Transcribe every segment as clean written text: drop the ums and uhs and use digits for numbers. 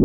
I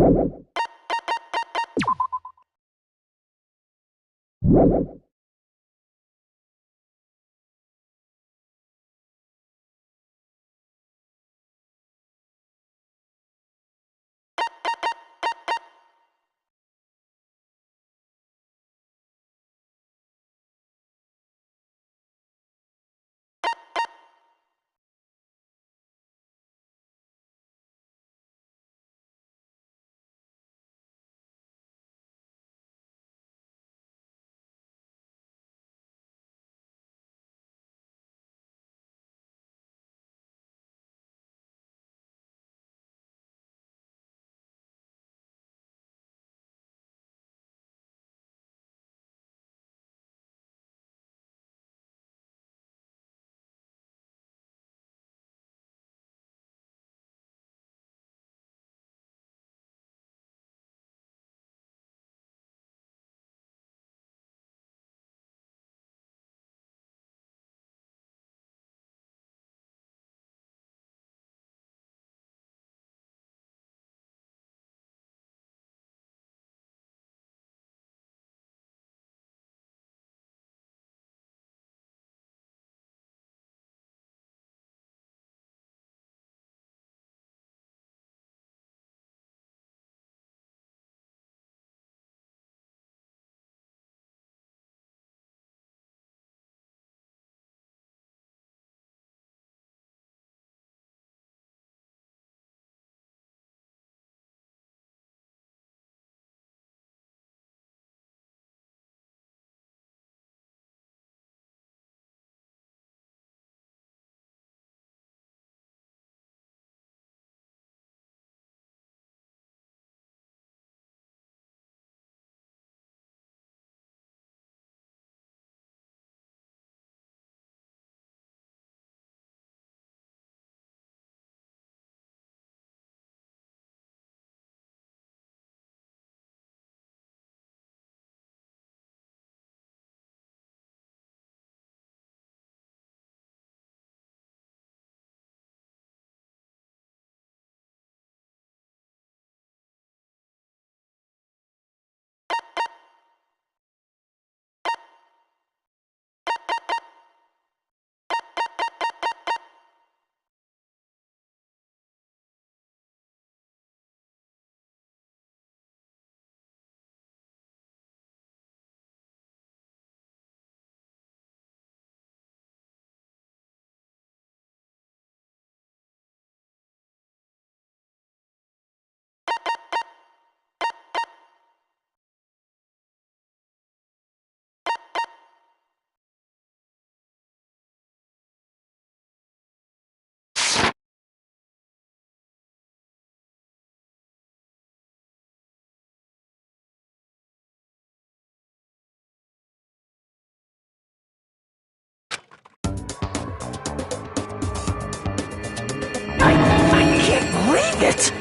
can't believe it!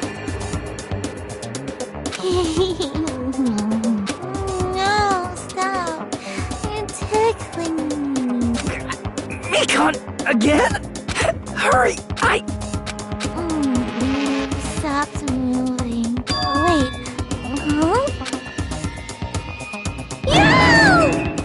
No, stop. You're tickling me. Mekon, again? Hurry, You stopped moving. Wait. Huh? You!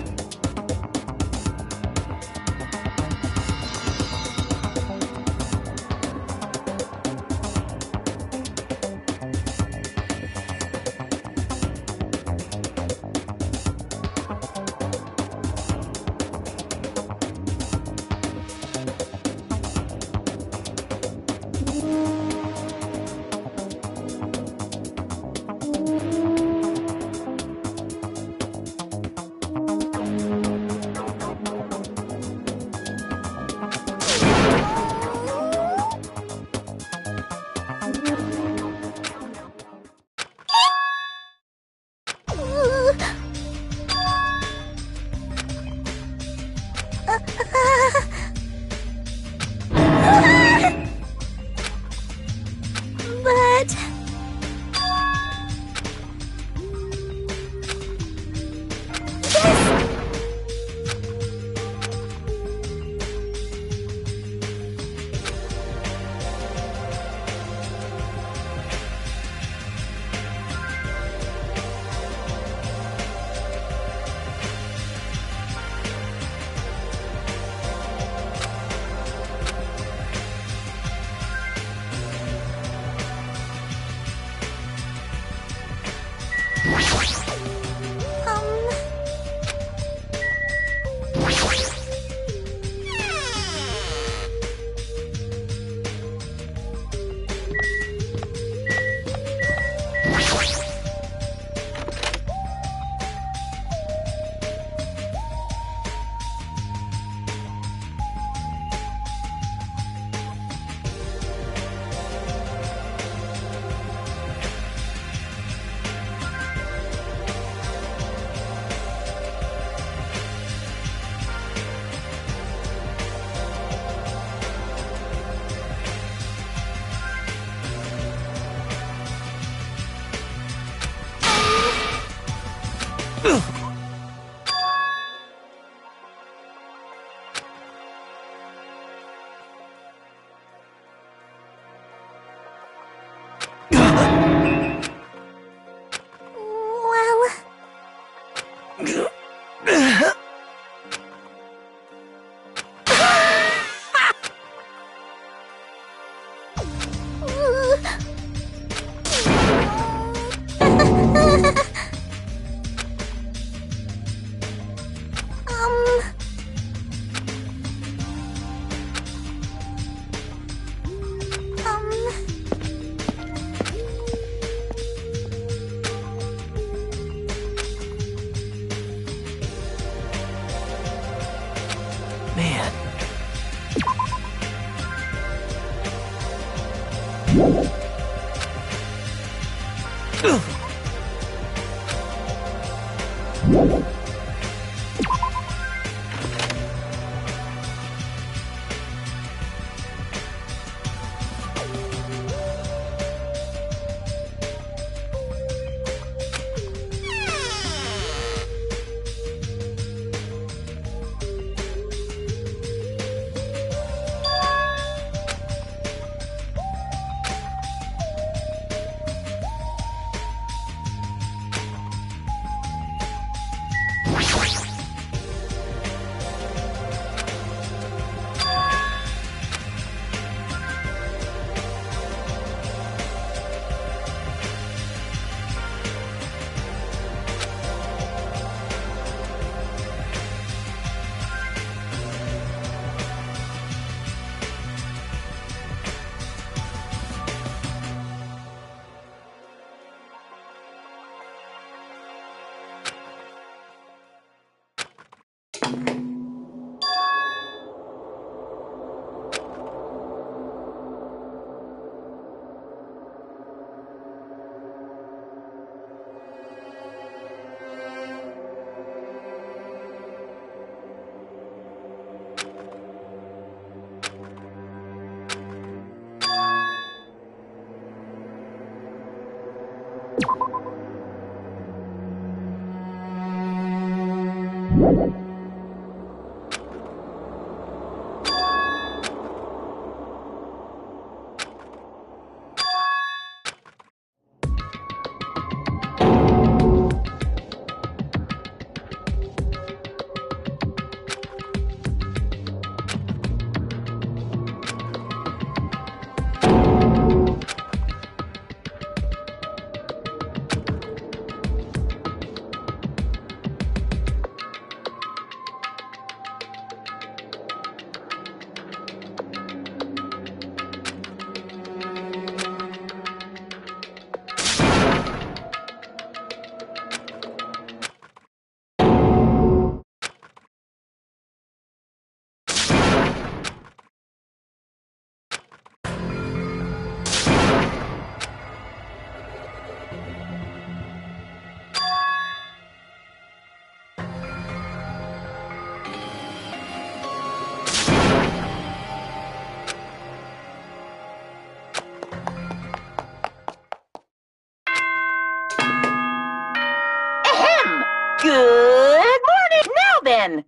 Good morning! Now then!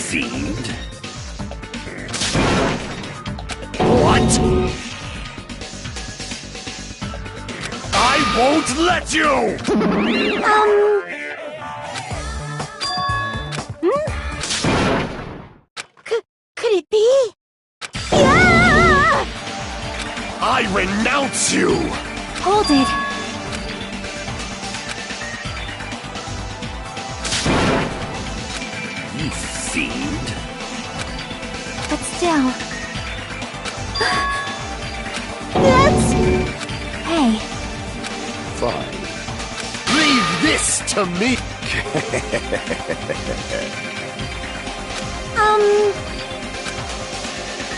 Fiend. What? I won't let you! Could it be? Yeah! I renounce you! Hold it. You fiend. But still. still. That's... Hey. Fine. Leave this to me!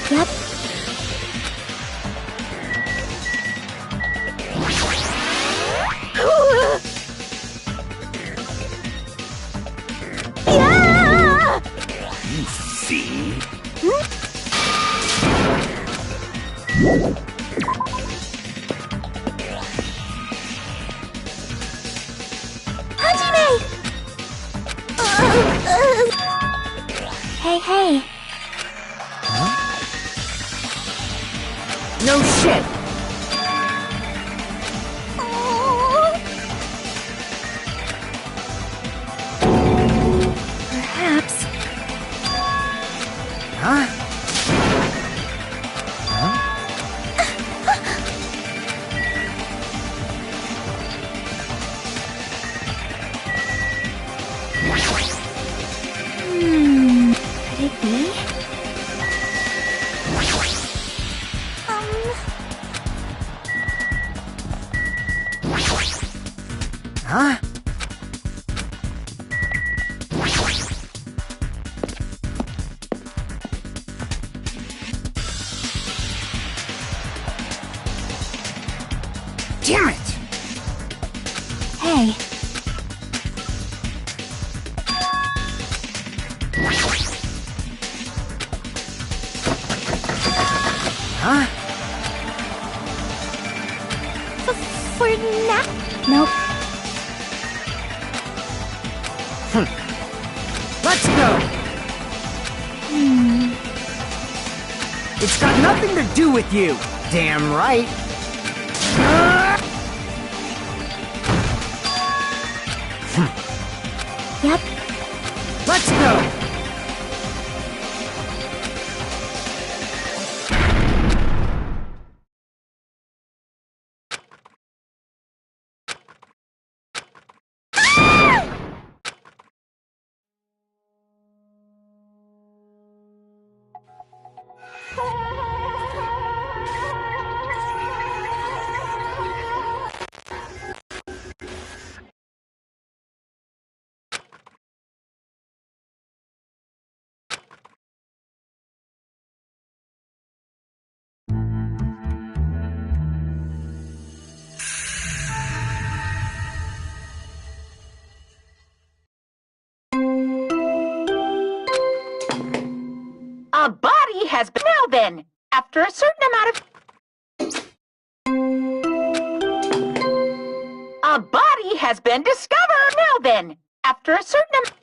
Yep. Yeah! You see? Hajime! Hey, hey. No shit. Perhaps. Huh? Could it be? Huh? Damn it! Hey. Huh? For now? Nope. Let's go! It's got nothing to do with you. Damn right. Yep. Let's go! A body has been... Now then, after a certain amount of... A body has been discovered. Now then, after a certain amount...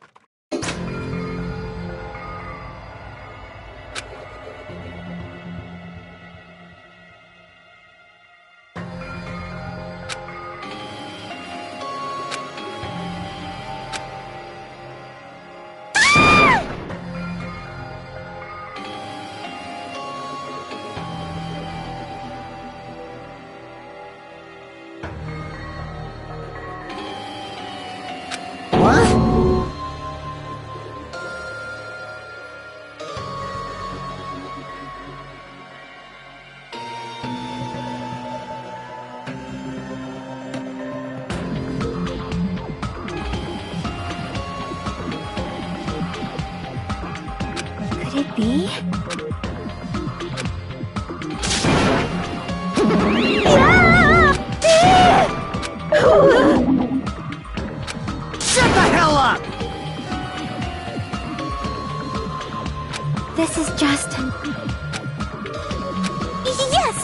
Could it be? Shut the hell up! This is just... Yes!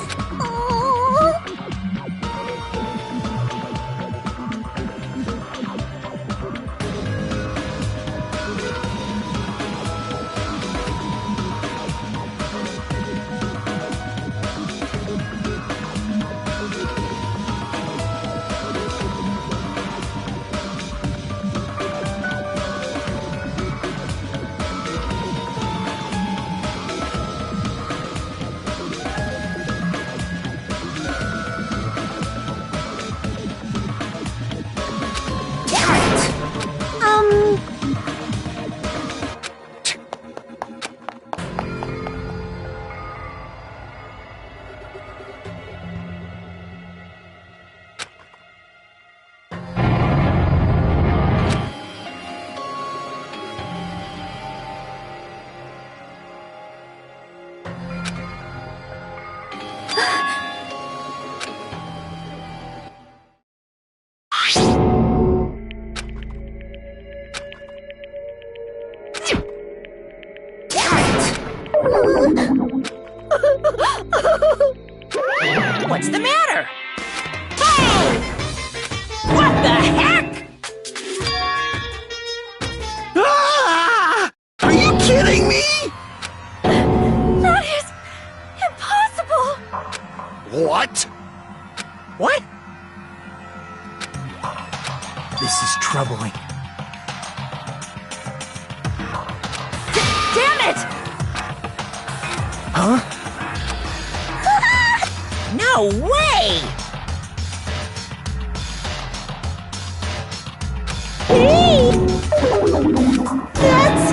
This is troubling. Damn it! Huh? No way! Hey! That's...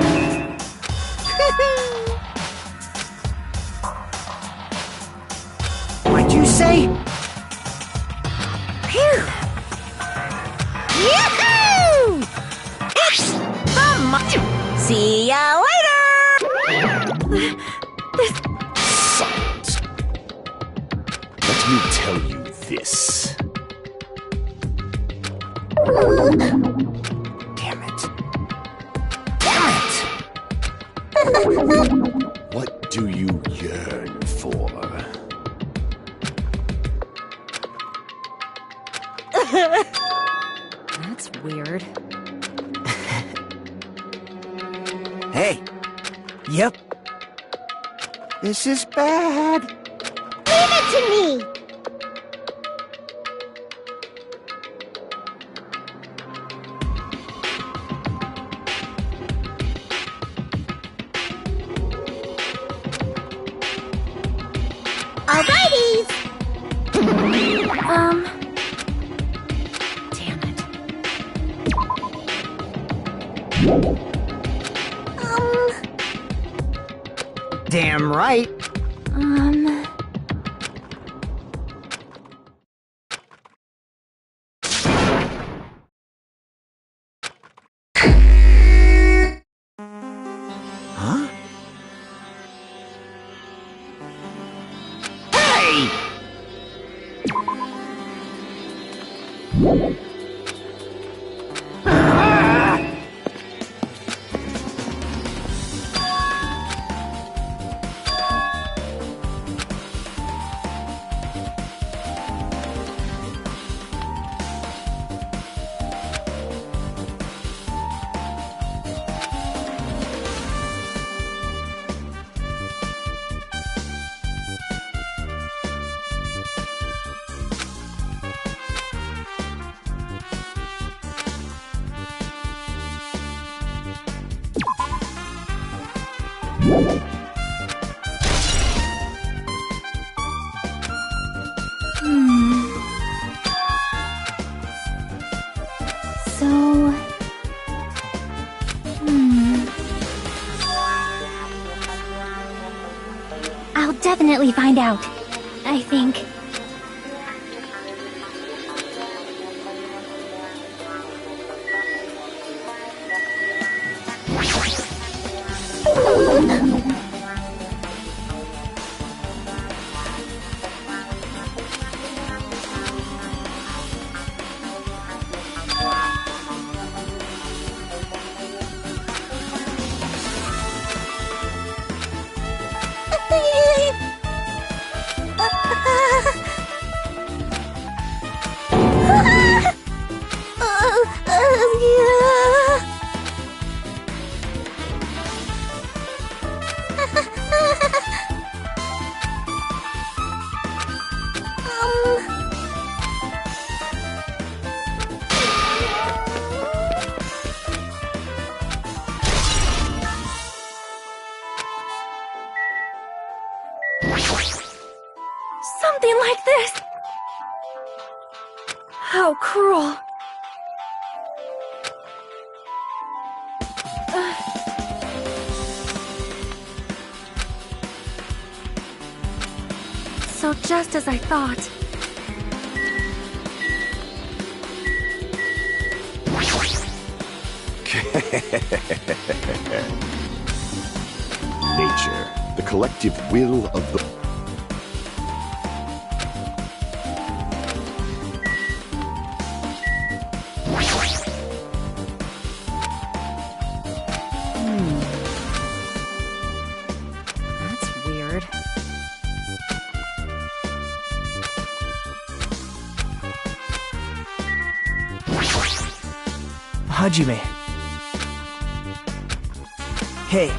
What'd you say? Phew! Yahoo! It's the See ya later! Silence. Let me tell you this. Damn it. What do you yearn for? That's weird. Hey. Yep. This is bad. Leave it to me! Alrighties! Damn it. Damn right. Huh? Hey! So... I'll definitely find out. I think. Something like this! How cruel! So just as I thought. Nature, the collective will of the... That's weird. Hajime. Hey.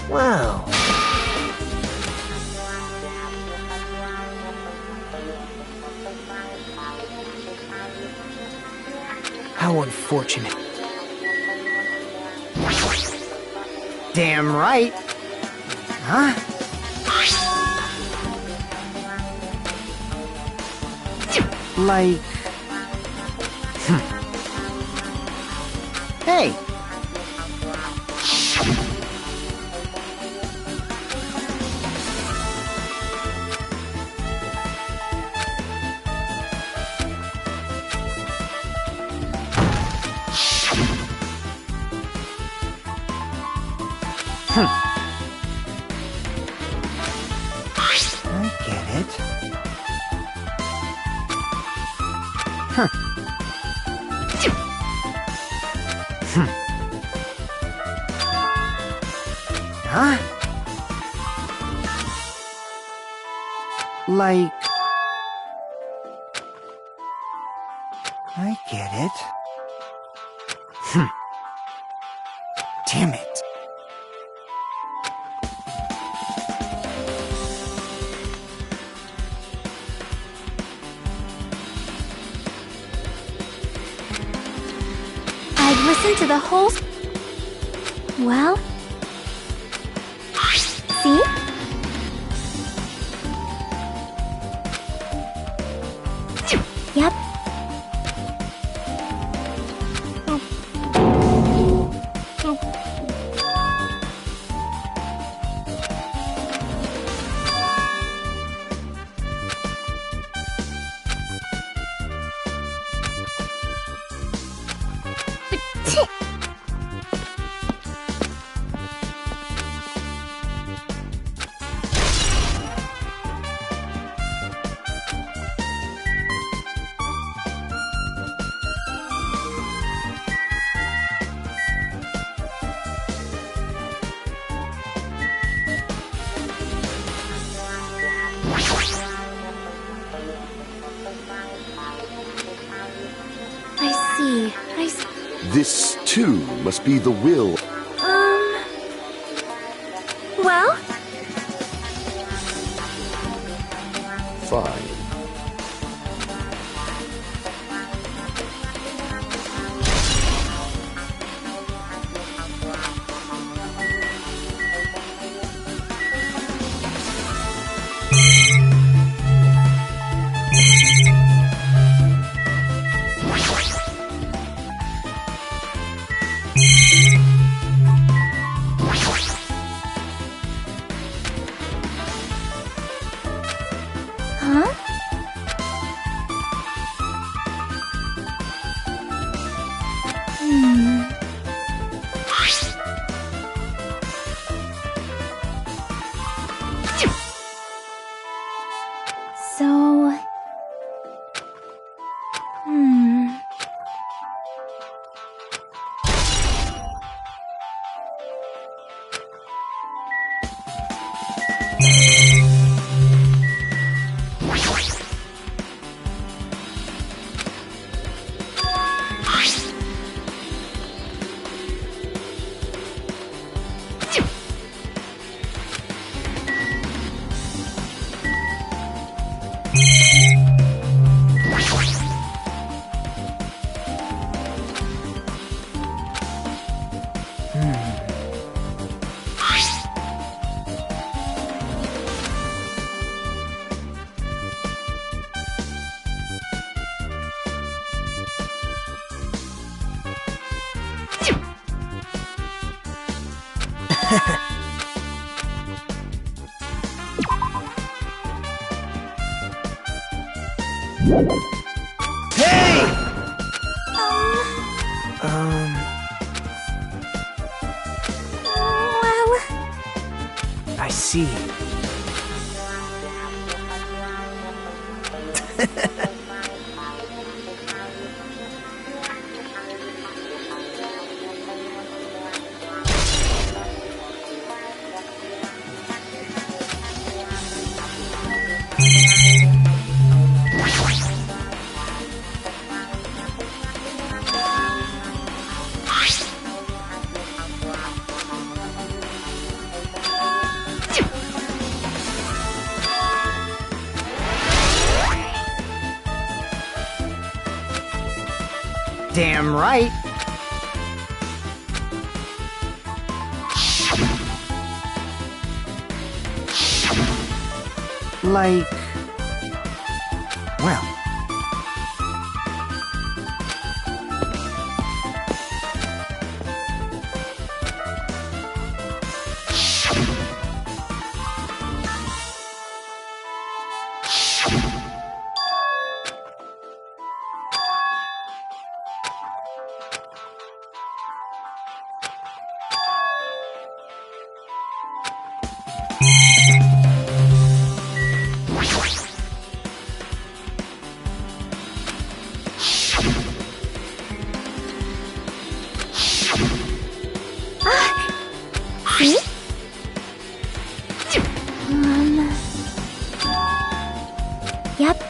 Whoa. How unfortunate. Damn right. Huh? Like... Hey! I get it. Huh. Huh? Like... I get it. Damn it. I've listened to the whole... Well... See? Yep. I see. This, too, must be the will. Well? Fine. Huh? So... Hey! Well... I see. Damn right. Like... well... See? Yep.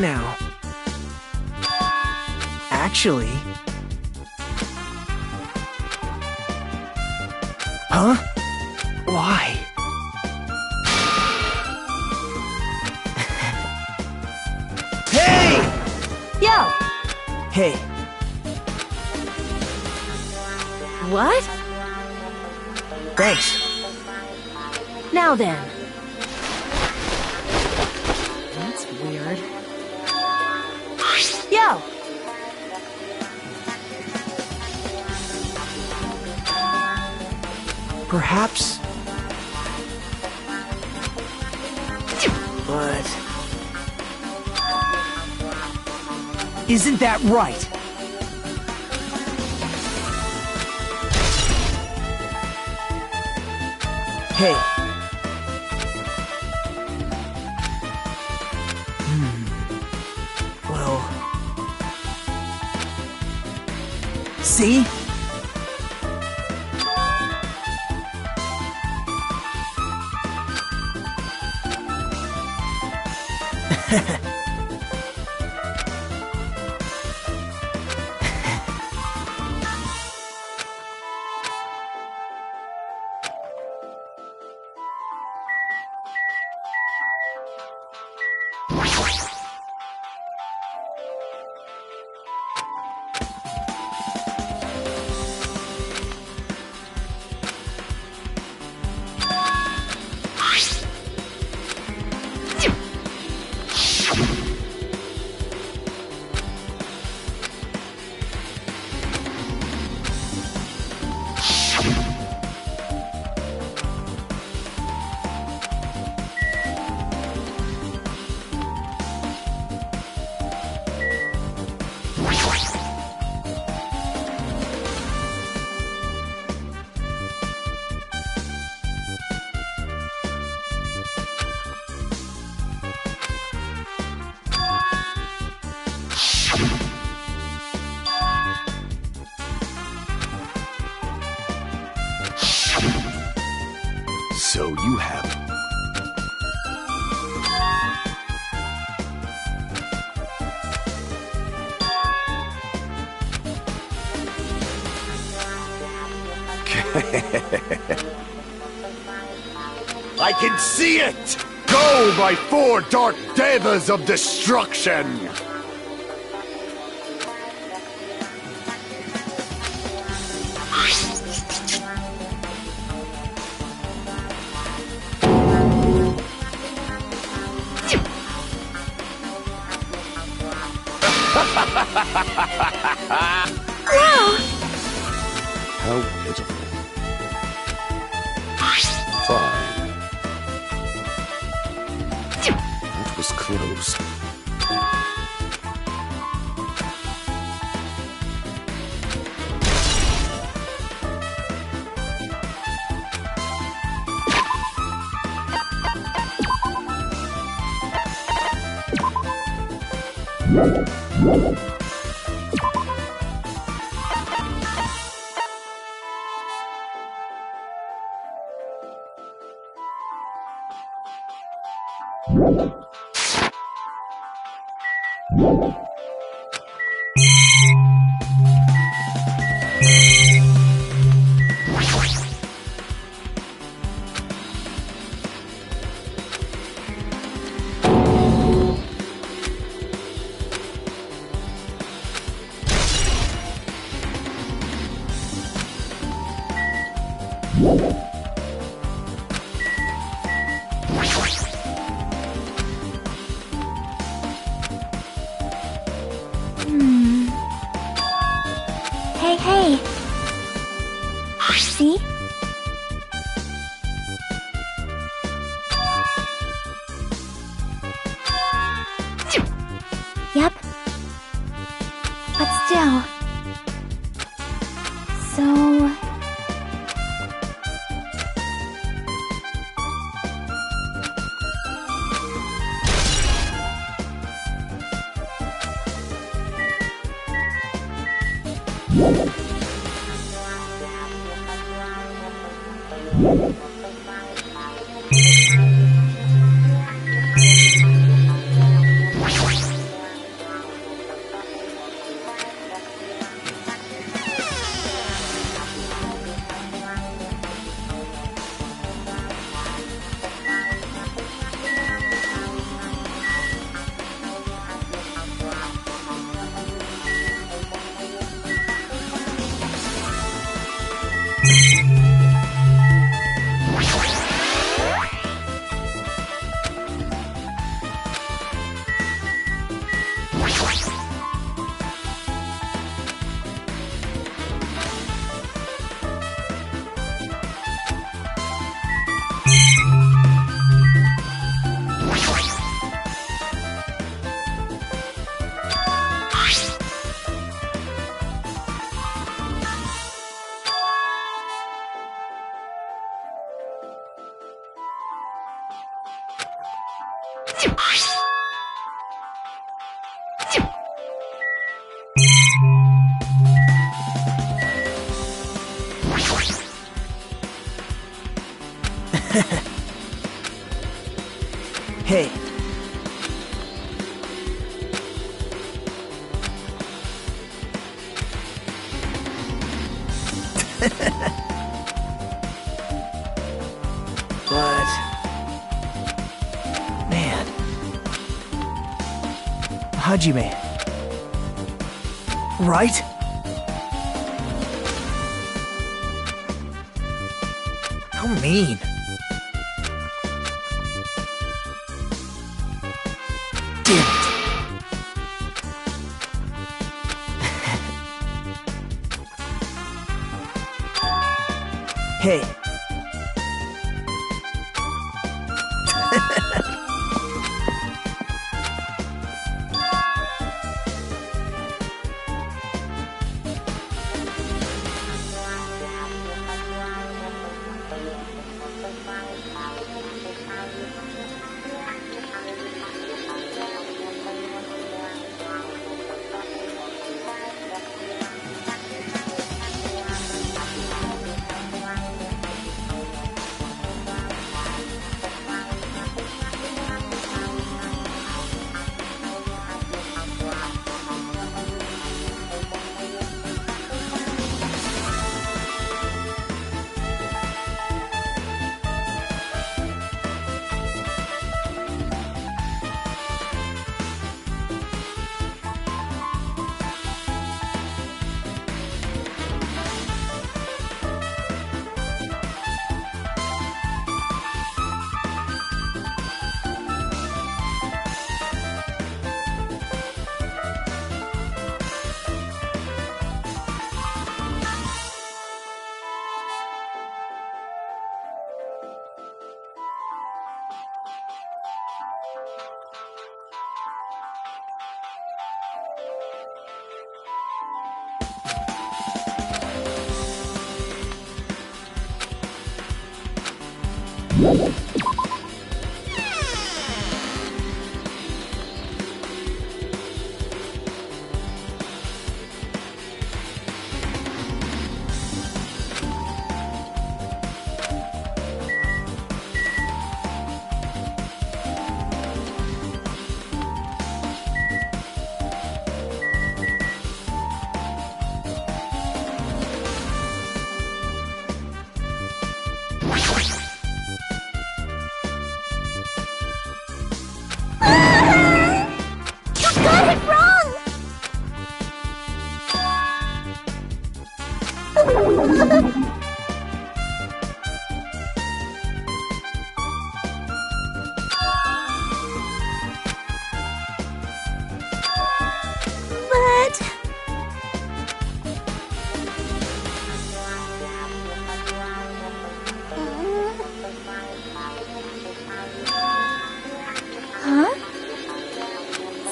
now. Actually... Huh? Why? Hey! Yo! Hey, What? thanks. Now then. That's weird. Yo! Perhaps... But... Isn't that right? Hey. Well... See? So you have... I can see it! Go, my four dark devas of destruction! How pitiful. Fine. That was close. Hey. See? Yep. But still... So... Hey. But... man... Hajime... right? How mean. Damn it. Hey.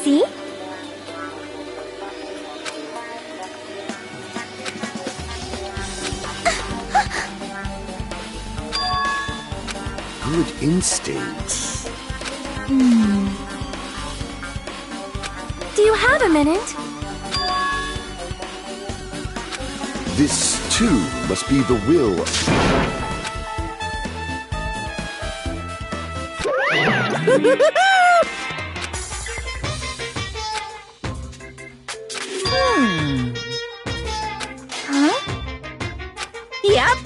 See? Good instincts. Do you have a minute? This, too, must be the will. Huh? Yep.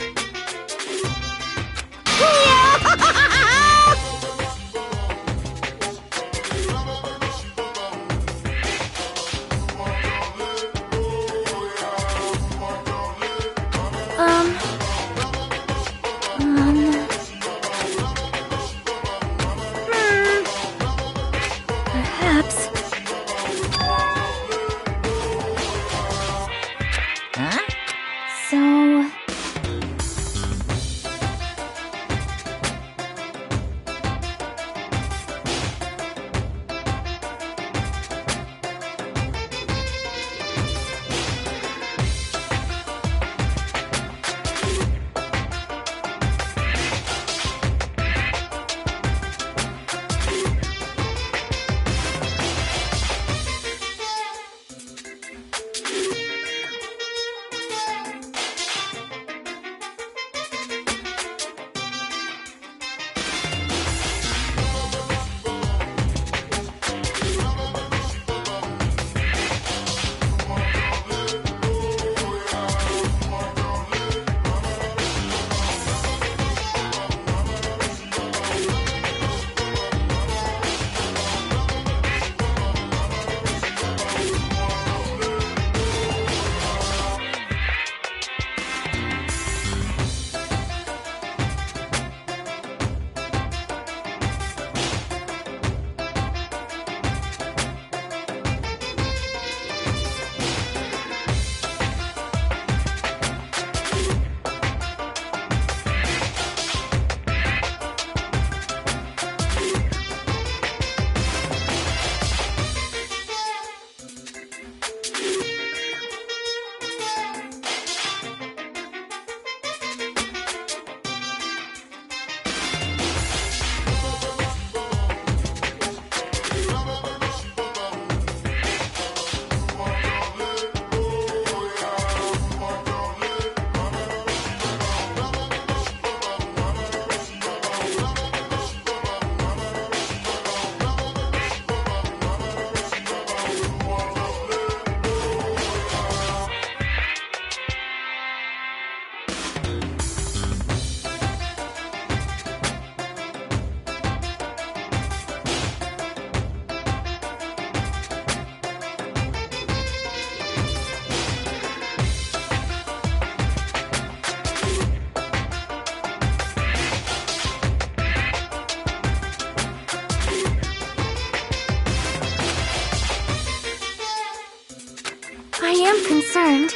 I am concerned.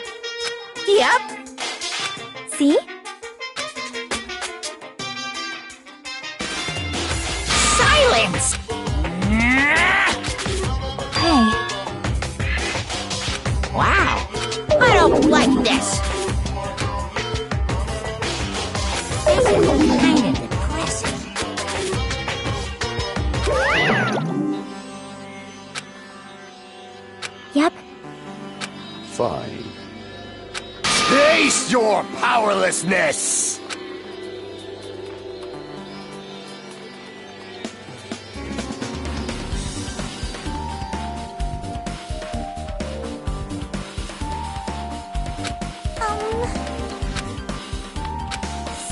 Yep. See? Silence! Hey, Wow. I don't like this. This is kind of depressing. yep. Fine. Taste your powerlessness!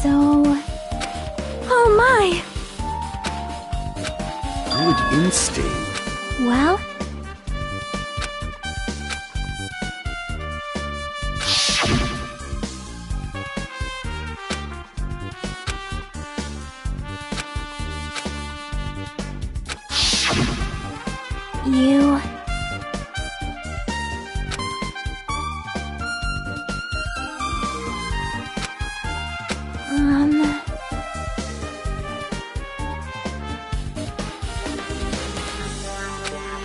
So... Oh my! Good instinct. Well, you...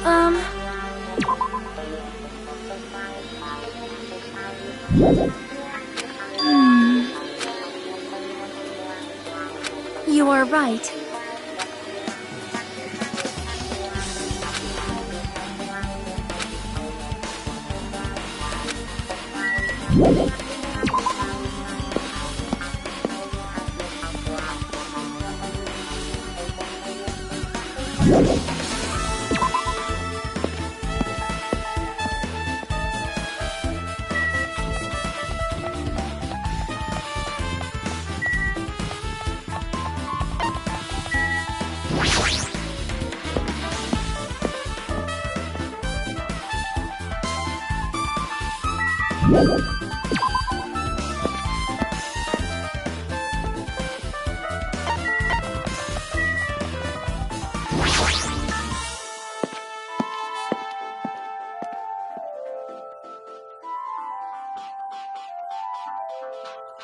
Um... You are right.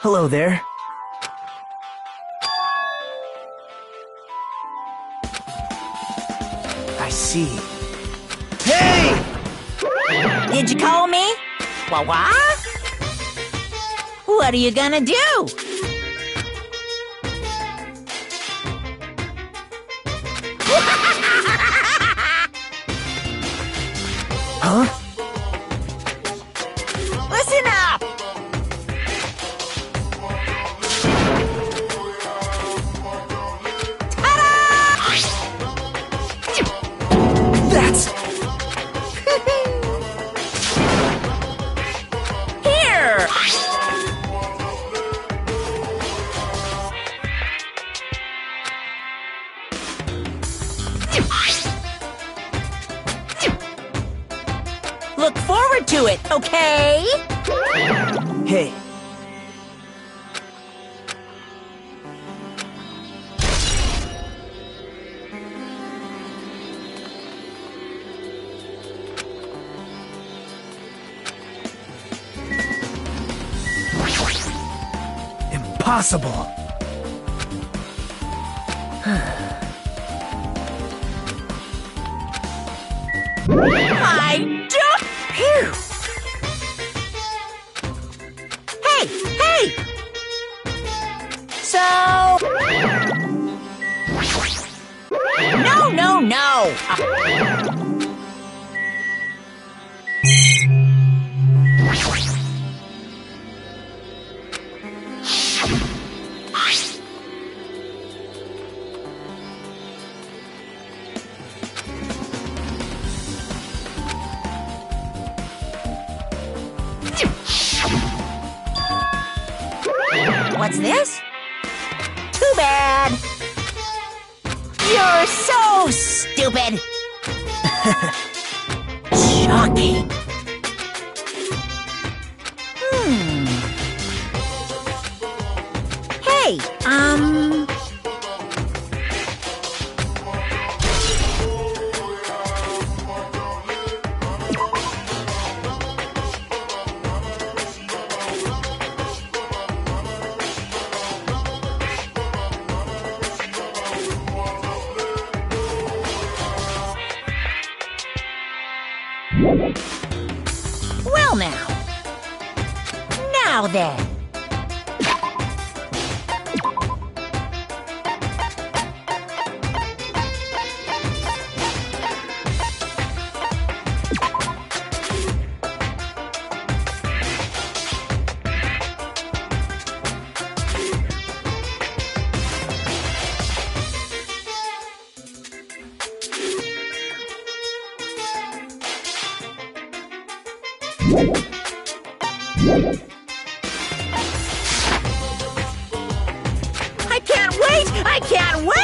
Hello there. I see. Hey! Did you call me? What? What are you gonna do? Huh? Listen up! That's... Here! Look forward to it, okay? Hey. Impossible. I don't... Phew. Hey! So... No! What's this? Too bad. You're so stupid. Shocking. Hey, Well now. Now then. I can't wait! I can't wait!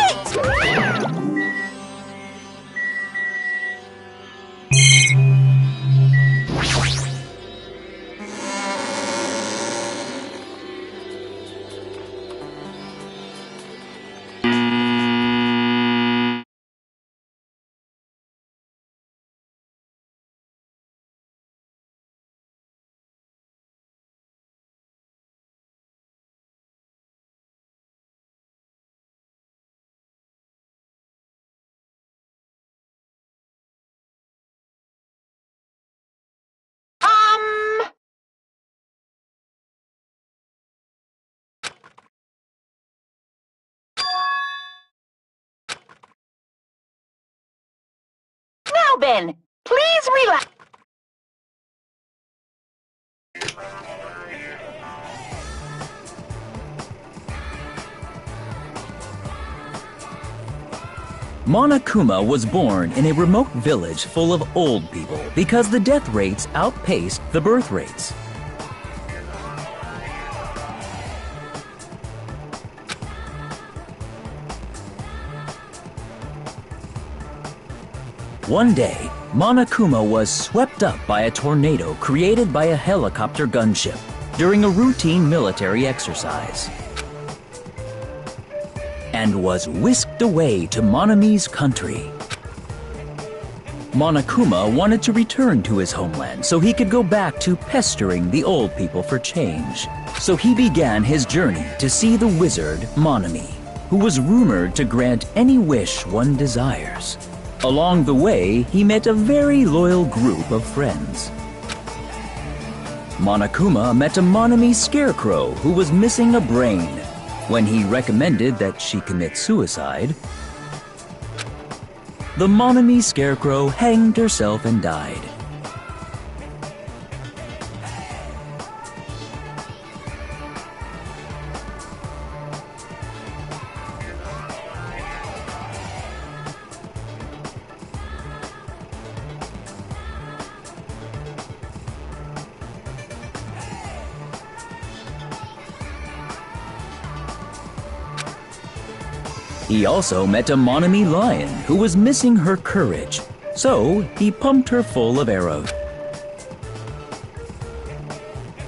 Now then, please relax. Monokuma was born in a remote village full of old people because the death rates outpaced the birth rates. One day, Monokuma was swept up by a tornado created by a helicopter gunship during a routine military exercise, and was whisked away to Monami's country. Monokuma wanted to return to his homeland so he could go back to pestering the old people for change. So he began his journey to see the wizard Monami, who was rumored to grant any wish one desires. Along the way, he met a very loyal group of friends. Monokuma met a Monami scarecrow who was missing a brain. When he recommended that she commit suicide, the Monami scarecrow hanged herself and died. He also met a Monami lion who was missing her courage, so he pumped her full of arrows.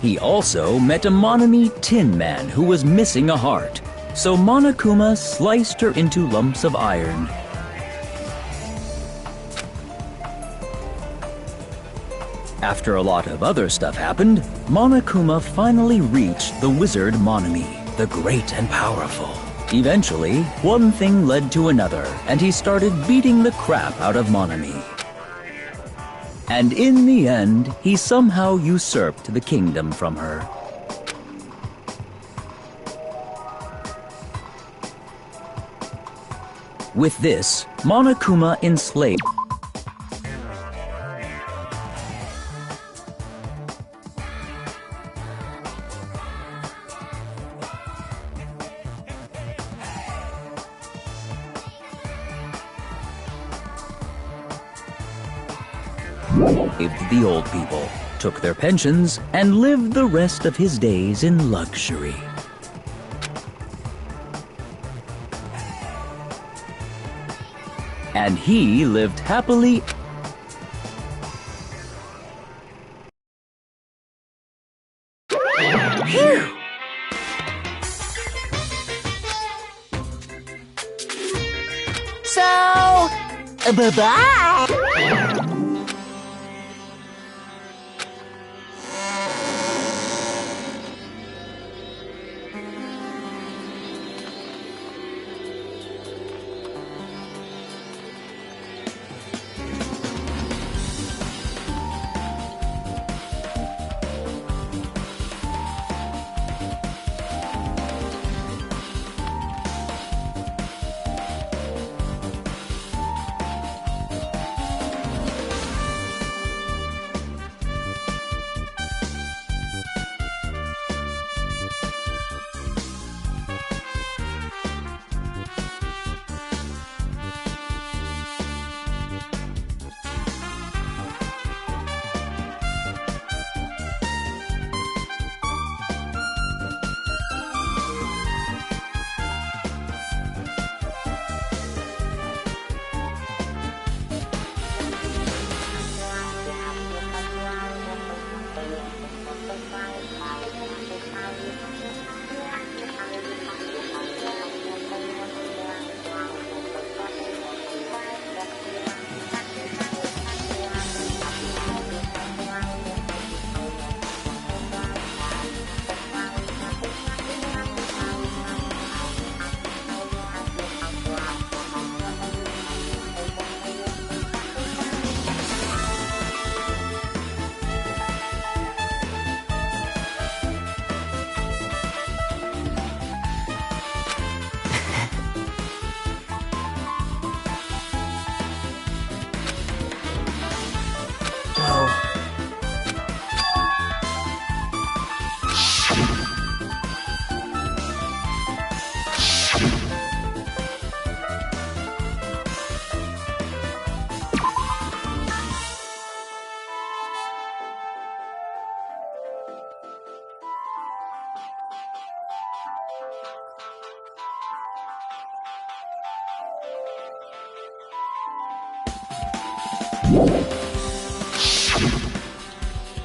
He also met a Monami tin man who was missing a heart, so Monokuma sliced her into lumps of iron. After a lot of other stuff happened, Monokuma finally reached the wizard Monami, the great and powerful. Eventually, one thing led to another, and he started beating the crap out of Monami. And in the end, he somehow usurped the kingdom from her. With this, Monokuma enslaved the old people, took their pensions, and lived the rest of his days in luxury. And he lived happily. Phew! So, bye-bye.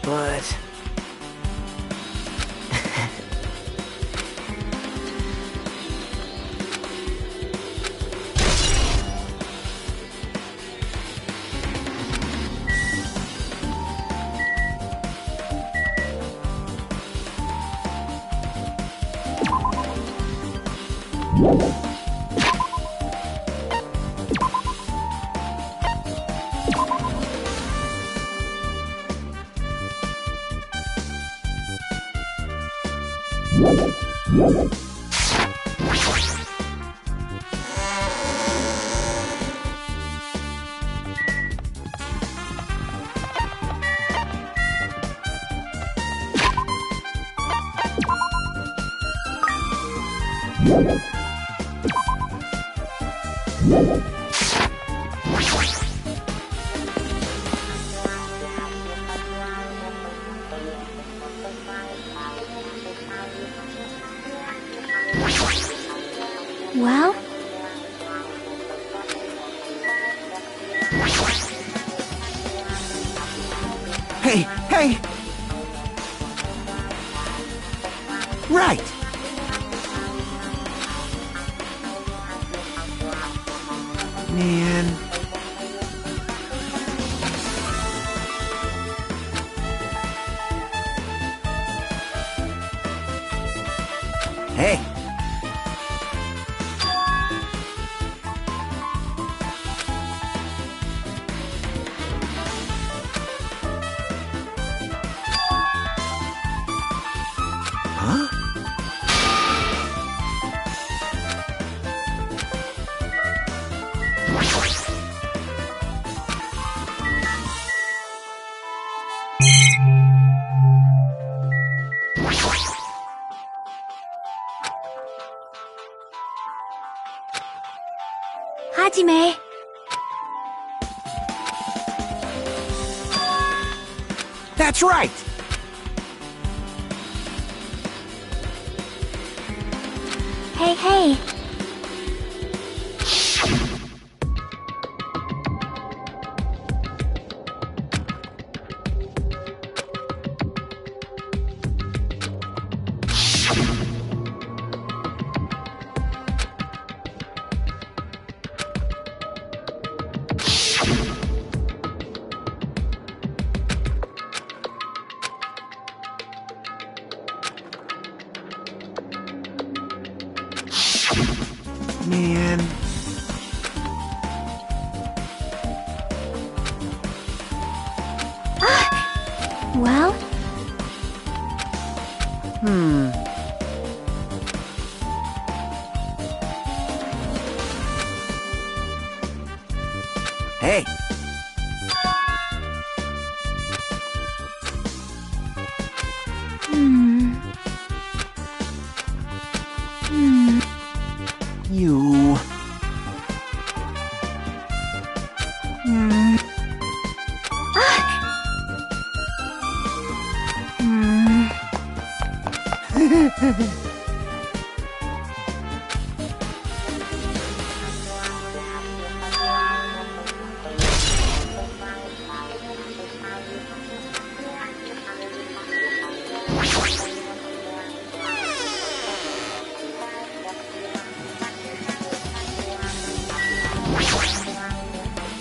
But... Well? Hey, hey! Right! Man... Hey! Huh? Hajime. That's right! Hey, hey. Man... Well? Hey! You...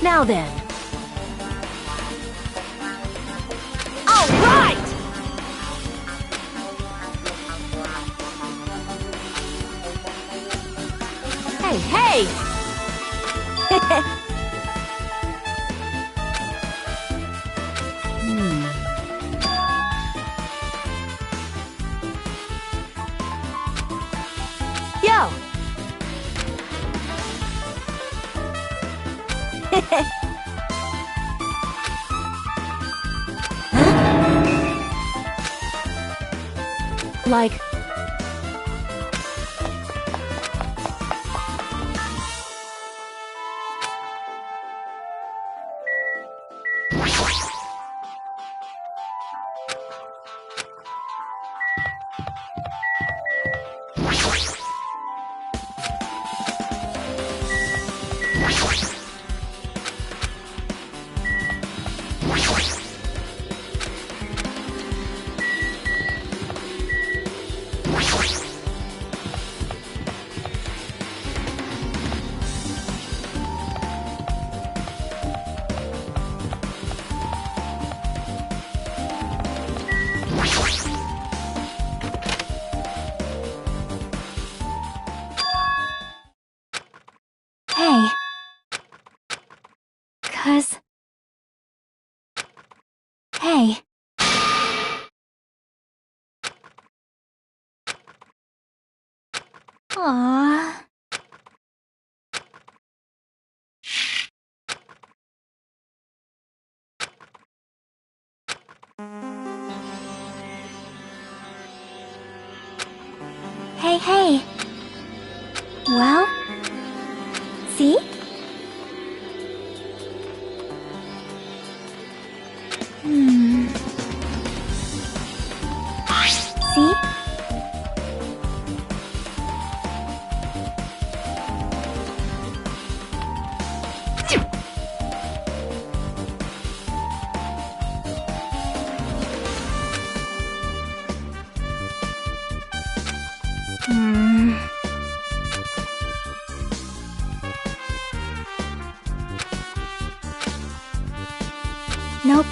Now then. All right! Hey, hey! Yo! Like... Aww. Hey, hey. Well? See? See? Nope.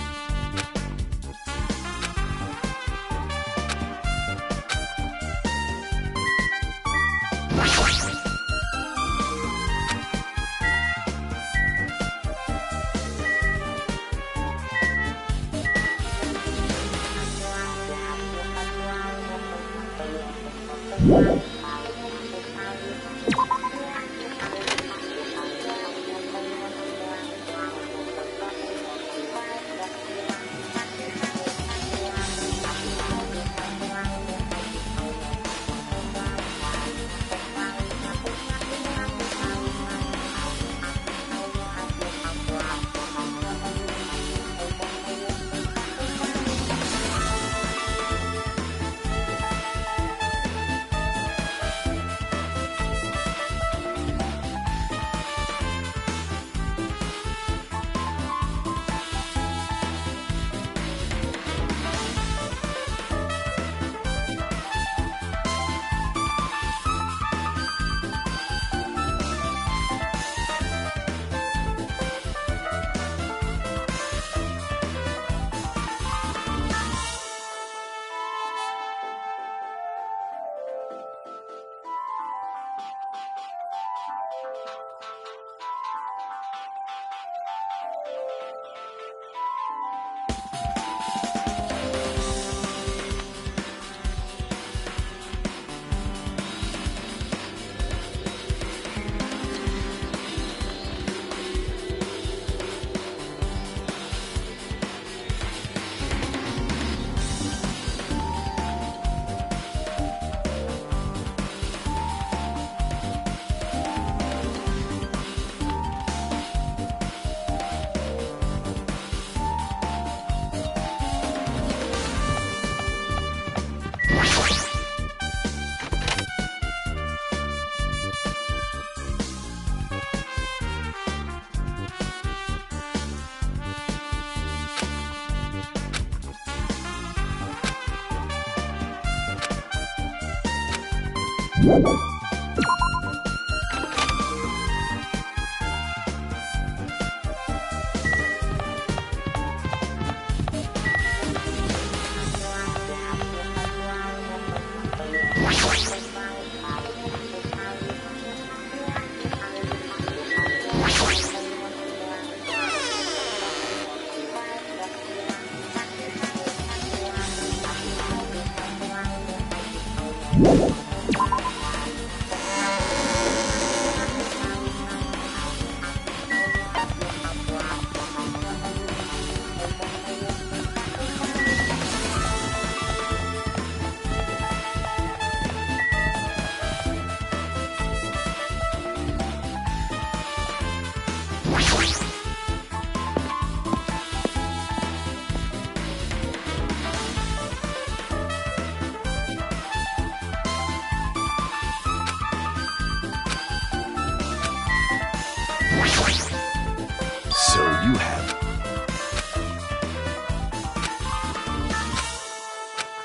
So you have...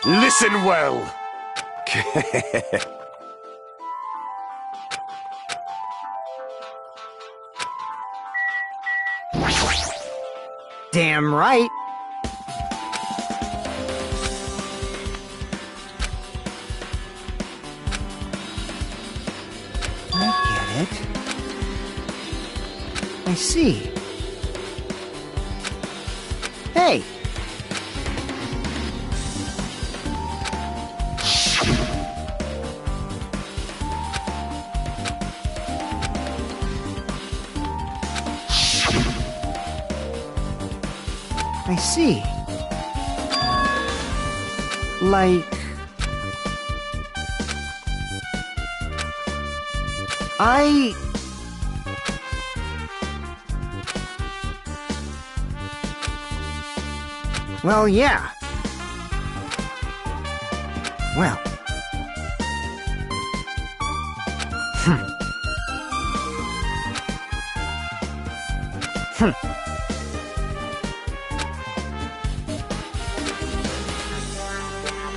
Listen well! Damn right. I get it. I see. Hey! see. Like... Well, yeah. Well...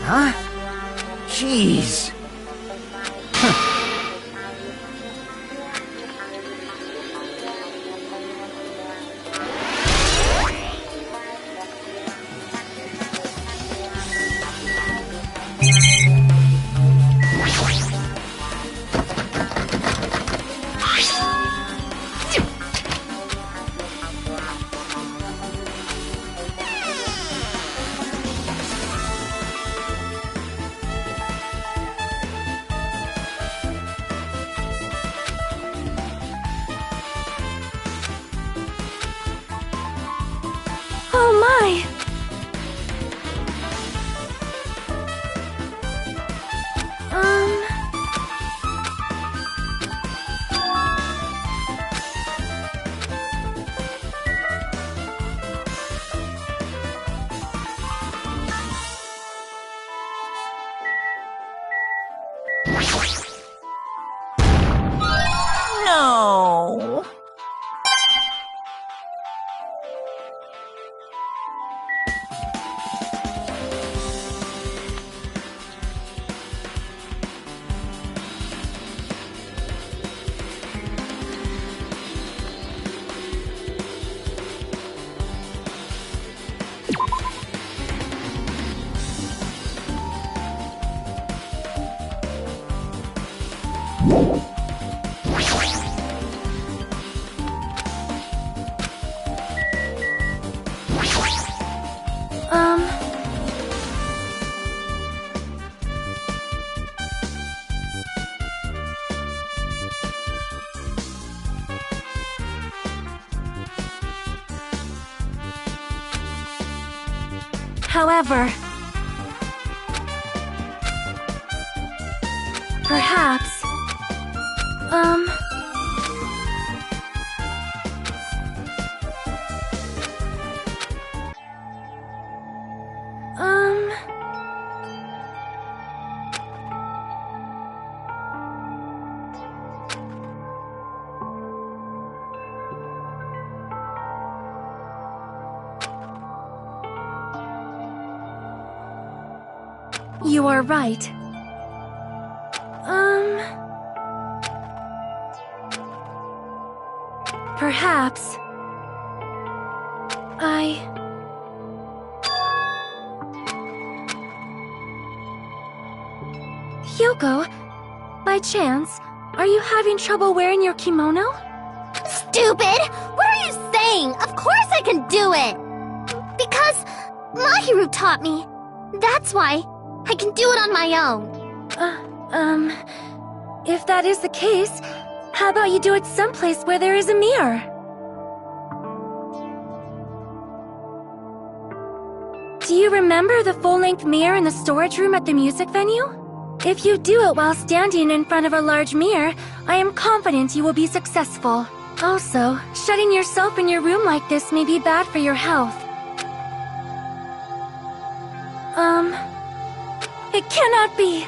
Huh? Jeez. Oh my! No. However, perhaps, you are right. Perhaps Hyoko, by chance, are you having trouble wearing your kimono? Stupid! What are you saying? Of course I can do it! Because Mahiru taught me. That's why I can do it on my own. If that is the case, how about you do it someplace where there is a mirror? Do you remember the full-length mirror in the storage room at the music venue? If you do it while standing in front of a large mirror, I am confident you will be successful. Also, shutting yourself in your room like this may be bad for your health. It cannot be.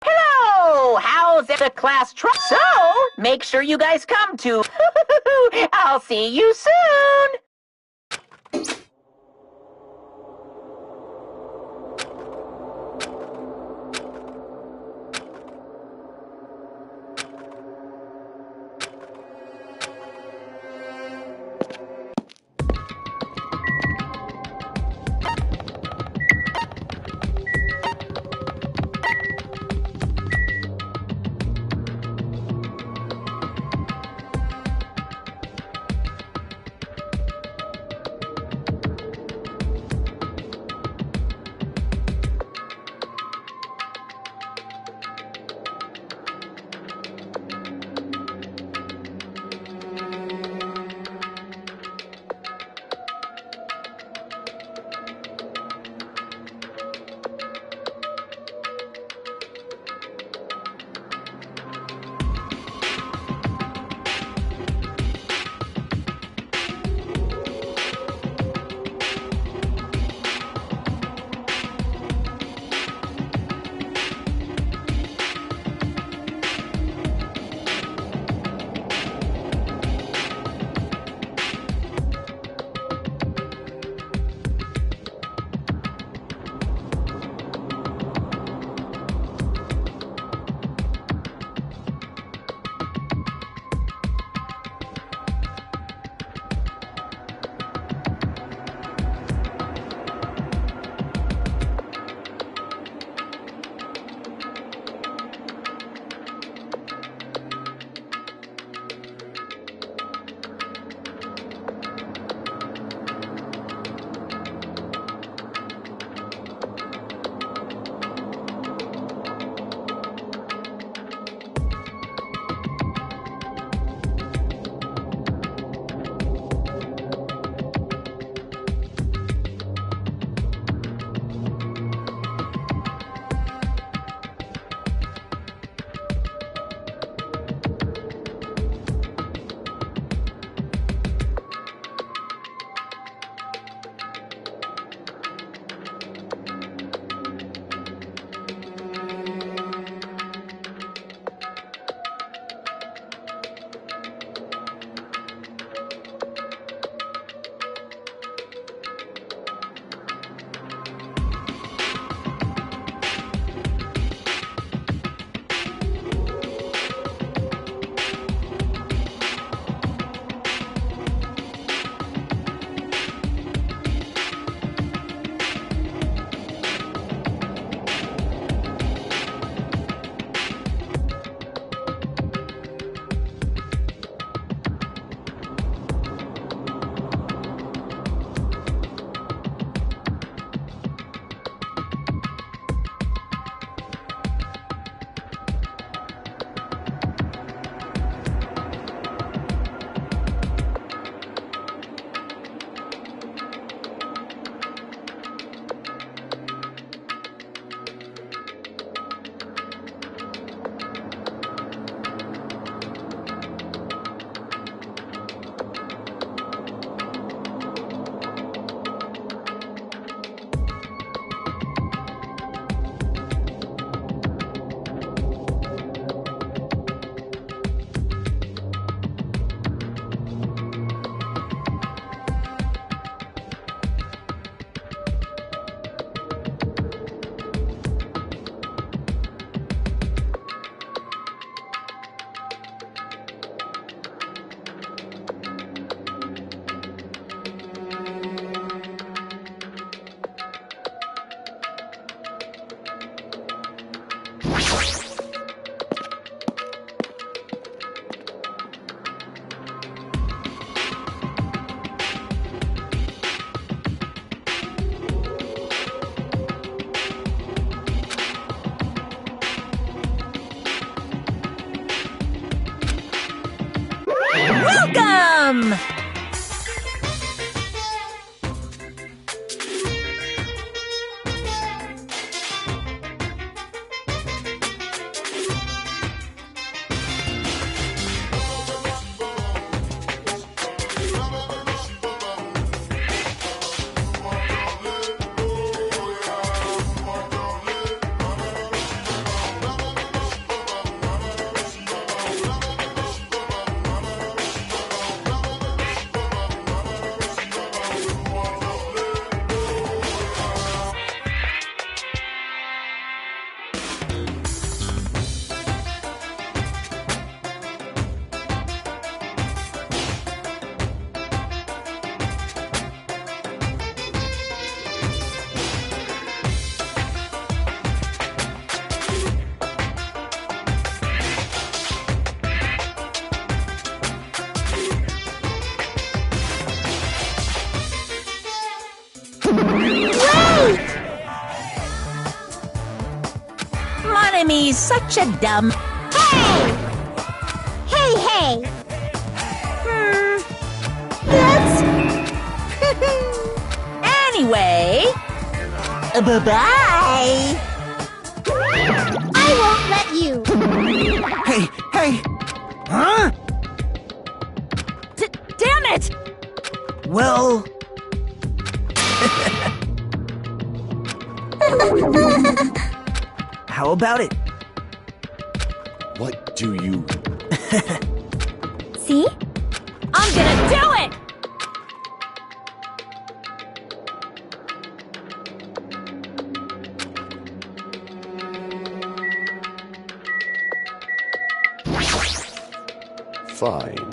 Hello! How's the class trip? So, make sure you guys come to. I'll see you soon! Welcome! Monomi's such a dumb... Hey! Hey! That's... Anyway... Bye-bye! I won't let you! Hey! Huh? Damn it! Well... How about it? What do you... See? I'm gonna do it! Fine.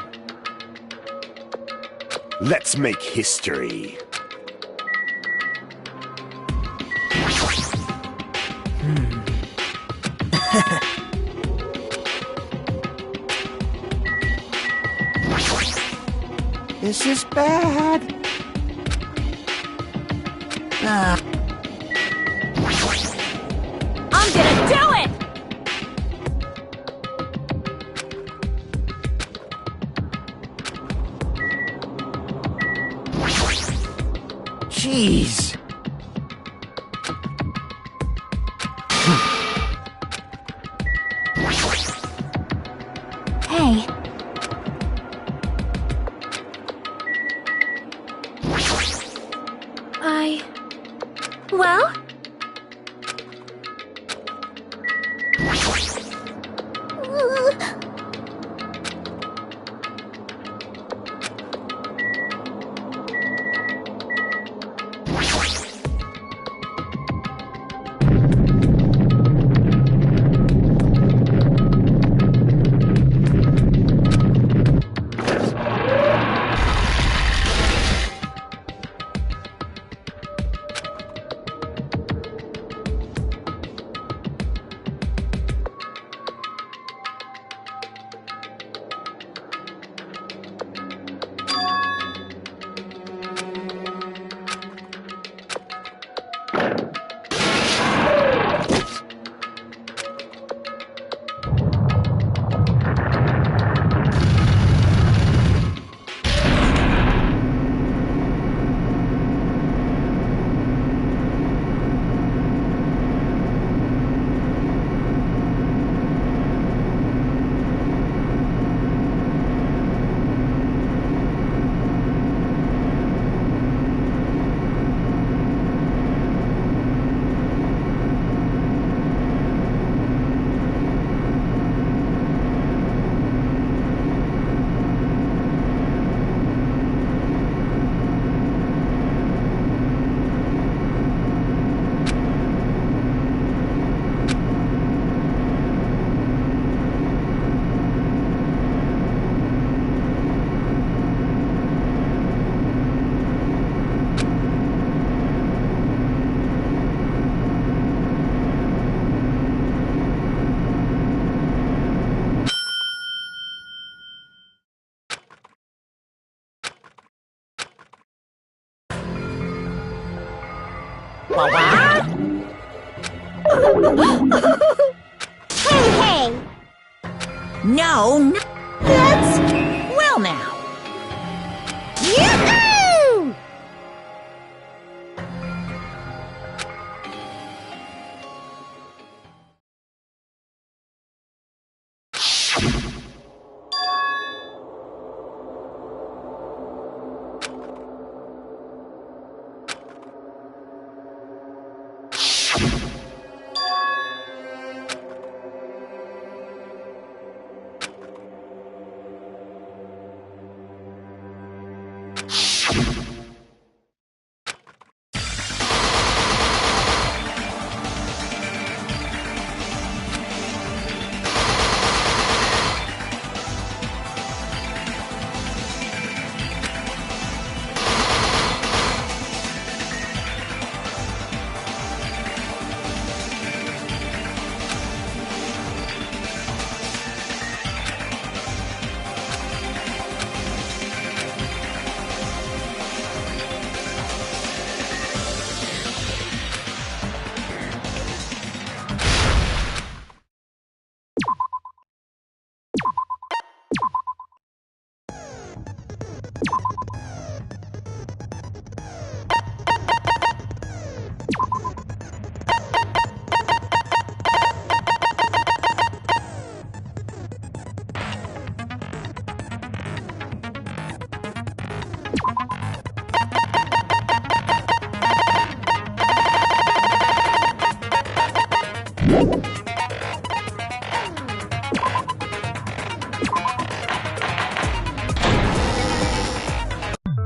Let's make history. This is bad. I'm gonna do it! Jeez. Hey. Well? Hey! No. That's... Well now. Yahoo!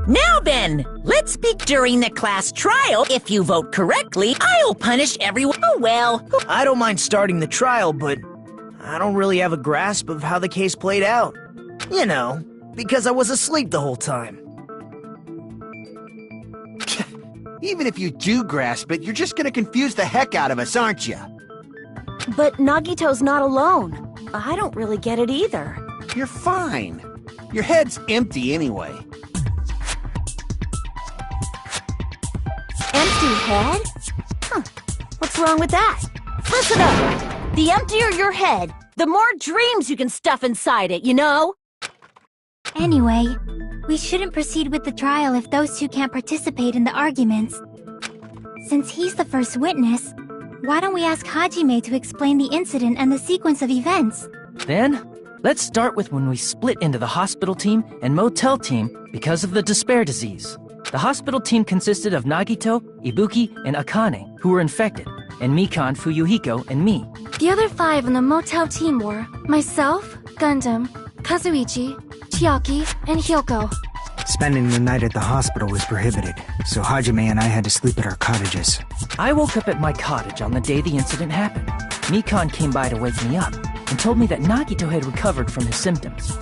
Now then, let's speak during the class trial. If you vote correctly, I'll punish everyone. Oh well. I don't mind starting the trial, but I don't really have a grasp of how the case played out. You know, because I was asleep the whole time. Even if you do grasp it, you're just gonna confuse the heck out of us, aren't you? But Nagito's not alone. I don't really get it either. You're fine. Your head's empty anyway. Empty head? Huh. What's wrong with that? Listen up! The emptier your head, the more dreams you can stuff inside it, you know? Anyway, we shouldn't proceed with the trial if those two can't participate in the arguments. Since he's the first witness, why don't we ask Hajime to explain the incident and the sequence of events? Then, let's start with when we split into the hospital team and motel team because of the despair disease. The hospital team consisted of Nagito, Ibuki, and Akane, who were infected, and Mikan, Fuyuhiko, and me. The other 5 on the motel team were myself, Gundam, Kazuichi, Chiaki, and Hyoko. Spending the night at the hospital was prohibited, so Hajime and I had to sleep at our cottages. I woke up at my cottage on the day the incident happened. Mikan came by to wake me up and told me that Nagito had recovered from his symptoms.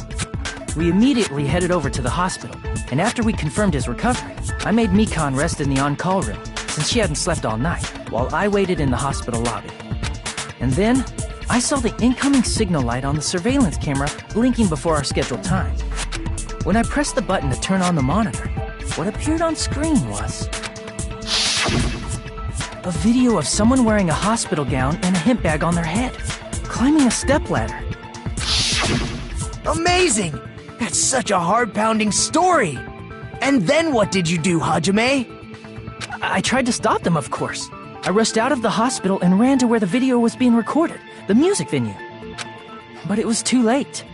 We immediately headed over to the hospital, and after we confirmed his recovery, I made Mikan rest in the on-call room, since she hadn't slept all night, while I waited in the hospital lobby. And then, I saw the incoming signal light on the surveillance camera blinking before our scheduled time. When I pressed the button to turn on the monitor, what appeared on screen was a video of someone wearing a hospital gown and a hemp bag on their head, climbing a stepladder. Amazing! That's such a heart-pounding story! And then what did you do, Hajime? I tried to stop them, of course. I rushed out of the hospital and ran to where the video was being recorded, the music venue. But it was too late.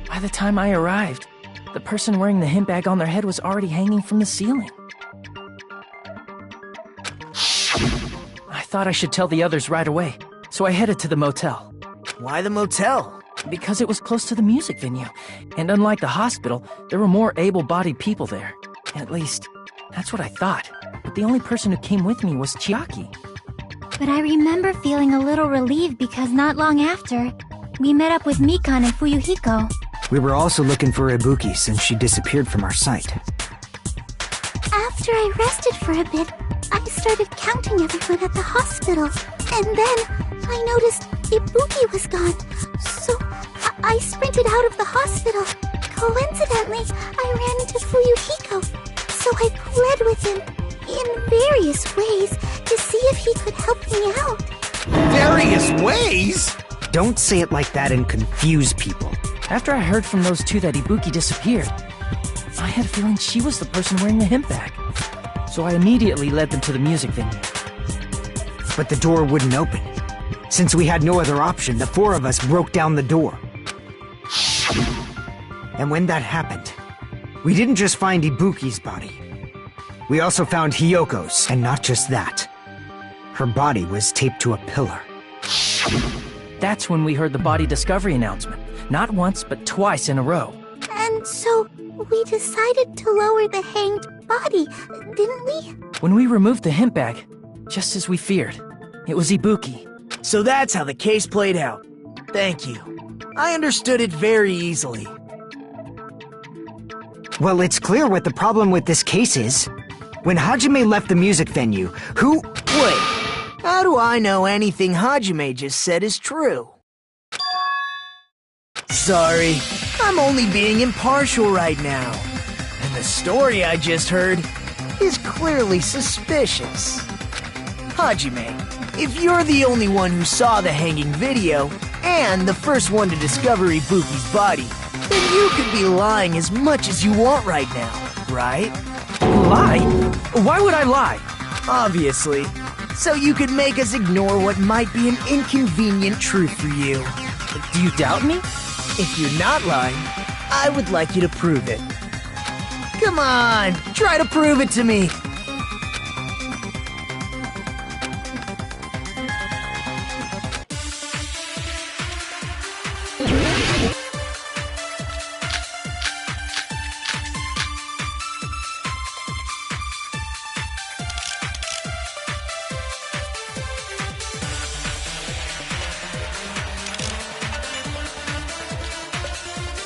By the time I arrived, the person wearing the hemp bag on their head was already hanging from the ceiling. I thought I should tell the others right away, so I headed to the motel. Why the motel? Because it was close to the music venue, and unlike the hospital, there were more able-bodied people there. At least, that's what I thought. But the only person who came with me was Chiaki. But I remember feeling a little relieved because not long after, we met up with Mikan and Fuyuhiko. We were also looking for Ibuki since she disappeared from our sight. After I rested for a bit, I started counting everyone at the hospital. And then I noticed Ibuki was gone. So I sprinted out of the hospital. Coincidentally, I ran into Fuyuhiko. So I pled with him. in various ways to see if he could help me out. Various ways? Don't say it like that and confuse people. After I heard from those two that Ibuki disappeared, I had a feeling she was the person wearing the hemp bag. So I immediately led them to the music venue. But the door wouldn't open. Since we had no other option, the four of us broke down the door. And when that happened, we didn't just find Ibuki's body. We also found Hiyoko's, and not just that. Her body was taped to a pillar. That's when we heard the body discovery announcement. Not once, but twice in a row. And so we decided to lower the hanged body, didn't we? When we removed the hemp bag, just as we feared, it was Ibuki. So that's how the case played out. Thank you. I understood it very easily. Well, it's clear what the problem with this case is. When Hajime left the music venue, who— Wait, how do I know anything Hajime just said is true? Sorry, I'm only being impartial right now. And the story I just heard is clearly suspicious. Hajime, if you're the only one who saw the hanging video, and the first one to discover Ibuki's body, then you could be lying as much as you want right now, right? Lie? Why would I lie? Obviously. So you could make us ignore what might be an inconvenient truth for you. Do you doubt me? If you're not lying, I would like you to prove it. Come on, try to prove it to me.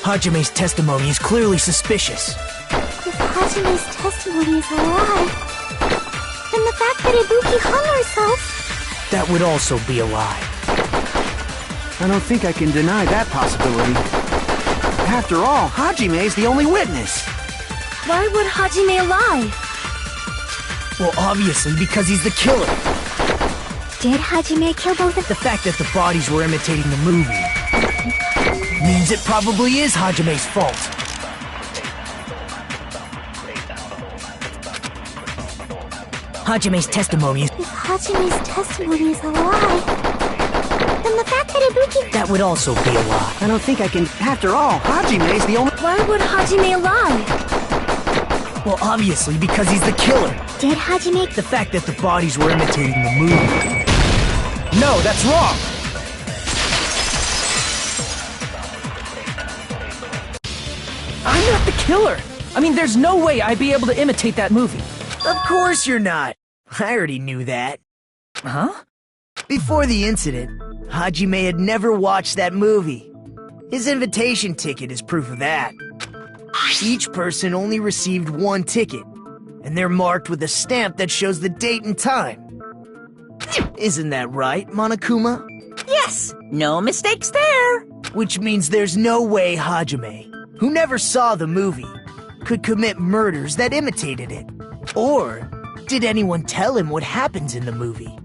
Hajime's testimony is clearly suspicious. If Hajime's testimony is a lie, then the fact that Ibuki hung herself... That would also be a lie. I don't think I can deny that possibility. After all, Hajime's the only witness. Why would Hajime lie? Well, obviously because he's the killer. Did Hajime kill both of them? The fact that the bodies were imitating the movie means it probably is Hajime's fault. Hajime's testimony is... If Hajime's testimony is a lie, then the fact that Ibuki... That would also be a lie. I don't think I can... After all, Hajime's the only... Why would Hajime lie? Well, obviously because he's the killer. Did Hajime... The fact that the bodies were imitating the movie... No, that's wrong! I'm not the killer! I mean, there's no way I'd be able to imitate that movie. Of course you're not. I already knew that. Huh? Before the incident, Hajime had never watched that movie. His invitation ticket is proof of that. Each person only received one ticket, and they're marked with a stamp that shows the date and time. Isn't that right, Monokuma? Yes, no mistakes there. Which means there's no way Hajime, who never saw the movie, could commit murders that imitated it. Or did anyone tell him what happens in the movie?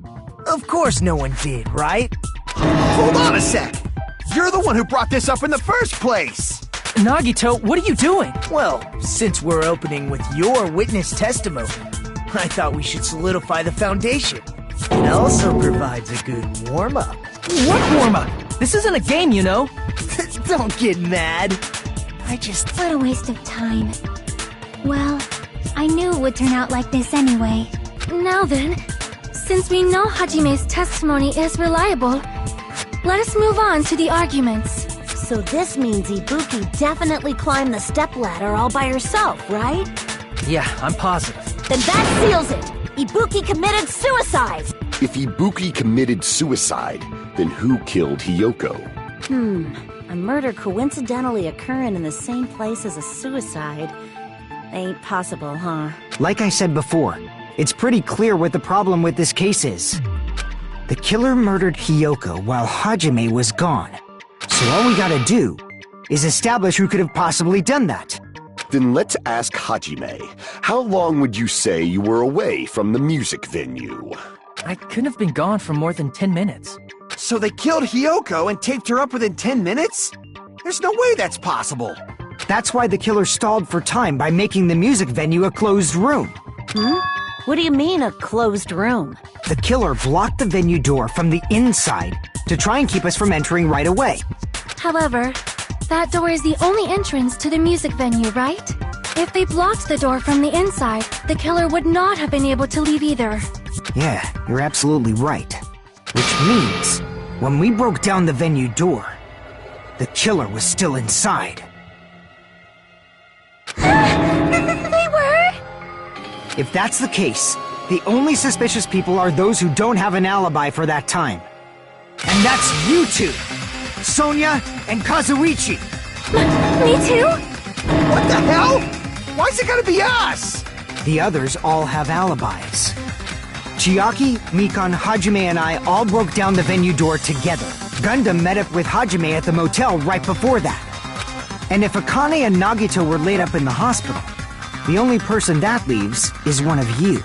Of course no one did, right? Hold on a sec! You're the one who brought this up in the first place! Nagito, what are you doing? Well, since we're opening with your witness testimony, I thought we should solidify the foundation. It also provides a good warm-up. What warm-up? This isn't a game, you know. Don't get mad. What a waste of time. Well, I knew it would turn out like this anyway. Now then, since we know Hajime's testimony is reliable, let us move on to the arguments. So this means Ibuki definitely climbed the stepladder all by herself, right? Yeah, I'm positive. Then that seals it! Ibuki committed suicide! If Ibuki committed suicide, then who killed Hiyoko? A murder coincidentally occurring in the same place as a suicide. Ain't possible, huh? Like I said before, it's pretty clear what the problem with this case is. The killer murdered Hiyoko while Hajime was gone. So all we gotta do is establish who could have possibly done that. Then let's ask Hajime. How long would you say you were away from the music venue? I couldn't have been gone for more than 10 minutes. So they killed Hiyoko and taped her up within 10 minutes? There's no way that's possible. That's why the killer stalled for time by making the music venue a closed room. What do you mean, a closed room? The killer blocked the venue door from the inside to try and keep us from entering right away. However, that door is the only entrance to the music venue, right? If they blocked the door from the inside, the killer would not have been able to leave either. Yeah, you're absolutely right. Which means, when we broke down the venue door, the killer was still inside. They were? If that's the case, the only suspicious people are those who don't have an alibi for that time. And that's you two! Sonia and Kazuichi! Me too? What the hell? Why's it gotta be us? The others all have alibis. Chiaki, Mikan, Hajime, and I all broke down the venue door together. Gundam met up with Hajime at the motel right before that. And if Akane and Nagito were laid up in the hospital, the only person that leaves is one of you.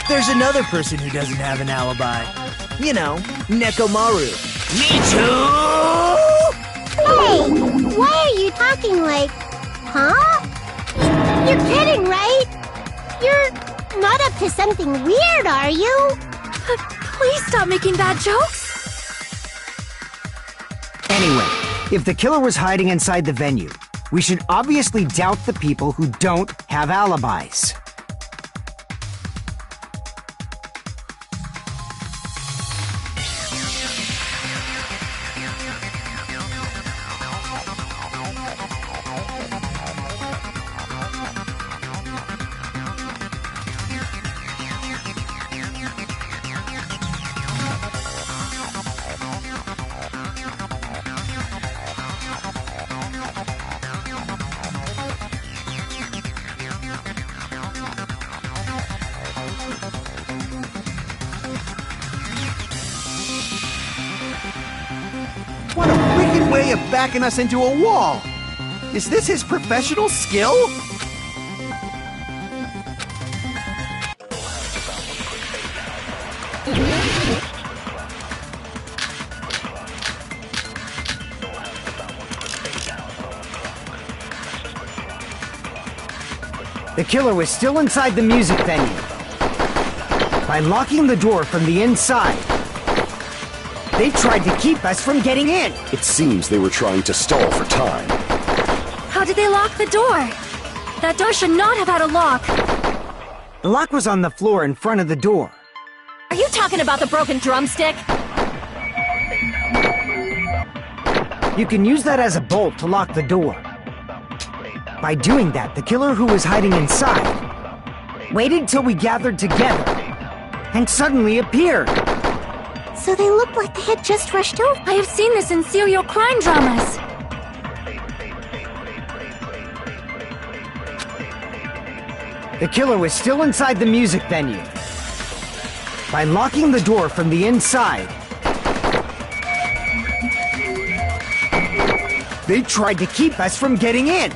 There's another person who doesn't have an alibi. You know, Nekomaru. Hey! Why are you talking like... Huh? You're kidding, right? You're not up to something weird, are you? Please stop making bad jokes. Anyway, if the killer was hiding inside the venue, we should obviously doubt the people who don't have alibis. What a wicked way of backing us into a wall! Is this his professional skill? The killer was still inside the music venue. By locking the door from the inside, they tried to keep us from getting in. It seems they were trying to stall for time. How did they lock the door? That door should not have had a lock. The lock was on the floor in front of the door. Are you talking about the broken drumstick? You can use that as a bolt to lock the door. By doing that, the killer who was hiding inside waited till we gathered together and suddenly appeared. So they looked like they had just rushed over. I have seen this in serial crime dramas. The killer was still inside the music venue. By locking the door from the inside, they tried to keep us from getting in.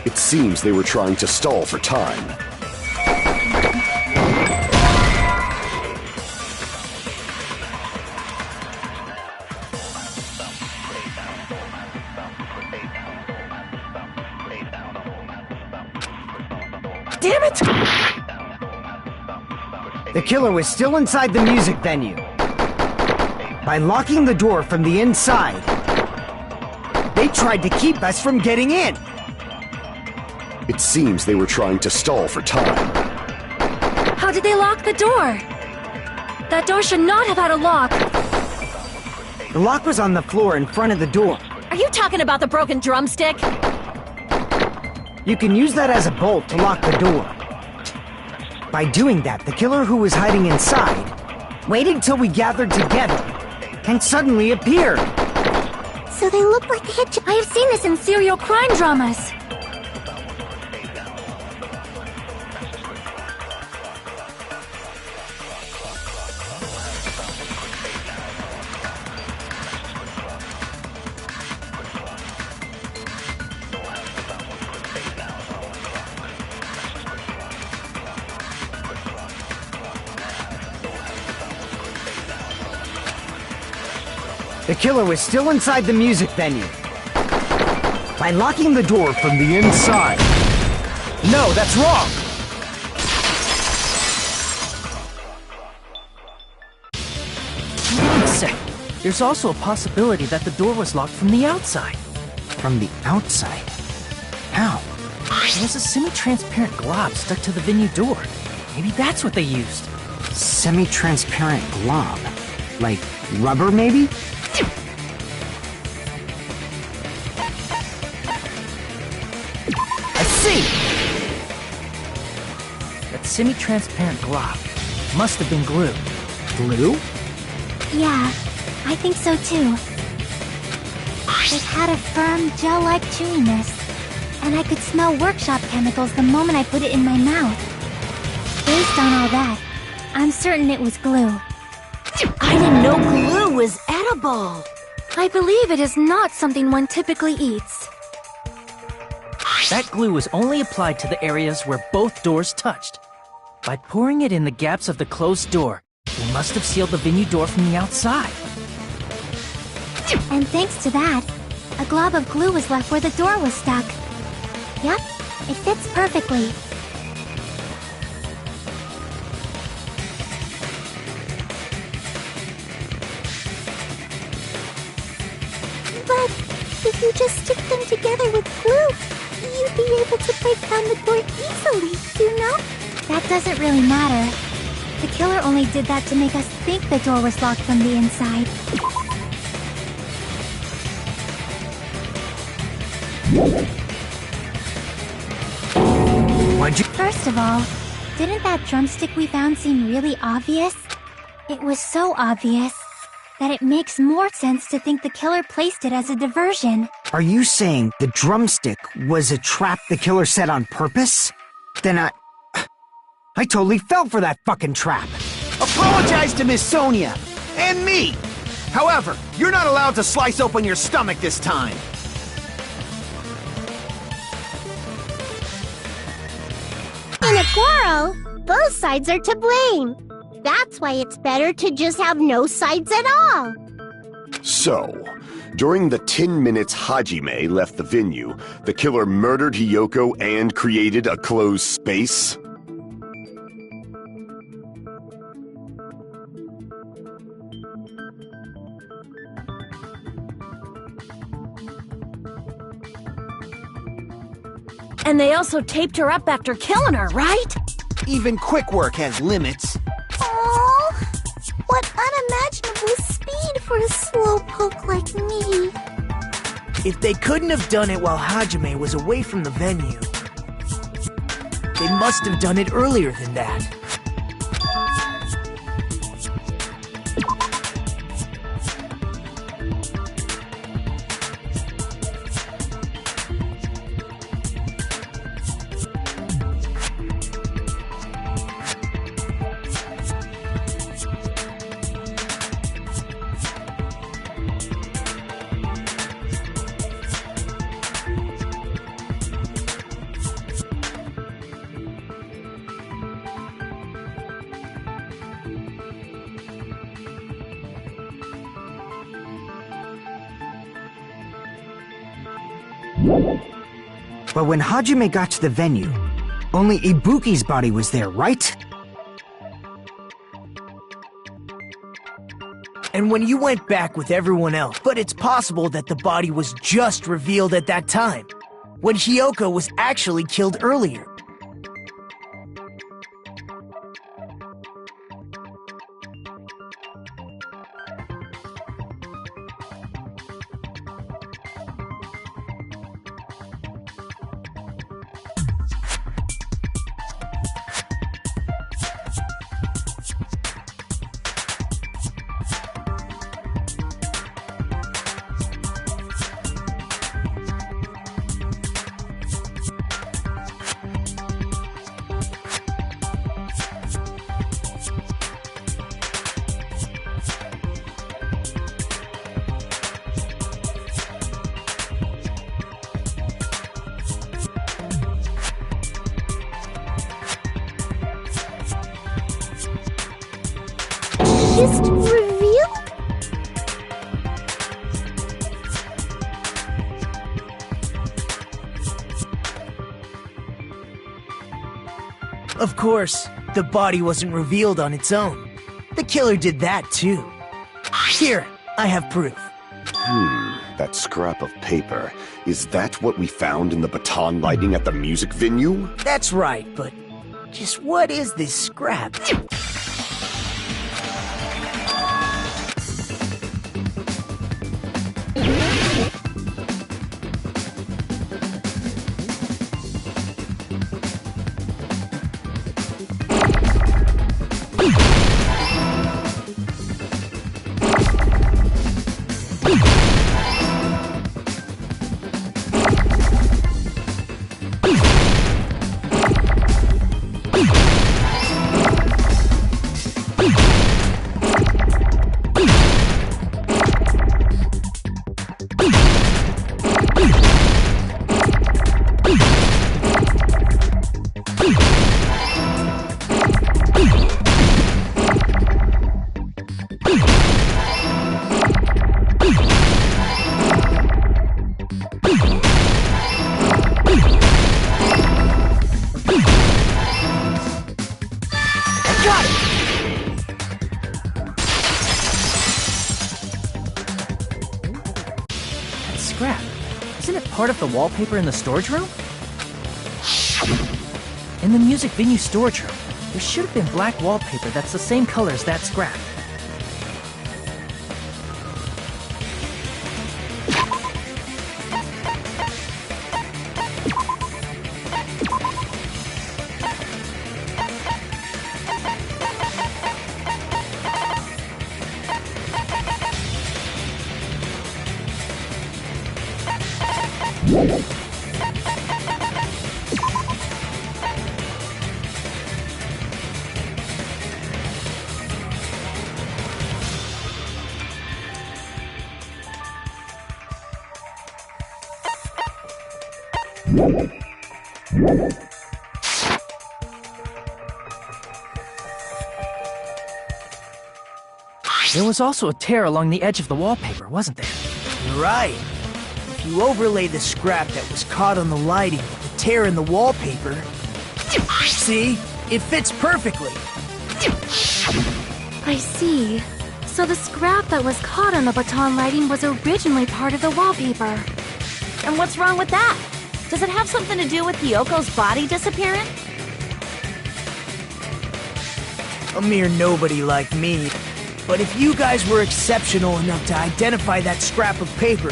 It seems they were trying to stall for time. Damn it! The killer was still inside the music venue. By locking the door from the inside, they tried to keep us from getting in. It seems they were trying to stall for time. How did they lock the door? That door should not have had a lock. The lock was on the floor in front of the door. Are you talking about the broken drumstick? You can use that as a bolt to lock the door. By doing that, the killer who was hiding inside waited till we gathered together and suddenly appeared. So they look like they had... I have seen this in serial crime dramas. The killer was still inside the music venue. By locking the door from the inside. No, that's wrong! Wait a sec. There's also a possibility that the door was locked from the outside. From the outside? How? There was a semi-transparent glob stuck to the venue door. Maybe that's what they used. Semi-transparent glob? Like rubber, maybe? I see! That semi-transparent glob must have been glue. Glue? Yeah, I think so too. It had a firm, gel-like chewiness, and I could smell workshop chemicals the moment I put it in my mouth. Based on all that, I'm certain it was glue. I didn't know glue was edible. I believe it is not something one typically eats. That glue was only applied to the areas where both doors touched. By pouring it in the gaps of the closed door, they must have sealed the venue door from the outside. And thanks to that, a glob of glue was left where the door was stuck. Yep, it fits perfectly. But if you just stick them together with glue, you'd be able to break down the door easily, you know? That doesn't really matter. The killer only did that to make us think the door was locked from the inside. First of all, didn't that drumstick we found seem really obvious? It was so obvious that it makes more sense to think the killer placed it as a diversion. Are you saying the drumstick was a trap the killer set on purpose? Then I totally fell for that fucking trap. Apologize to Miss Sonia! And me! However, you're not allowed to slice open your stomach this time. In a quarrel, both sides are to blame. That's why it's better to just have no sides at all. So, during the 10 minutes Hajime left the venue, the killer murdered Hiyoko and created a closed space? And they also taped her up after killing her, right? Even quick work has limits. Oh, what unimaginable speed for a slowpoke like me. If they couldn't have done it while Hajime was away from the venue, they must have done it earlier than that. But when Hajime got to the venue, only Ibuki's body was there, right? And when you went back with everyone else, but it's possible that the body was just revealed at that time, when Hiyoko was actually killed earlier. just revealed? Of course, the body wasn't revealed on its own. The killer did that too. Here, I have proof. That scrap of paper. Is that what we found in the baton lighting at the music venue? That's right, but just what is this scrap? Scrap. Isn't it part of the wallpaper in the storage room? In the music venue storage room, there should have been black wallpaper that's the same color as that scrap. There was also a tear along the edge of the wallpaper, wasn't there? You're right. If you overlay the scrap that was caught on the lighting with the tear in the wallpaper... See? It fits perfectly. I see. So the scrap that was caught on the baton lighting was originally part of the wallpaper. And what's wrong with that? Does it have something to do with Hyoko's body disappearing? A mere nobody like me. But if you guys were exceptional enough to identify that scrap of paper,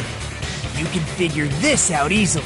you can figure this out easily.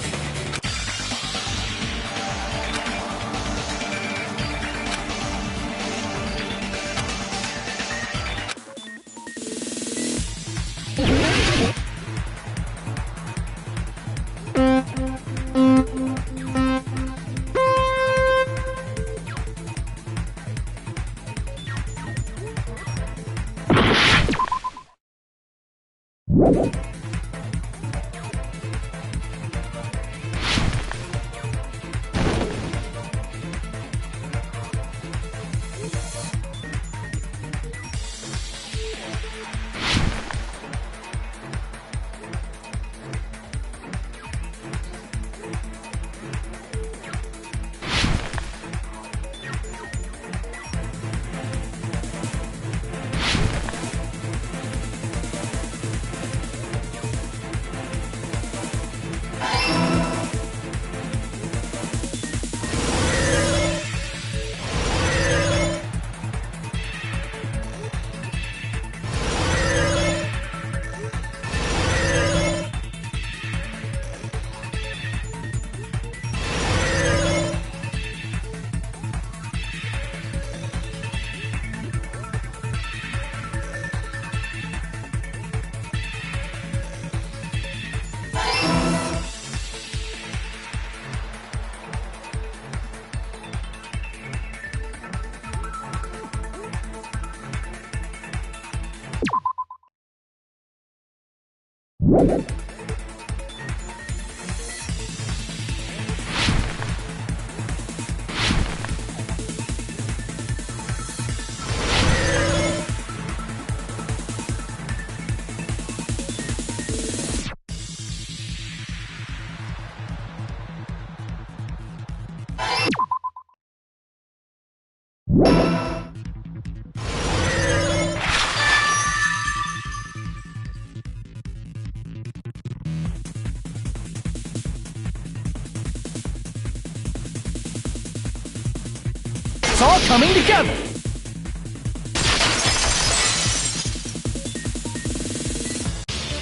It's all coming together!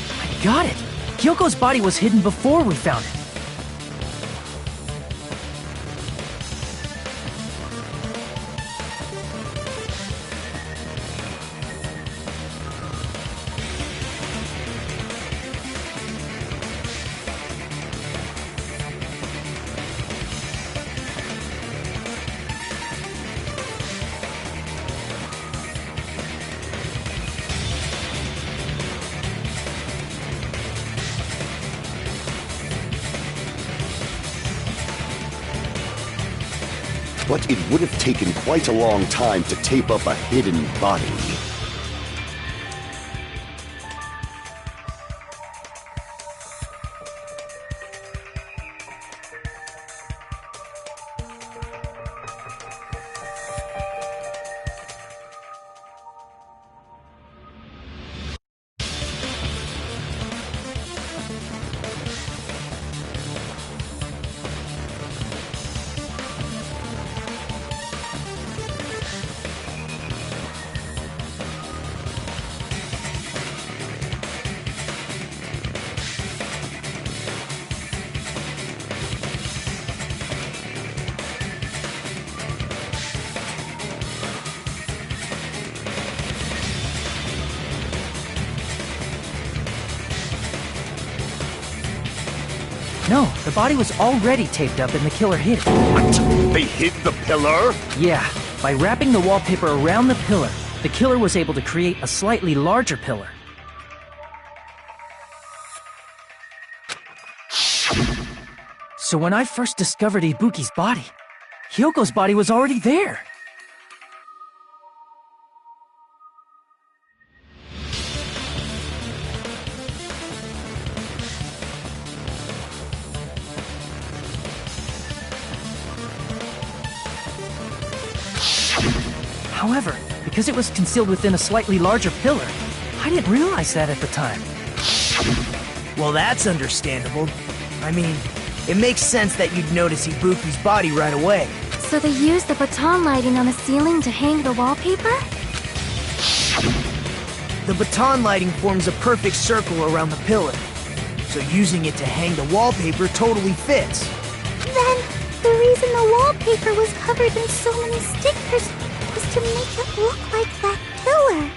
I got it! Hyoko's body was hidden before we found it. But it would have taken quite a long time to tape up a hidden body. No, the body was already taped up and the killer hid it. What? They hid the pillar? Yeah, by wrapping the wallpaper around the pillar, the killer was able to create a slightly larger pillar. So when I first discovered Ibuki's body, Hyoko's body was already there. However, because it was concealed within a slightly larger pillar, I didn't realize that at the time. Well, that's understandable. I mean, it makes sense that you'd notice Ibuki's body right away. So they used the baton lighting on the ceiling to hang the wallpaper? The baton lighting forms a perfect circle around the pillar, so using it to hang the wallpaper totally fits. Then, the reason the wallpaper was covered in so many stickers was to make it look like that pillar.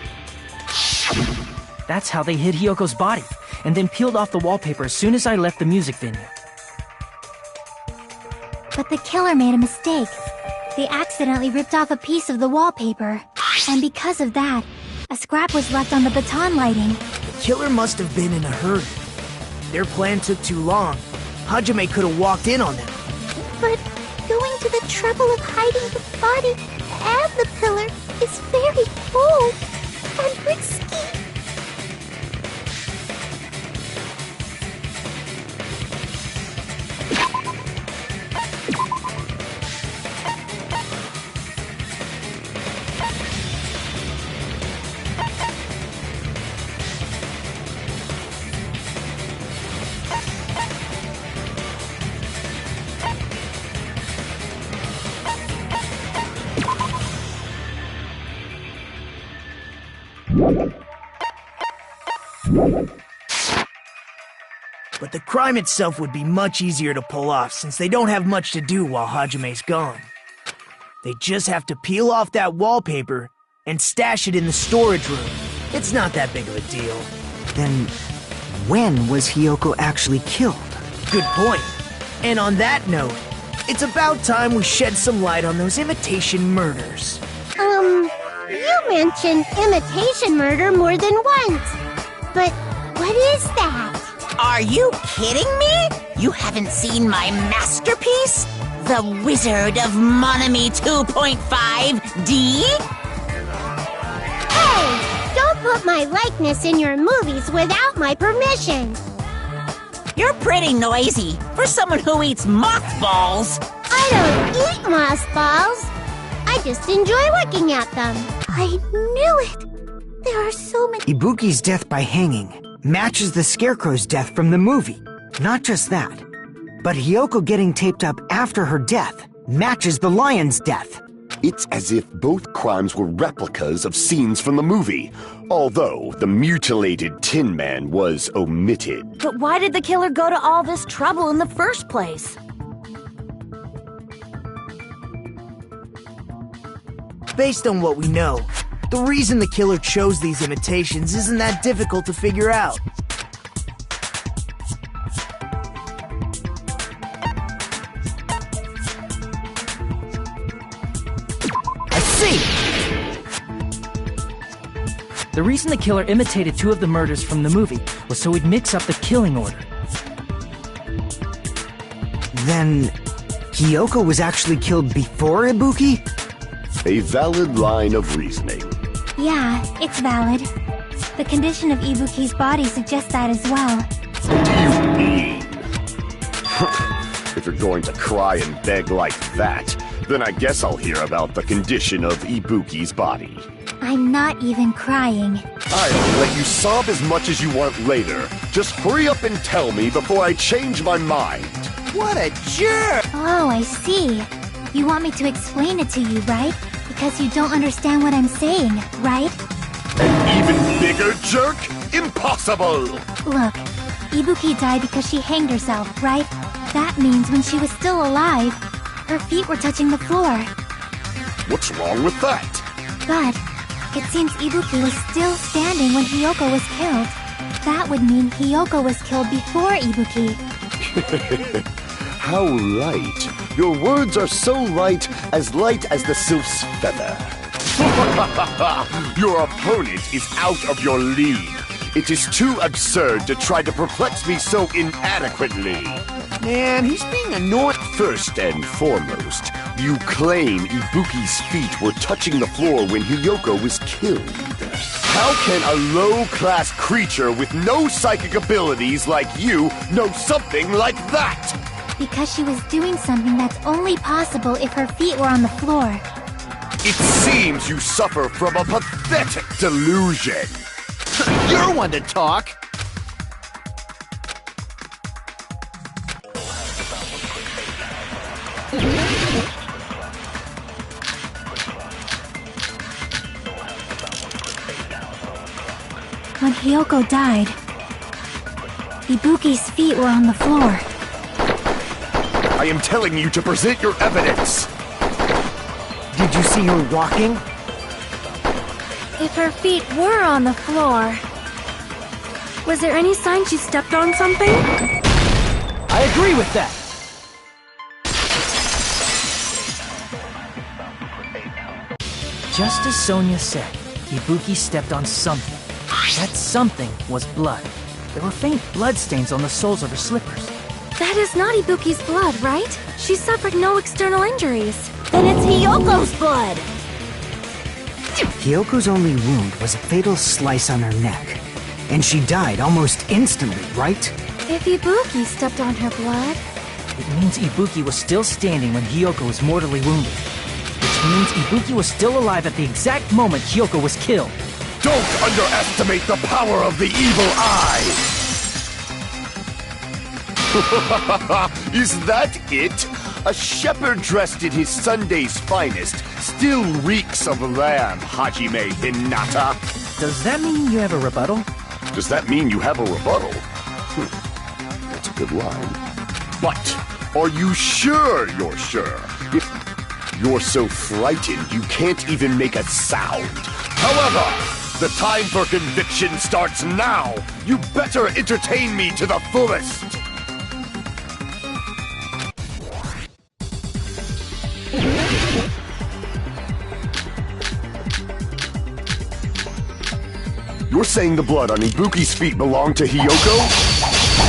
That's how they hid Hyoko's body, and then peeled off the wallpaper as soon as I left the music venue. But the killer made a mistake. They accidentally ripped off a piece of the wallpaper. And because of that, a scrap was left on the baton lighting. The killer must have been in a hurry. Their plan took too long. Hajime could have walked in on them. But going to the trouble of hiding the body and the pillar is very bold and risky. But the crime itself would be much easier to pull off since they don't have much to do while Hajime's gone. They just have to peel off that wallpaper and stash it in the storage room. It's not that big of a deal. Then, when was Hyoko actually killed? Good point. And on that note, it's about time we shed some light on those imitation murders. You mentioned imitation murder more than once. But what is that? Are you kidding me? You haven't seen my masterpiece? The Wizard of Monami 2.5D? Hey! Don't put my likeness in your movies without my permission. You're pretty noisy for someone who eats mothballs. I don't eat mothballs. I just enjoy looking at them. I knew it. There are so many... Ibuki's death by hanging matches the Scarecrow's death from the movie. Not just that, but Hyoko getting taped up after her death matches the lion's death. It's as if both crimes were replicas of scenes from the movie, although the mutilated Tin Man was omitted. But why did the killer go to all this trouble in the first place? Based on what we know, the reason the killer chose these imitations isn't that difficult to figure out. I see! The reason the killer imitated two of the murders from the movie was so he'd mix up the killing order. Then, Hiyoko was actually killed before Ibuki? A valid line of reasoning. Yeah, it's valid. The condition of Ibuki's body suggests that as well. What do you mean? If you're going to cry and beg like that, then I guess I'll hear about the condition of Ibuki's body. I'm not even crying. I'll let you sob as much as you want later. Just hurry up and tell me before I change my mind. What a jerk! Oh, I see. You want me to explain it to you, right? Because you don't understand what I'm saying, right? An even bigger jerk? Impossible! Look, Ibuki died because she hanged herself, right? That means when she was still alive, her feet were touching the floor. What's wrong with that? But it seems Ibuki was still standing when Hiyoko was killed. That would mean Hiyoko was killed before Ibuki. How light. Your words are so light as the sylph's feather. Your opponent is out of your league. It is too absurd to try to perplex me so inadequately. Man, he's being annoying. First and foremost, you claim Ibuki's feet were touching the floor when Hiyoko was killed. How can a low-class creature with no psychic abilities like you know something like that? Because she was doing something that's only possible if her feet were on the floor. It seems you suffer from a pathetic delusion. You're one to talk. When Hiyoko died, Ibuki's feet were on the floor. I am telling you to present your evidence. Did you see her walking? If her feet were on the floor, was there any sign she stepped on something? I agree with that! Just as Sonia said, Ibuki stepped on something. That something was blood. There were faint bloodstains on the soles of her slippers. That is not Ibuki's blood, right? She suffered no external injuries. Then it's Hiyoko's blood! Hiyoko's only wound was a fatal slice on her neck. And she died almost instantly, right? If Ibuki stepped on her blood... It means Ibuki was still standing when Hiyoko was mortally wounded. Which means Ibuki was still alive at the exact moment Hiyoko was killed. Don't underestimate the power of the evil eye! Is that it? A shepherd dressed in his Sunday's finest still reeks of lamb, Hajime Hinata. Does that mean you have a rebuttal? Does that mean you have a rebuttal? That's a good line. But are you sure you're sure? If you're so frightened you can't even make a sound. However, the time for conviction starts now. You better entertain me to the fullest. You're saying the blood on Ibuki's feet belonged to Hiyoko?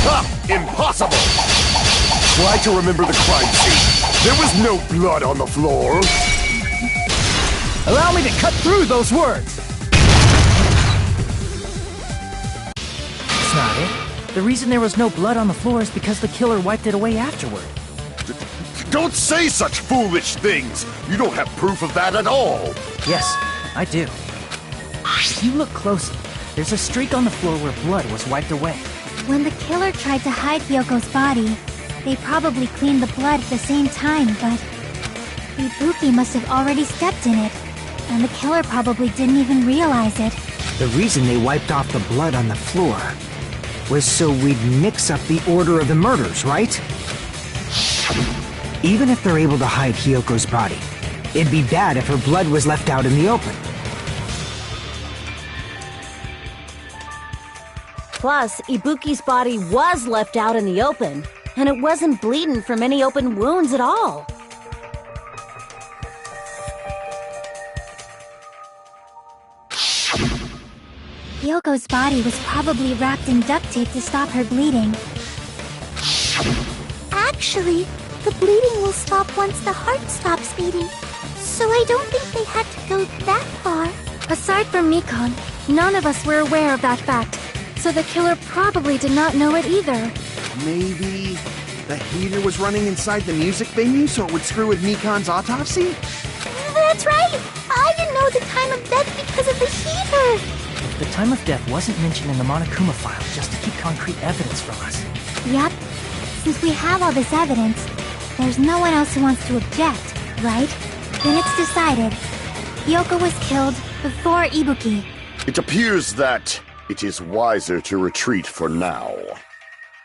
Ha! Impossible! Try to remember the crime scene. There was no blood on the floor. Allow me to cut through those words! That's not it. The reason there was no blood on the floor is because the killer wiped it away afterward. Don't say such foolish things! You don't have proof of that at all! Yes, I do. If you look closely, there's a streak on the floor where blood was wiped away. When the killer tried to hide Hyoko's body, they probably cleaned the blood at the same time, but Ibuki must have already stepped in it, and the killer probably didn't even realize it. The reason they wiped off the blood on the floor was so we'd mix up the order of the murders, right? Even if they're able to hide Hyoko's body, it'd be bad if her blood was left out in the open. Plus, Ibuki's body was left out in the open, and it wasn't bleeding from any open wounds at all. Hyoko's body was probably wrapped in duct tape to stop her bleeding. Actually, the bleeding will stop once the heart stops beating, so I don't think they had to go that far. Aside from Mikan, none of us were aware of that fact, so the killer probably did not know it either. Maybe the heater was running inside the music venue so it would screw with Mikan's autopsy? That's right! I didn't know the time of death because of the heater! The time of death wasn't mentioned in the Monokuma file just to keep concrete evidence from us. Yep. Since we have all this evidence, there's no one else who wants to object, right? Then it's decided. Hyoko was killed before Ibuki. It appears that it is wiser to retreat for now.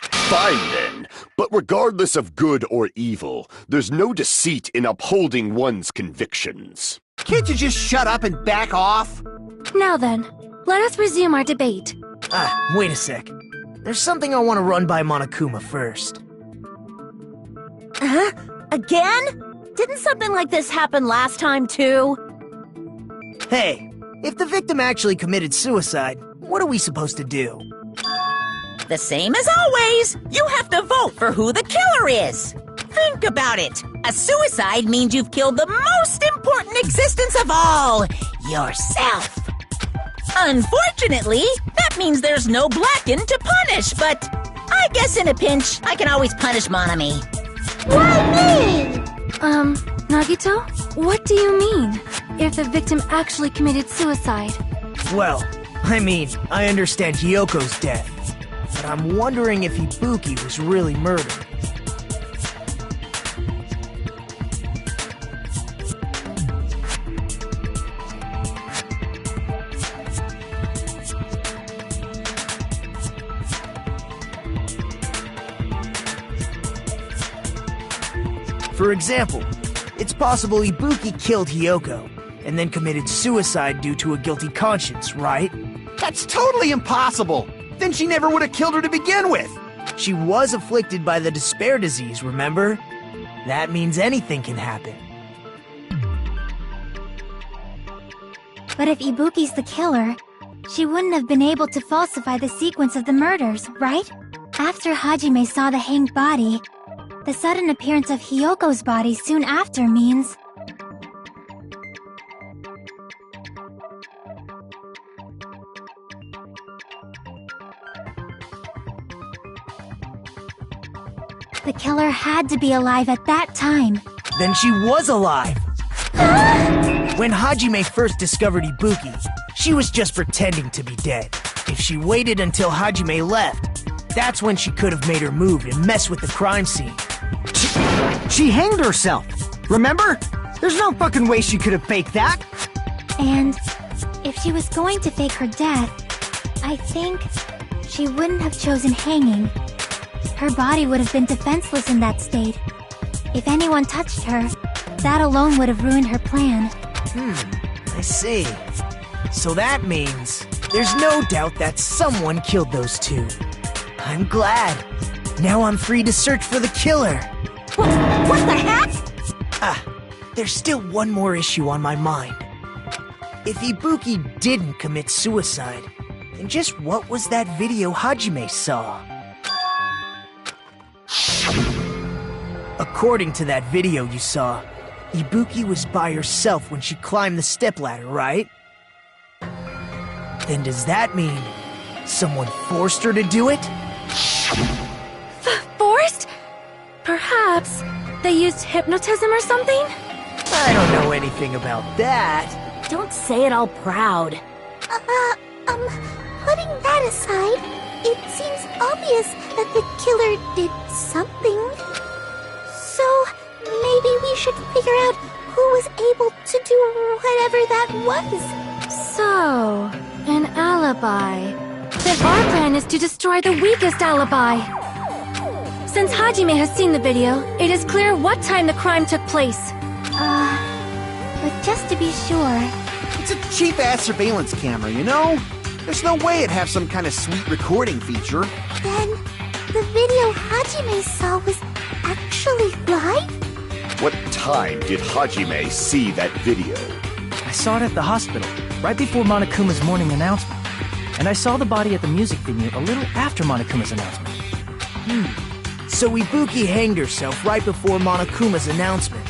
Fine then, but regardless of good or evil, there's no deceit in upholding one's convictions. Can't you just shut up and back off? Now then, let us resume our debate. Wait a sec. There's something I want to run by Monokuma first. Huh? Again? Didn't something like this happen last time, too? Hey, if the victim actually committed suicide, what are we supposed to do? The same as always. You have to vote for who the killer is. Think about it. A suicide means you've killed the most important existence of all, yourself. Unfortunately, that means there's no Blacken to punish, but I guess in a pinch, I can always punish Monami. Why me? Nagito? What do you mean? If the victim actually committed suicide? Well, I mean, I understand Hyoko's death, but I'm wondering if Ibuki was really murdered. For example, it's possible Ibuki killed Hyoko, and then committed suicide due to a guilty conscience, right? That's totally impossible! Then she never would have killed her to begin with! She was afflicted by the despair disease, remember? That means anything can happen. But if Ibuki's the killer, she wouldn't have been able to falsify the sequence of the murders, right? After Hajime saw the hanged body, the sudden appearance of Hyoko's body soon after means... the killer had to be alive at that time. Then she was alive! When Hajime first discovered Ibuki, she was just pretending to be dead. If she waited until Hajime left, that's when she could have made her move and mess with the crime scene. She hanged herself! Remember? There's no fucking way she could have faked that! And if she was going to fake her death, I think she wouldn't have chosen hanging. Her body would have been defenseless in that state. If anyone touched her, that alone would have ruined her plan. I see. So that means there's no doubt that someone killed those two. I'm glad. Now I'm free to search for the killer. What the heck? There's still one more issue on my mind. If Ibuki didn't commit suicide, then just what was that video Hajime saw? According to that video you saw, Ibuki was by herself when she climbed the stepladder, right? Then does that mean someone forced her to do it? Forced? Perhaps they used hypnotism or something? I don't know anything about that. Don't say it all proud. Putting that aside, it seems obvious that the killer did something. So, maybe we should figure out who was able to do whatever that was. So, an alibi. Then our plan is to destroy the weakest alibi. Since Hajime has seen the video, it is clear what time the crime took place. But just to be sure... It's a cheap-ass surveillance camera, you know? There's no way it'd have some kind of sweet recording feature. Then, the video Hajime saw was actually live? What time did Hajime see that video? I saw it at the hospital, right before Monokuma's morning announcement. And I saw the body at the music venue a little after Monokuma's announcement. So Ibuki hanged herself right before Monokuma's announcement.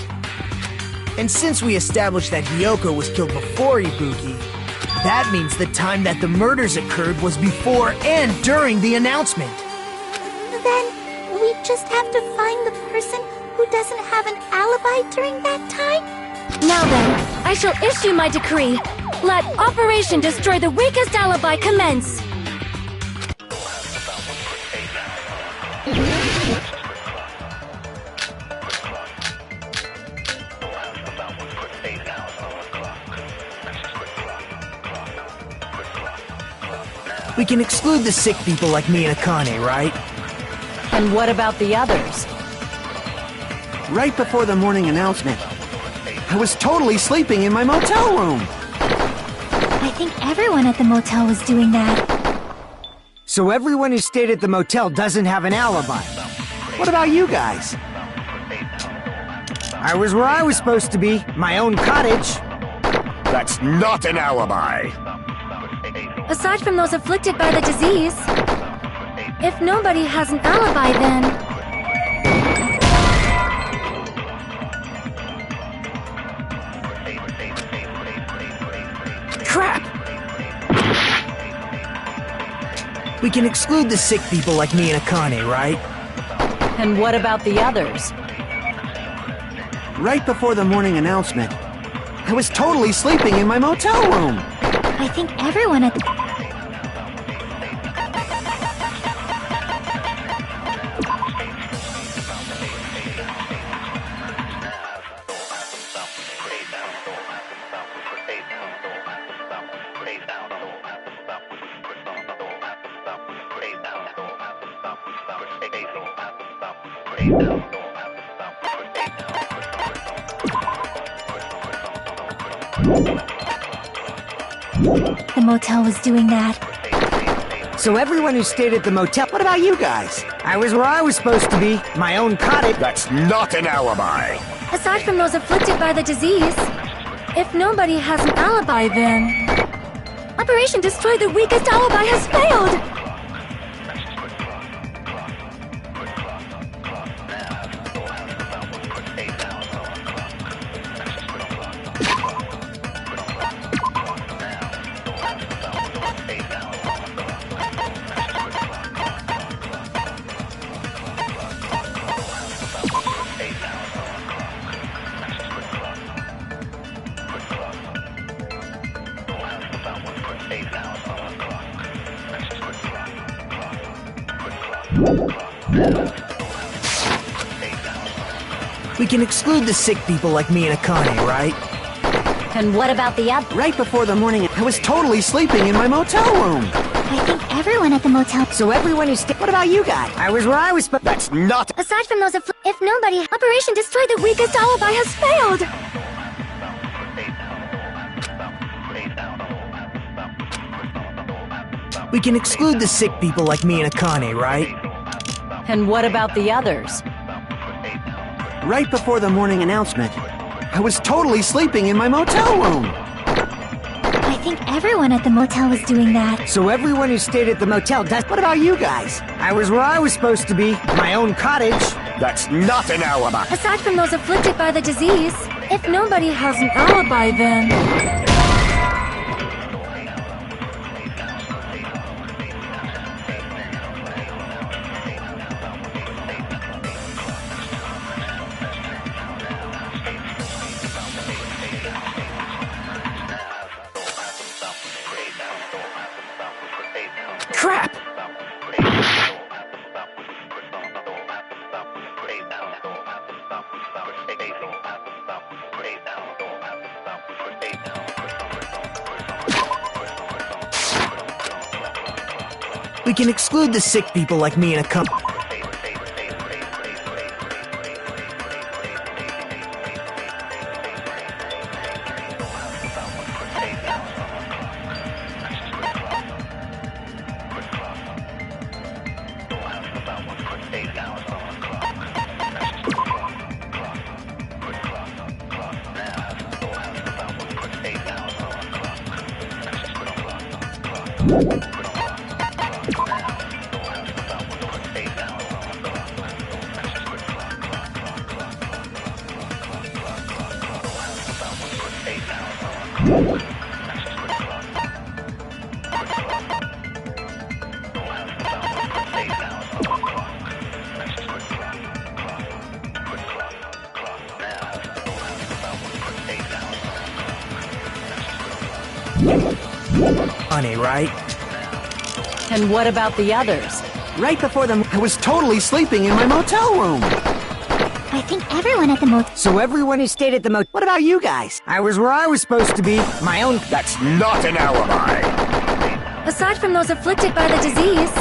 And since we established that Hiyoko was killed before Ibuki, that means the time that the murders occurred was before and during the announcement. Then, we just have to find the person who doesn't have an alibi during that time? Now then, I shall issue my decree. Let Operation Destroy the Weakest Alibi commence! We can exclude the sick people like me and Akane, right? And what about the others? Right before the morning announcement, I was totally sleeping in my motel room. I think everyone at the motel was doing that. So everyone who stayed at the motel doesn't have an alibi. What about you guys? I was where I was supposed to be, my own cottage. That's not an alibi. Aside from those afflicted by the disease, if nobody has an alibi, then... Crap! We can exclude the sick people like me and Akane, right? And what about the others? Right before the morning announcement, I was totally sleeping in my motel room. I think everyone at the... The motel was doing that. So everyone who stayed at the motel... What about you guys? I was where I was supposed to be, my own cottage. That's not an alibi. Aside from those afflicted by the disease, if nobody has an alibi, then... Operation Destroy the Weakest Alibi has failed! We can exclude the sick people like me and Akane, right? And what about the others? Right before the morning, I was totally sleeping in my motel room. I think everyone at the motel... So everyone who stayed... What about you guys? I was where I was supposed... That's not... Aside from those if nobody... Operation Destroy the Weakest Alibi has failed! We can exclude the sick people like me and Akane, right? And what about the others? Right before the morning announcement, I was totally sleeping in my motel room. I think everyone at the motel was doing that. So everyone who stayed at the motel does... What about you guys? I was where I was supposed to be, my own cottage. That's not an alibi. Aside from those afflicted by the disease, if nobody has an alibi, then... Crap! We can exclude the sick people like me in a couple. Funny, right? And what about the others? Right before them, I was totally sleeping in my motel room. I think everyone at the motel. So everyone who stayed at the motel. What about you guys? I was where I was supposed to be. My own. That's not an alibi. Aside from those afflicted by the disease,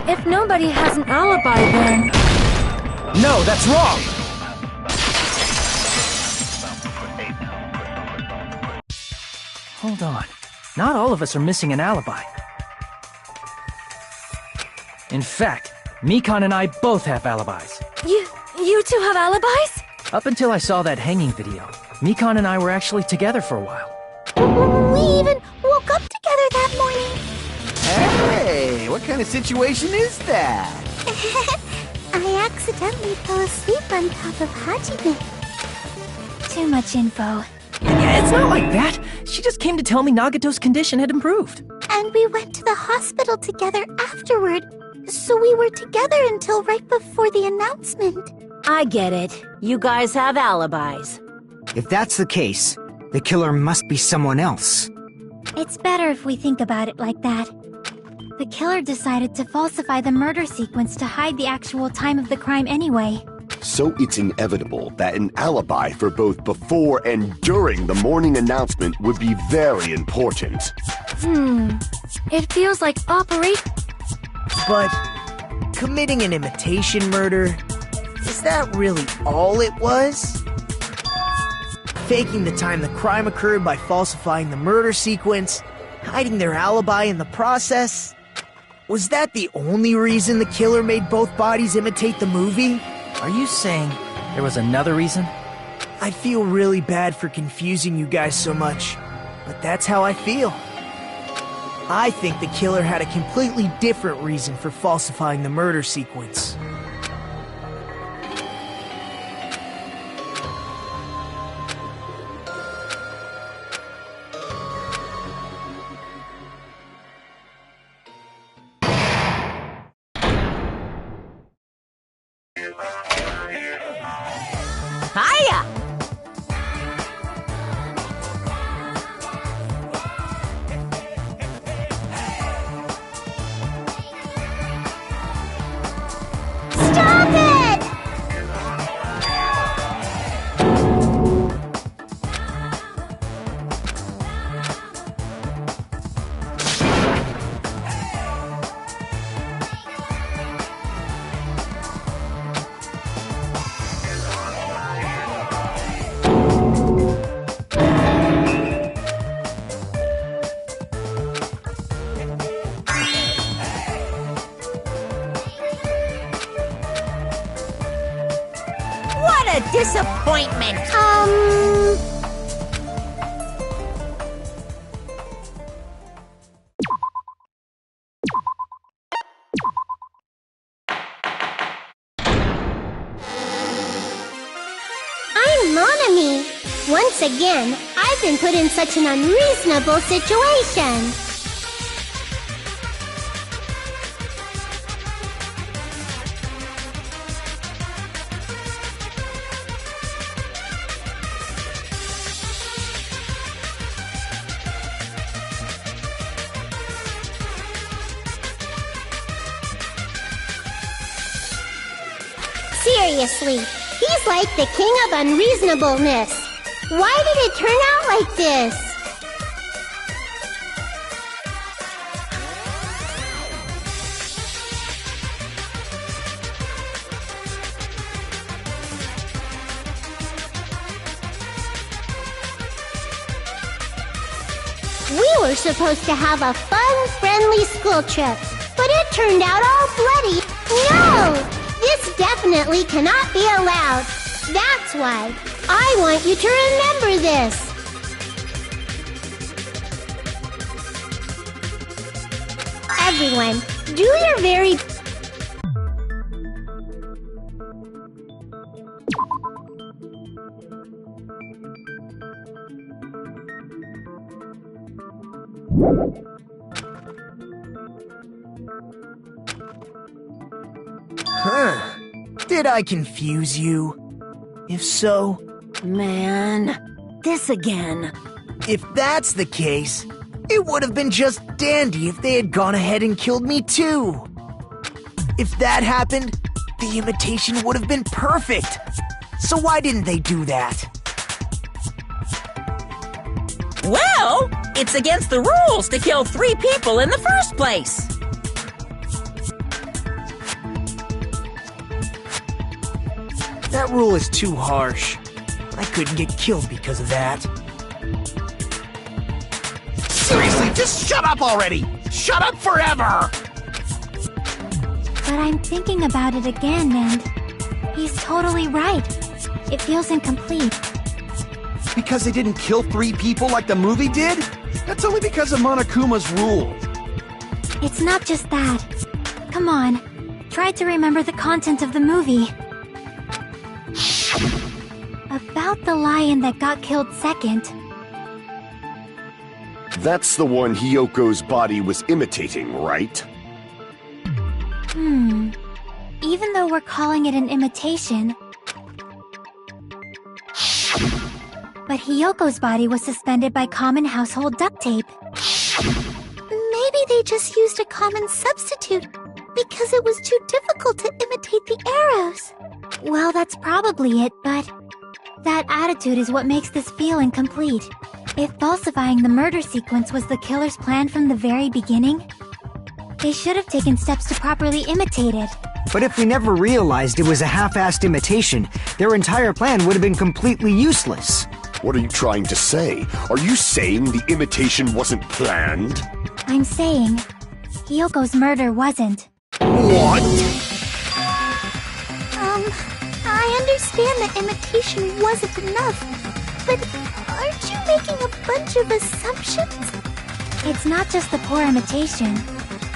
if nobody has an alibi, then... No, that's wrong! Hold on. Not all of us are missing an alibi. In fact, Mikan and I both have alibis. You two have alibis? Up until I saw that hanging video, Mikan and I were actually together for a while. We even woke up together that morning. Hey, what kind of situation is that? I accidentally fell asleep on top of Hajime. Too much info. Yeah, it's not like that. She just came to tell me Nagato's condition had improved. And we went to the hospital together afterward. So we were together until right before the announcement. I get it. You guys have alibis. If that's the case, the killer must be someone else. It's better if we think about it like that. The killer decided to falsify the murder sequence to hide the actual time of the crime anyway. So it's inevitable that an alibi for both before and during the morning announcement would be very important. It feels like But committing an imitation murder, is that really all it was? Faking the time the crime occurred by falsifying the murder sequence, hiding their alibi in the process? Was that the only reason the killer made both bodies imitate the movie? Are you saying there was another reason? I feel really bad for confusing you guys so much, but that's how I feel. I think the killer had a completely different reason for falsifying the murder sequence. Hiya! Stop it! What a disappointment! I'm Monami. Once again, I've been put in such an unreasonable situation. Seriously, he's like the king of unreasonableness. Why did it turn out like this? We were supposed to have a fun, friendly school trip, but it turned out all bloody. No! This definitely cannot be allowed. That's why I want you to remember this. Everyone, do your very... Huh. Did I confuse you? If so... Man, this again. If that's the case, it would have been just dandy if they had gone ahead and killed me too. If that happened, the imitation would have been perfect. So why didn't they do that? Well, it's against the rules to kill 3 people in the first place. That rule is too harsh. I couldn't get killed because of that. Seriously, just shut up already! Shut up forever! But I'm thinking about it again, and he's totally right. It feels incomplete. Because they didn't kill 3 people like the movie did? That's only because of Monokuma's rule. It's not just that. Come on, try to remember the content of the movie. About the lion that got killed second. That's the one Hyoko's body was imitating, right? Even though we're calling it an imitation... But Hyoko's body was suspended by common household duct tape. Maybe they just used a common substitute because it was too difficult to imitate the arrows. Well, that's probably it, but... that attitude is what makes this feel incomplete. If falsifying the murder sequence was the killer's plan from the very beginning, they should have taken steps to properly imitate it. But if we never realized it was a half-assed imitation, their entire plan would have been completely useless. What are you trying to say? Are you saying the imitation wasn't planned? I'm saying, Hyoko's murder wasn't. What? I understand that imitation wasn't enough, but aren't you making a bunch of assumptions? It's not just the poor imitation.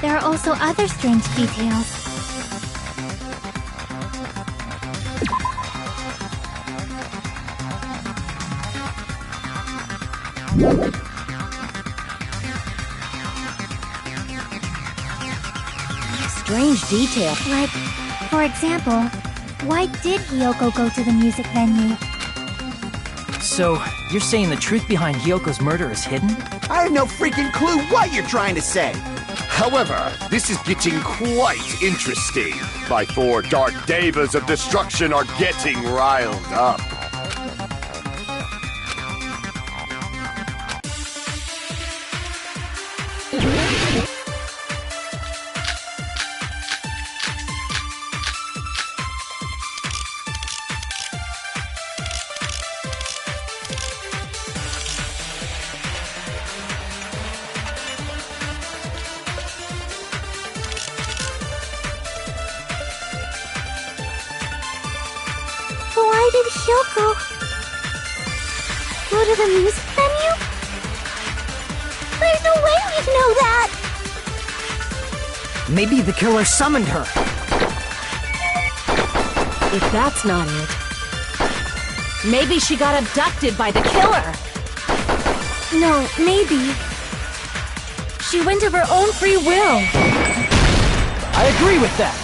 There are also other strange details. Strange detail. Like, for example, why did Hyoko go to the music venue? So, you're saying the truth behind Hyoko's murder is hidden? I have no freaking clue what you're trying to say. However, this is getting quite interesting. My 4 dark devas of destruction are getting riled up. Why did Hyoko go to the music venue? There's no way we'd know that! Maybe the killer summoned her. If that's not it, maybe she got abducted by the killer. No, maybe. She went of her own free will. I agree with that!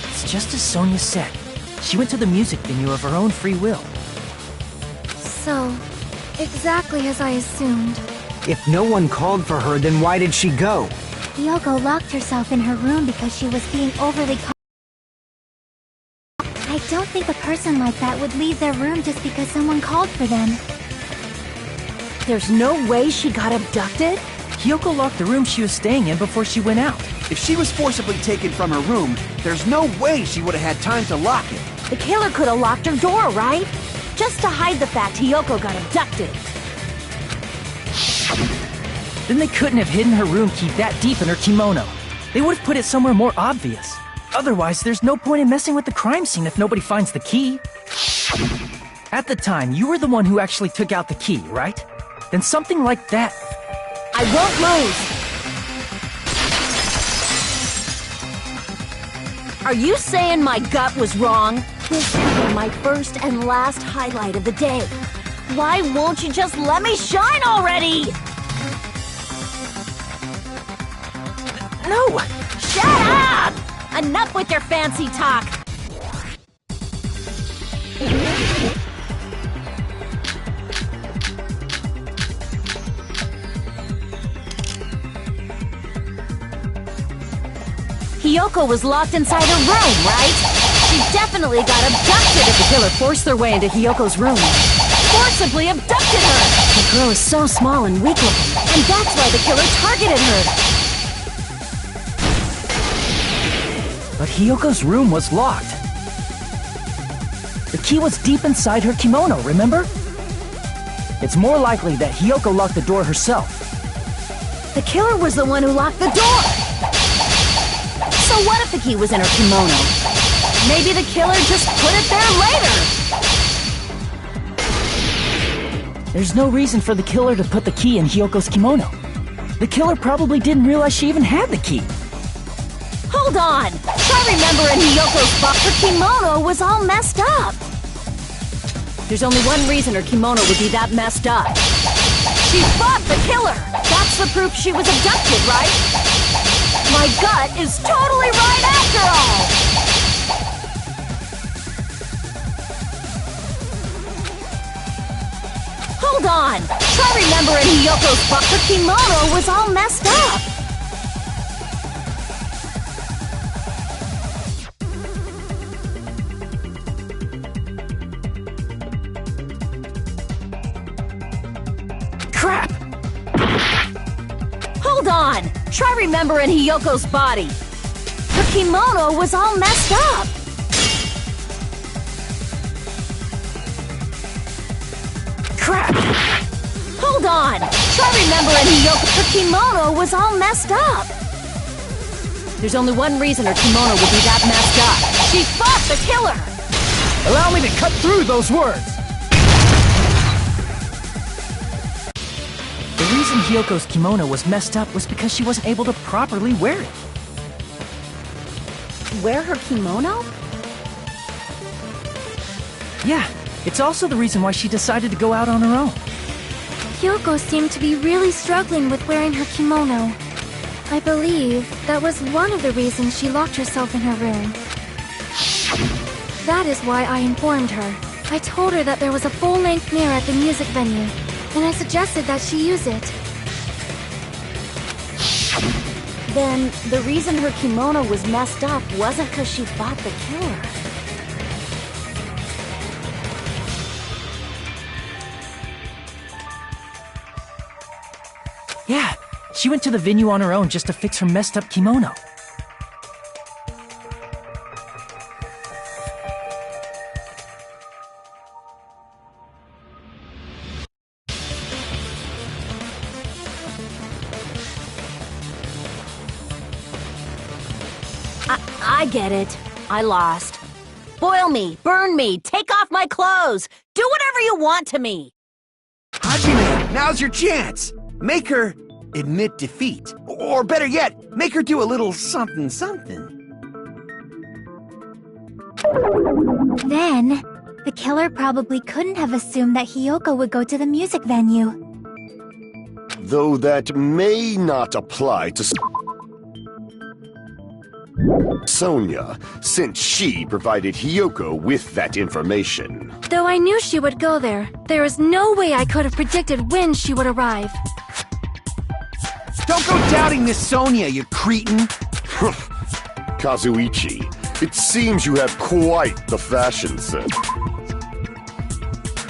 It's just as Sonia said. She went to the music venue of her own free will. So, exactly as I assumed. If no one called for her, then why did she go? Hyoko locked herself in her room because she was being overly I don't think a person like that would leave their room just because someone called for them. There's no way she got abducted? Hyoko locked the room she was staying in before she went out. If she was forcibly taken from her room, there's no way she would have had time to lock it. The killer could have locked her door, right? just to hide the fact Hiyoko got abducted. Then they couldn't have hidden her room key that deep in her kimono. They would have put it somewhere more obvious. Otherwise, there's no point in messing with the crime scene if nobody finds the key. At the time, you were the one who actually took out the key, right? Then something like that... I won't lose! Are you saying my gut was wrong? This could be my first and last highlight of the day. Why won't you just let me shine already? No! Shut up! Enough with your fancy talk! Hiyoko was locked inside her room, right? She definitely got abducted if the killer forced their way into Hiyoko's room. Forcibly abducted her! The girl is so small and weak-looking, and that's why the killer targeted her. But Hiyoko's room was locked. The key was deep inside her kimono, remember? It's more likely that Hiyoko locked the door herself. The killer was the one who locked the door! So what if the key was in her kimono? Maybe the killer just put it there later! There's no reason for the killer to put the key in Hiyoko's kimono. The killer probably didn't realize she even had the key. Hold on! Try remembering Hiyoko's box. Her kimono was all messed up. There's only one reason her kimono would be that messed up. She fought the killer! That's the proof she was abducted, right? My gut is totally right after all! Hold on! Try remembering Hiyoko's box. Her kimono was all messed up. Crap! Hold on! Try remembering Hiyoko's body. Her kimono was all messed up. Crap! Hold on! Try remembering Hiyoko. Her kimono was all messed up. There's only one reason her kimono would be that messed up. She fought the killer! Allow me to cut through those words! The reason Hiyoko's kimono was messed up was because she wasn't able to properly wear it. Wear her kimono? Yeah, it's also the reason why she decided to go out on her own. Hiyoko seemed to be really struggling with wearing her kimono. I believe that was one of the reasons she locked herself in her room. That is why I informed her. I told her that there was a full-length mirror at the music venue, and I suggested that she use it. Then, the reason her kimono was messed up wasn't because she fought the killer. Yeah, she went to the venue on her own just to fix her messed up kimono. I get it. I lost. Boil me, burn me, take off my clothes, do whatever you want to me. Hajime, now's your chance. Make her admit defeat. Or better yet, make her do a little something something. Then, the killer probably couldn't have assumed that Hiyoko would go to the music venue. Though that may not apply to Sonia, since she provided Hiyoko with that information. Though I knew she would go there, there is no way I could have predicted when she would arrive. Don't go doubting Miss Sonia, you cretin! Kazuichi, it seems you have quite the fashion sense.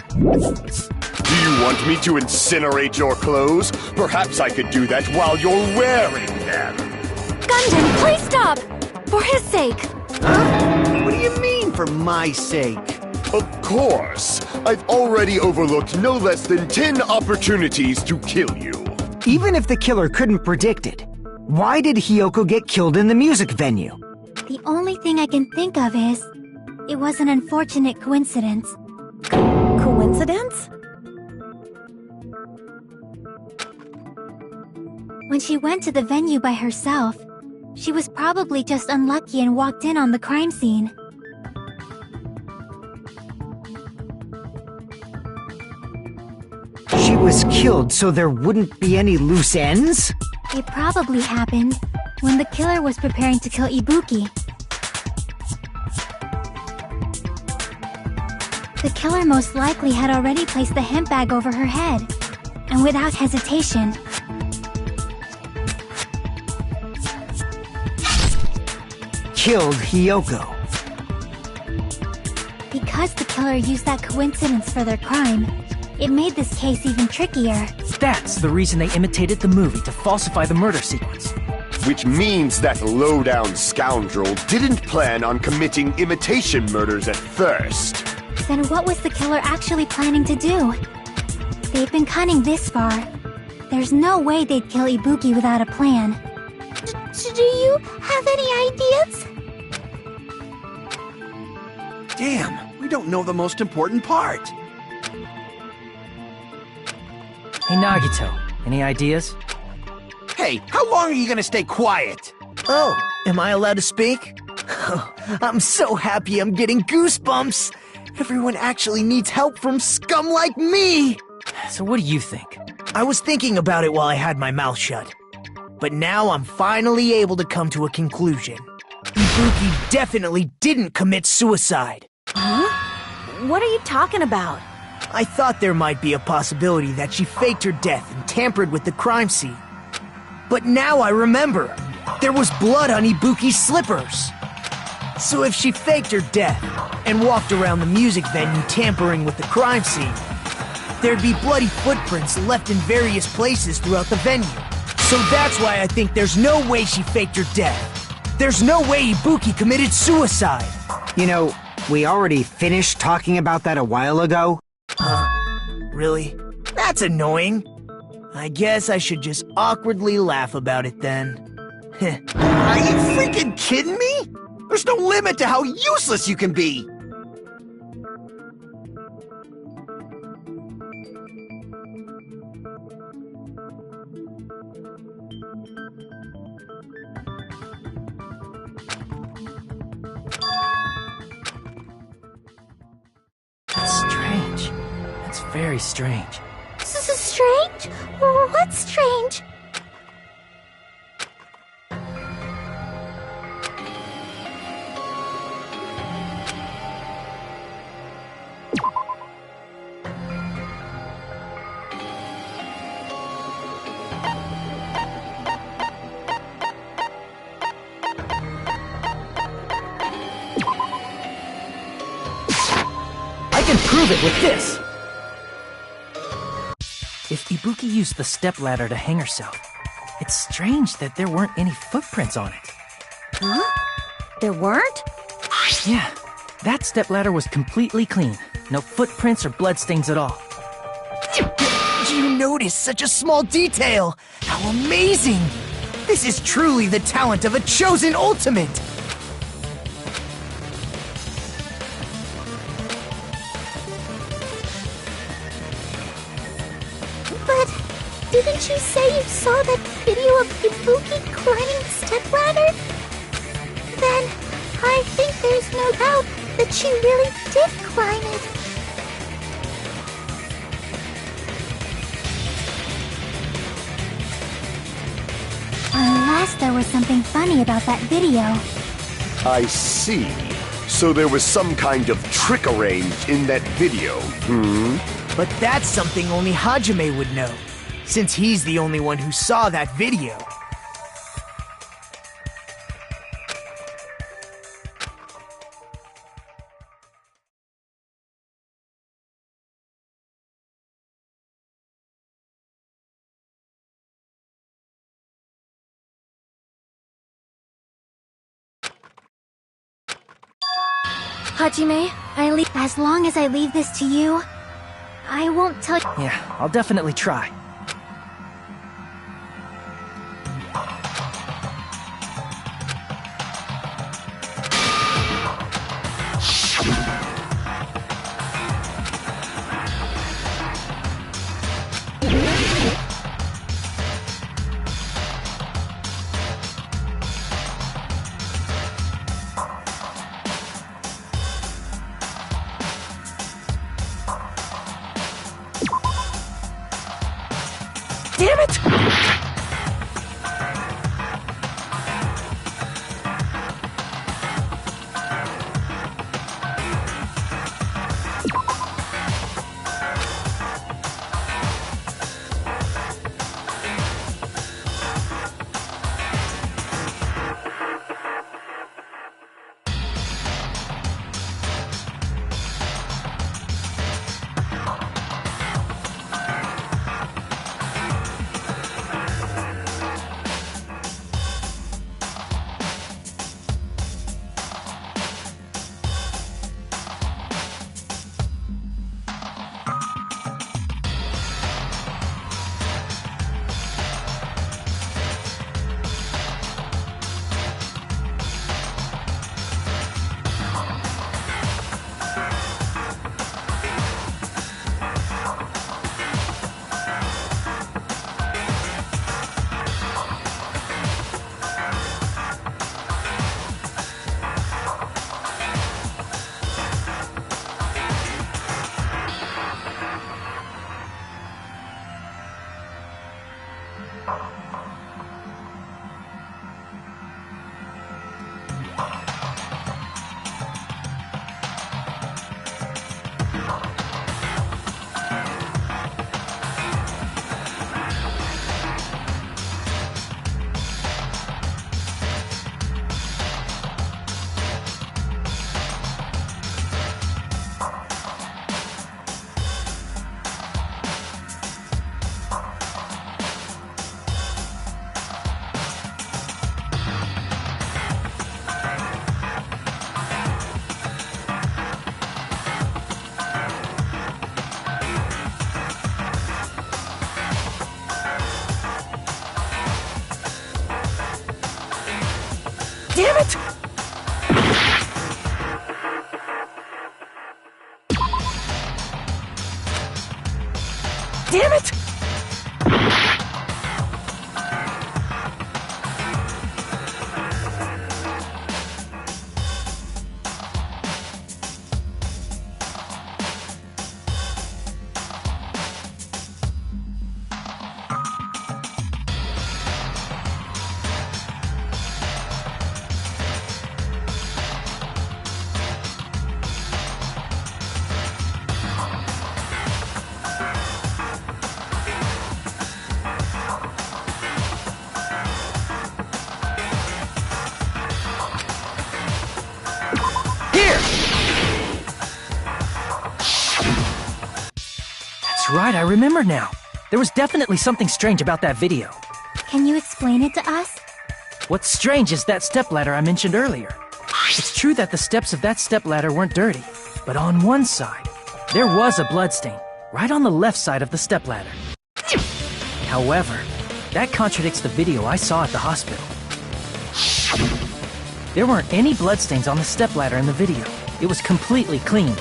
Do you want me to incinerate your clothes? Perhaps I could do that while you're wearing them. Gundam, please stop! For his sake! Huh? What do you mean, for my sake? Of course! I've already overlooked no less than 10 opportunities to kill you. Even if the killer couldn't predict it, why did Hiyoko get killed in the music venue? The only thing I can think of is, it was an unfortunate coincidence. Coincidence? When she went to the venue by herself, she was probably just unlucky and walked in on the crime scene. She was killed so there wouldn't be any loose ends? It probably happened when the killer was preparing to kill Ibuki. The killer most likely had already placed the hemp bag over her head, and without hesitation, killed Hiyoko. Because the killer used that coincidence for their crime, it made this case even trickier. That's the reason they imitated the movie to falsify the murder sequence. Which means that low-down scoundrel didn't plan on committing imitation murders at first. Then what was the killer actually planning to do? They've been cunning this far. There's no way they'd kill Ibuki without a plan. Do you have any ideas? Damn, we don't know the most important part. Hey Nagito, any ideas? Hey, how long are you gonna stay quiet? Oh, am I allowed to speak? I'm so happy I'm getting goosebumps. Everyone actually needs help from scum like me. So what do you think? I was thinking about it while I had my mouth shut. But now I'm finally able to come to a conclusion. Ibuki definitely didn't commit suicide. Huh? What are you talking about? I thought there might be a possibility that she faked her death and tampered with the crime scene. But now I remember, there was blood on Ibuki's slippers. So if she faked her death and walked around the music venue tampering with the crime scene, there'd be bloody footprints left in various places throughout the venue. So that's why I think there's no way she faked her death. There's no way Ibuki committed suicide. You know, we already finished talking about that a while ago. Really? That's annoying. I guess I should just awkwardly laugh about it then. Are you freaking kidding me? There's no limit to how useless you can be. That's strange. That's very strange. Strange? What's strange? I can prove it with this! If Ibuki used the stepladder to hang herself, it's strange that there weren't any footprints on it. Huh? There weren't? Yeah, that stepladder was completely clean. No footprints or bloodstains at all. Did you notice such a small detail? How amazing! This is truly the talent of a chosen ultimate! But didn't you say you saw that video of Ibuki climbing the stepladder? Then I think there's no doubt that she really did climb it. Unless there was something funny about that video. I see. So there was some kind of trick arranged in that video, But that's something only Hajime would know, since he's the only one who saw that video. Hajime, As long as I leave this to you, I won't tell you. Yeah, I'll definitely try. Damn it! Damn it! Damn it! Right, I remember now. There was definitely something strange about that video. Can you explain it to us? What's strange is that stepladder I mentioned earlier. It's true that the steps of that stepladder weren't dirty, but on one side, there was a bloodstain, right on the left side of the stepladder. However, that contradicts the video I saw at the hospital. There weren't any bloodstains on the stepladder in the video. It was completely clean.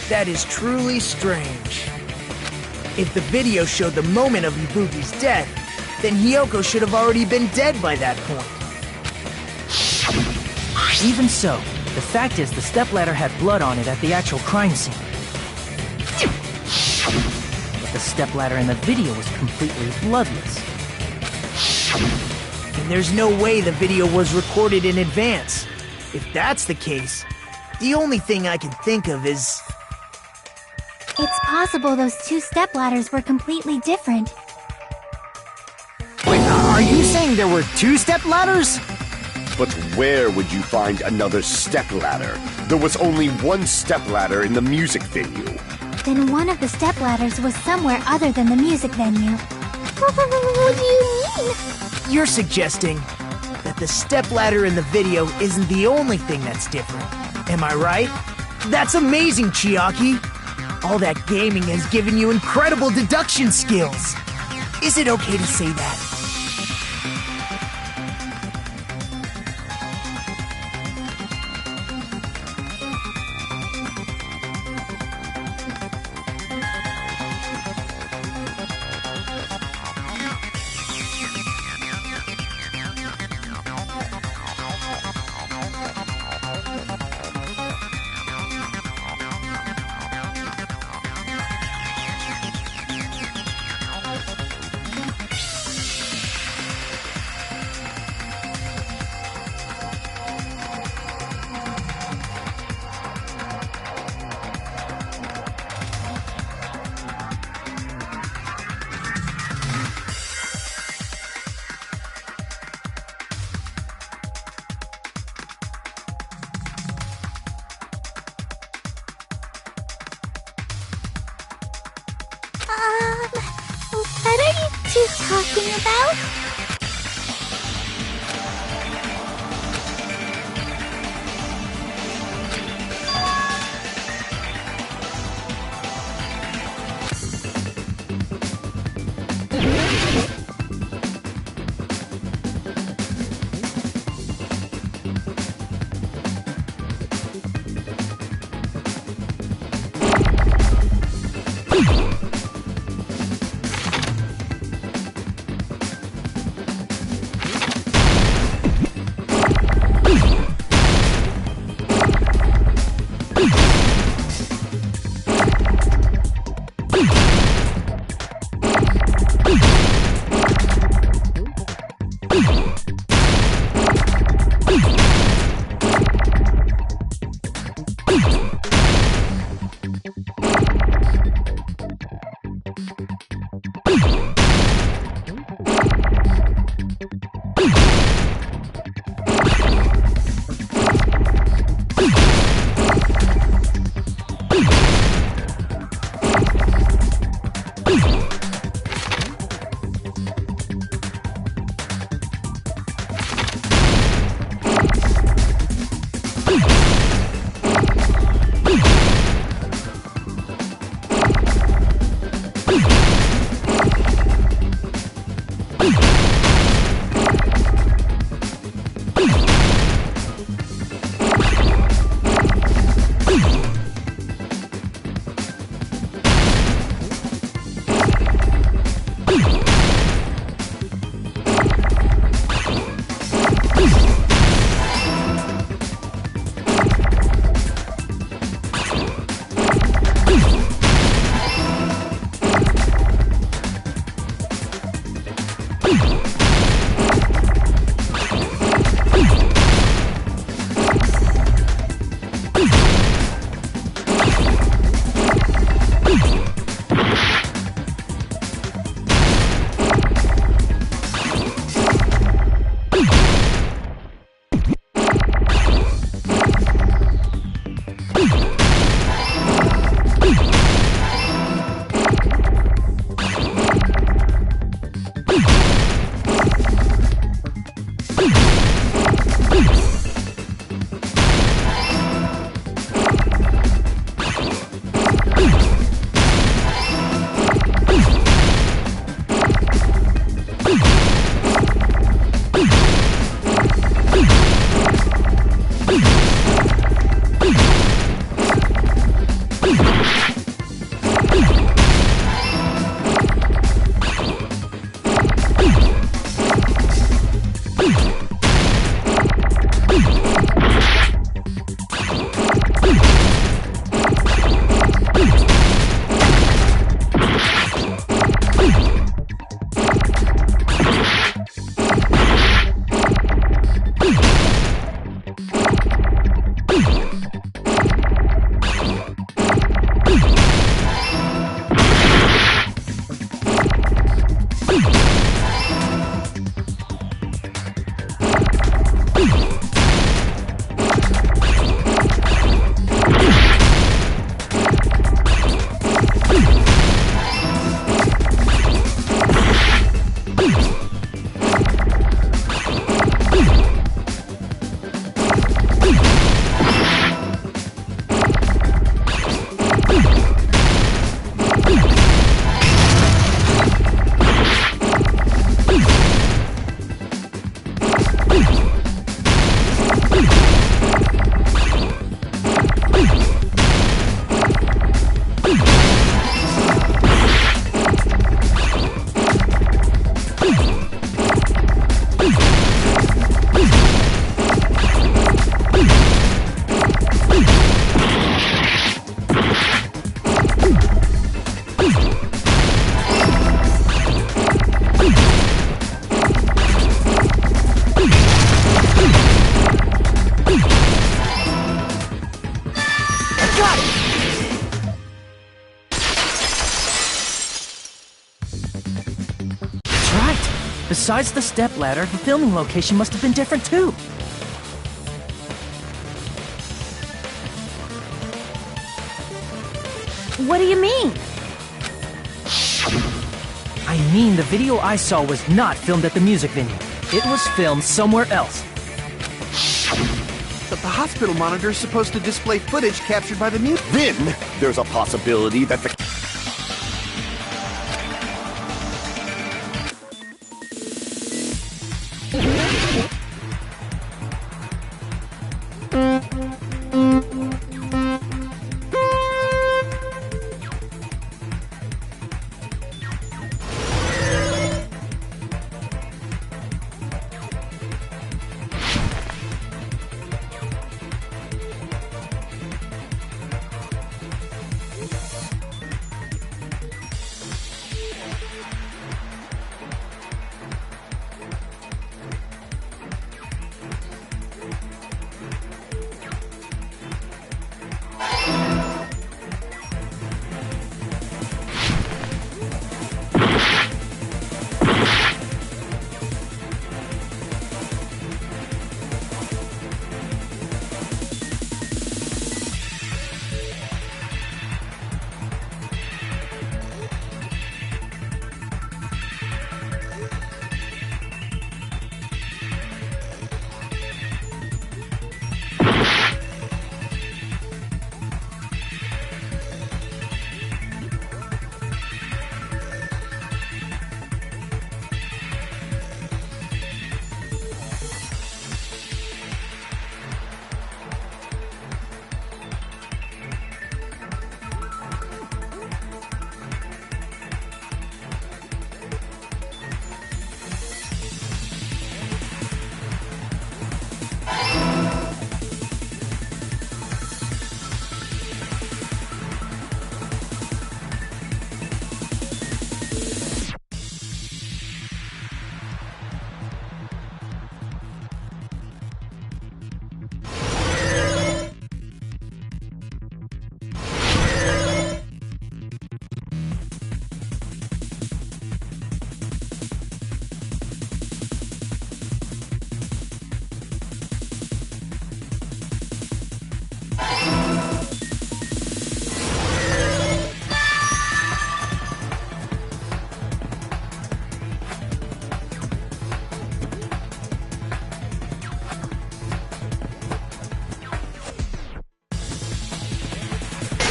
That is truly strange. If the video showed the moment of Ibuki's death, then Hiyoko should have already been dead by that point. Even so, the fact is the stepladder had blood on it at the actual crime scene. But the stepladder in the video was completely bloodless. And there's no way the video was recorded in advance. If that's the case, the only thing I can think of is... It's possible those two stepladders were completely different. Wait, are you saying there were two stepladders? But where would you find another stepladder? There was only one stepladder in the music venue. Then one of the stepladders was somewhere other than the music venue. What do you mean? You're suggesting that the stepladder in the video isn't the only thing that's different. Am I right? That's amazing, Chiaki! All that gaming has given you incredible deduction skills. Is it okay to say that? What are you two talking about? Besides the stepladder, the filming location must have been different too. What do you mean? I mean, the video I saw was not filmed at the music venue. It was filmed somewhere else. But the hospital monitor is supposed to display footage captured by the music. Then there's a possibility that the...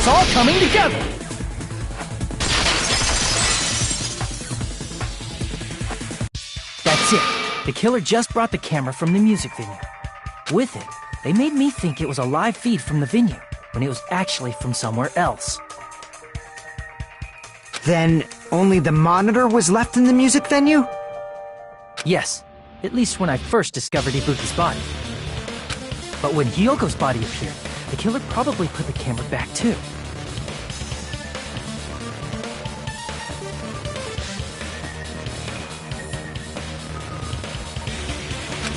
It's all coming together! That's it. The killer just brought the camera from the music venue. With it, they made me think it was a live feed from the venue, when it was actually from somewhere else. Then, only the monitor was left in the music venue? Yes, at least when I first discovered Ibuki's body. But when Hyoko's body appeared, the killer probably put the camera back too.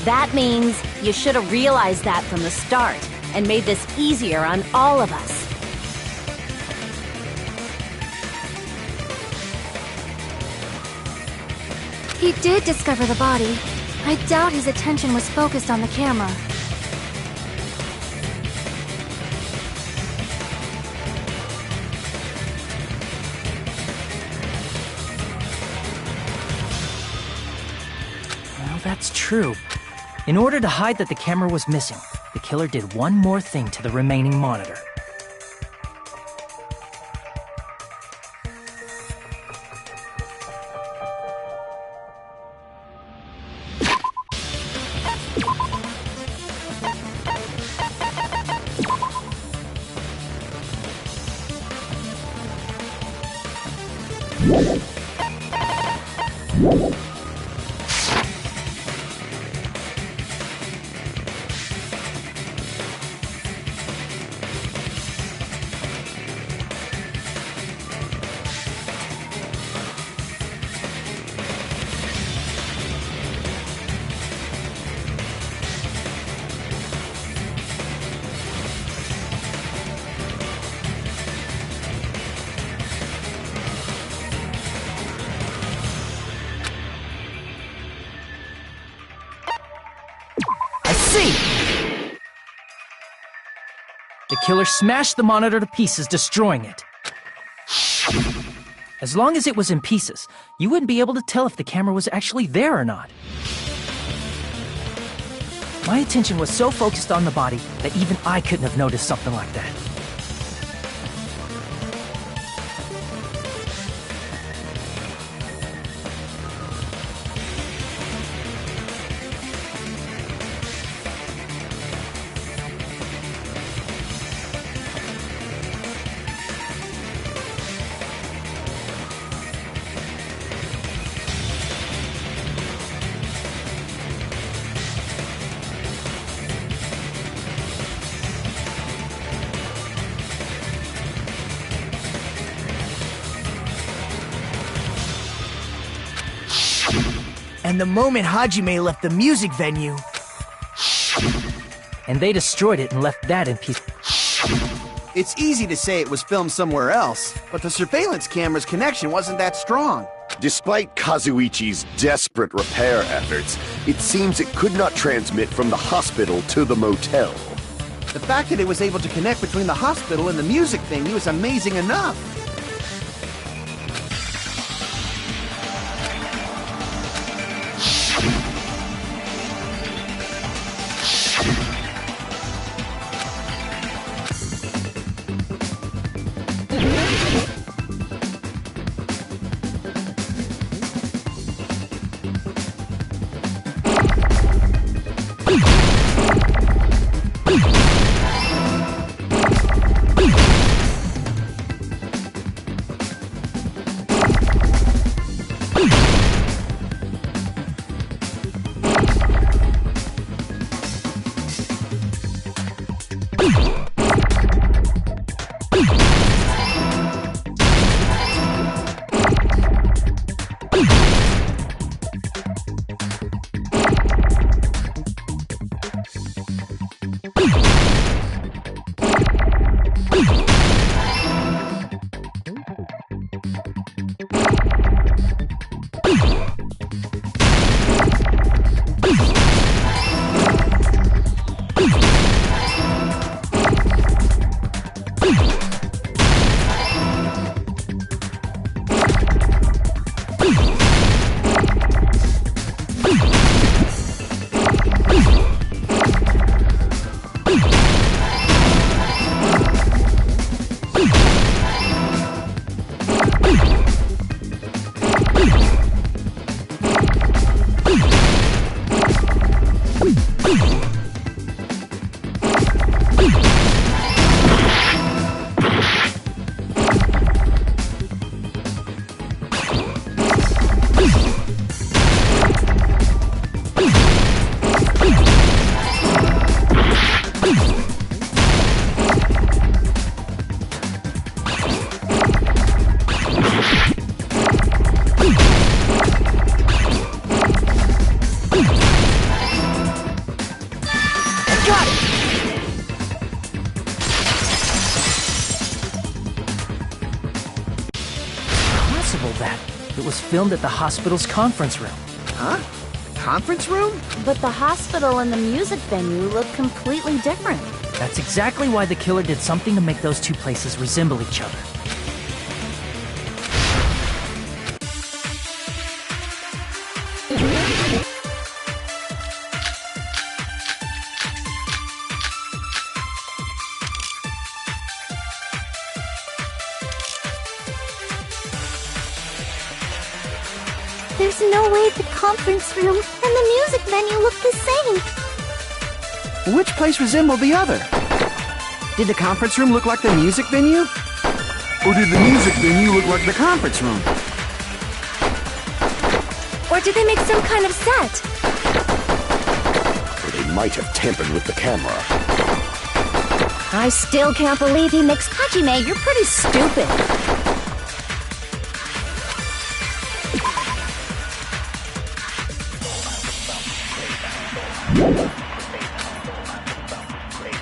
That means you should have realized that from the start and made this easier on all of us. He did discover the body. I doubt his attention was focused on the camera. Well, that's true. In order to hide that the camera was missing, the killer did one more thing to the remaining monitor. see! The killer smashed the monitor to pieces, destroying it. As long as it was in pieces, you wouldn't be able to tell if the camera was actually there or not. My attention was so focused on the body that even I couldn't have noticed something like that. And the moment Hajime left the music venue... And they destroyed it and left that in pieces. It's easy to say it was filmed somewhere else, but the surveillance camera's connection wasn't that strong. Despite Kazuichi's desperate repair efforts, it seems it could not transmit from the hospital to the motel. The fact that it was able to connect between the hospital and the music venue is amazing enough. That it was filmed at the hospital's conference room. Huh? Conference room? But the hospital and the music venue look completely different. That's exactly why the killer did something to make those two places resemble each other. There's no way the conference room and the music venue look the same. Which place resembled the other? Did the conference room look like the music venue? Or did the music venue look like the conference room? Or did they make some kind of set? Or they might have tampered with the camera. I still can't believe he mixed Hajime. You're pretty stupid.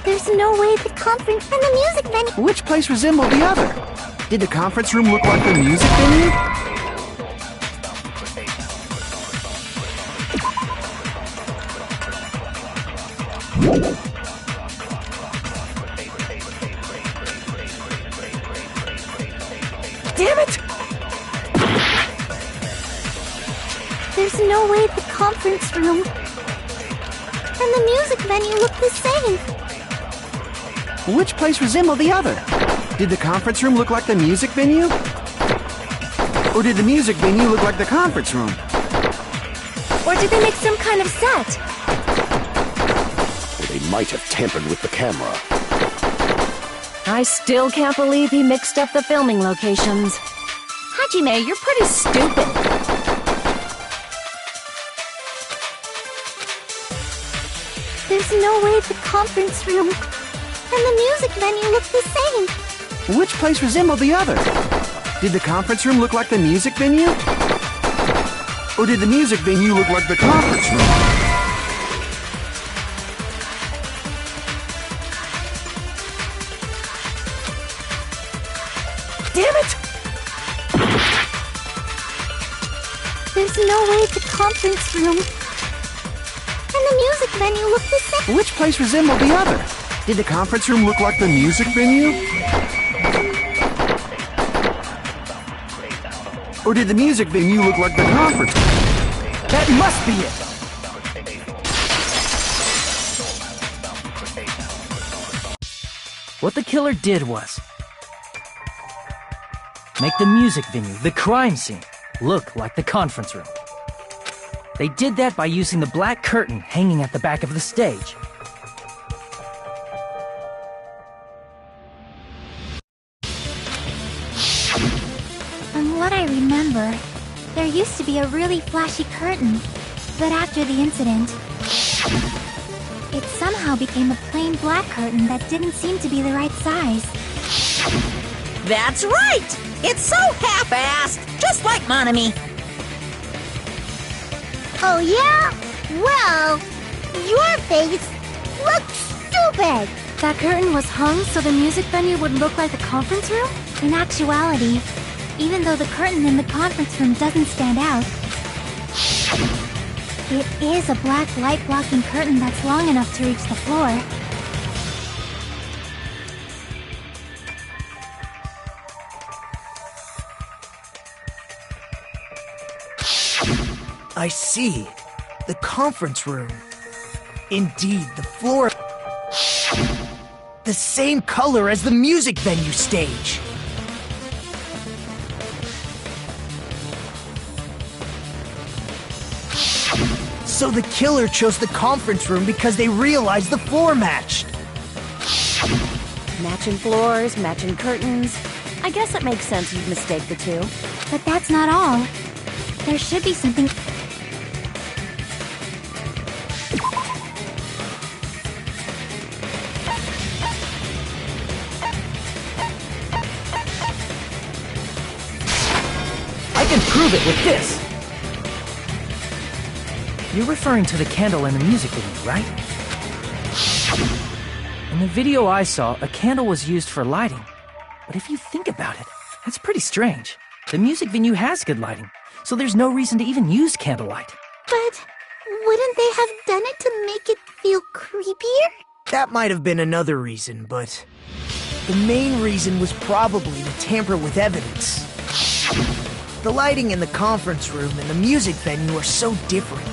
There's no way the conference and the music venue... Which place resembled the other? Did the conference room look like the music venue? There's no way the conference room and the music venue look the same. Which place resembled the other? Did the conference room look like the music venue? Or did the music venue look like the conference room? Or did they make some kind of set? They might have tampered with the camera. I still can't believe he mixed up the filming locations. Hajime, you're pretty stupid. There's no way the conference room and the music venue look the same. Which place resembled the other? Did the conference room look like the music venue? Or did the music venue look like the conference room? Damn it! There's no way the conference room and the music venue look the same. Which place resembled the other? Did the conference room look like the music venue? Or did the music venue look like the conference? That must be it! What the killer did was make the music venue, the crime scene, look like the conference room. They did that by using the black curtain hanging at the back of the stage. From what I remember, there used to be a really flashy curtain, but after the incident, it somehow became a plain black curtain that didn't seem to be the right size. That's right! It's so half-assed, just like Monami. Oh yeah? Well, your face looks stupid! That curtain was hung so the music venue would look like the conference room? In actuality, even though the curtain in the conference room doesn't stand out, it is a black light-blocking curtain that's long enough to reach the floor. I see. The conference room. Indeed, the floor... the same color as the music venue stage. So the killer chose the conference room because they realized the floor matched. Matching floors, matching curtains. I guess it makes sense you'd mistake the two. But that's not all. There should be something... I can prove it with this! You're referring to the candle in the music video, right? In the video I saw, a candle was used for lighting. But if you think about it, that's pretty strange. The music venue has good lighting, so there's no reason to even use candlelight. But wouldn't they have done it to make it feel creepier? That might have been another reason, but... the main reason was probably to tamper with evidence. The lighting in the conference room and the music venue are so different.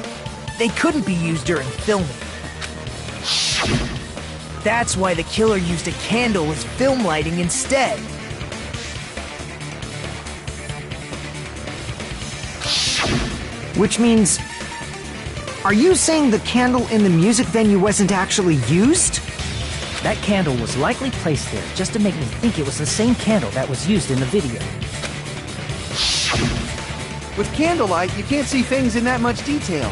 They couldn't be used during filming. That's why the killer used a candle as film lighting instead. Which means... are you saying the candle in the music venue wasn't actually used? That candle was likely placed there just to make me think it was the same candle that was used in the video. With candlelight, you can't see things in that much detail.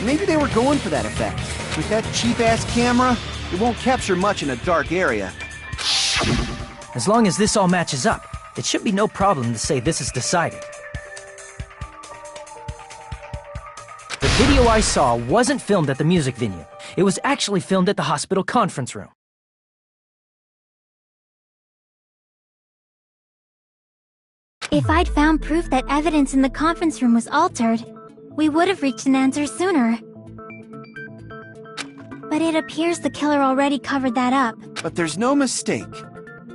Maybe they were going for that effect. With that cheap-ass camera, it won't capture much in a dark area. As long as this all matches up, it should be no problem to say this is decided. The video I saw wasn't filmed at the music venue. It was actually filmed at the hospital conference room. If I'd found proof that evidence in the conference room was altered, we would have reached an answer sooner. But it appears the killer already covered that up. But there's no mistake.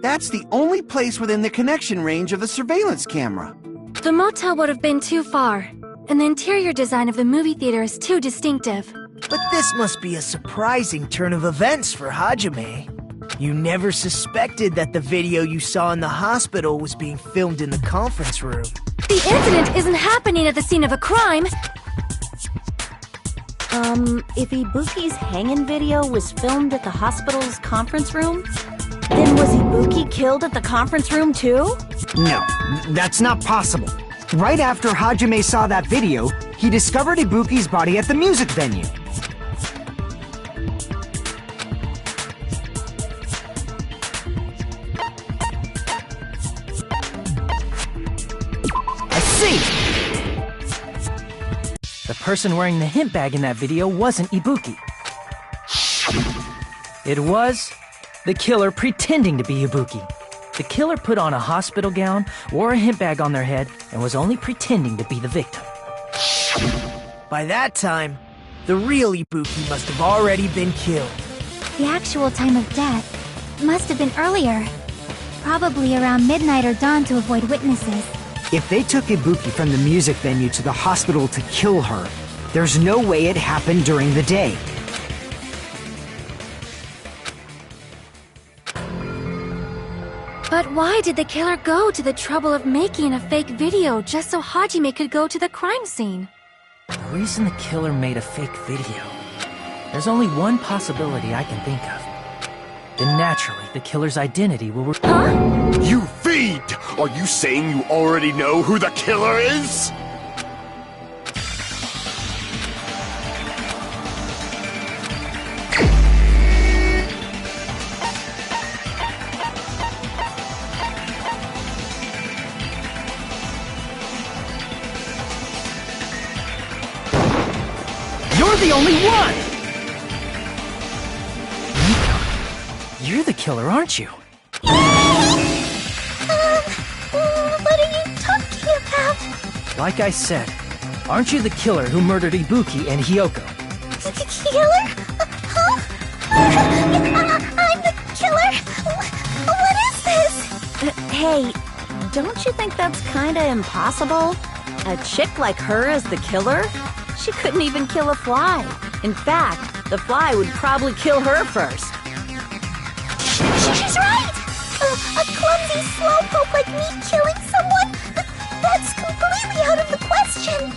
That's the only place within the connection range of the surveillance camera. The motel would have been too far. and the interior design of the movie theater is too distinctive. But this must be a surprising turn of events for Hajime. You never suspected that the video you saw in the hospital was being filmed in the conference room. The incident isn't happening at the scene of a crime. If Ibuki's hanging video was filmed at the hospital's conference room, then was Ibuki killed at the conference room too? No, that's not possible. Right after Hajime saw that video, he discovered Ibuki's body at the music venue. I see! The person wearing the hint bag in that video wasn't Ibuki. It was the killer pretending to be Ibuki. The killer put on a hospital gown, wore a hint bag on their head, and was only pretending to be the victim. By that time, the real Ibuki must have already been killed. The actual time of death must have been earlier. Probably around midnight or dawn to avoid witnesses. If they took Ibuki from the music venue to the hospital to kill her, there's no way it happened during the day. But why did the killer go to the trouble of making a fake video just so Hajime could go to the crime scene? The reason the killer made a fake video, there's only one possibility I can think of. Then naturally, the killer's identity will... You fiend! Are you saying you already know who the killer is? You're the only one! You're the killer, aren't you? What are you talking about? Like I said, aren't you the killer who murdered Ibuki and Hyoko? Killer? Huh? I'm the killer? What is this? Hey, don't you think that's kinda impossible? A chick like her as the killer? She couldn't even kill a fly. In fact, the fly would probably kill her first. She's right! A clumsy slowpoke like me killing someone? That's completely out of the question!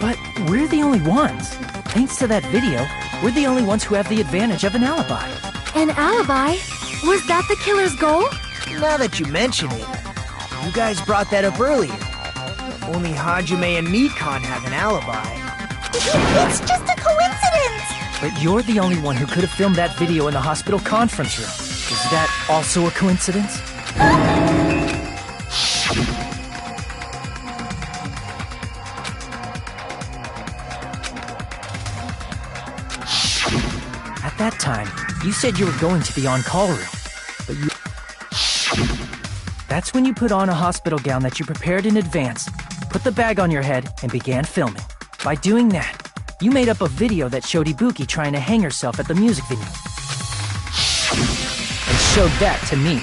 But we're the only ones. Thanks to that video, we're the only ones who have the advantage of an alibi. An alibi? Was that the killer's goal? Now that you mention it, you guys brought that up earlier. Only Hajime and Mikan have an alibi. It's just a coincidence! But you're the only one who could have filmed that video in the hospital conference room. Is that also a coincidence? At that time, you said you were going to the on-call room, but you... That's when you put on a hospital gown that you prepared in advance, put the bag on your head, and began filming. By doing that, you made up a video that showed Ibuki trying to hang herself at the music venue. And showed that to me.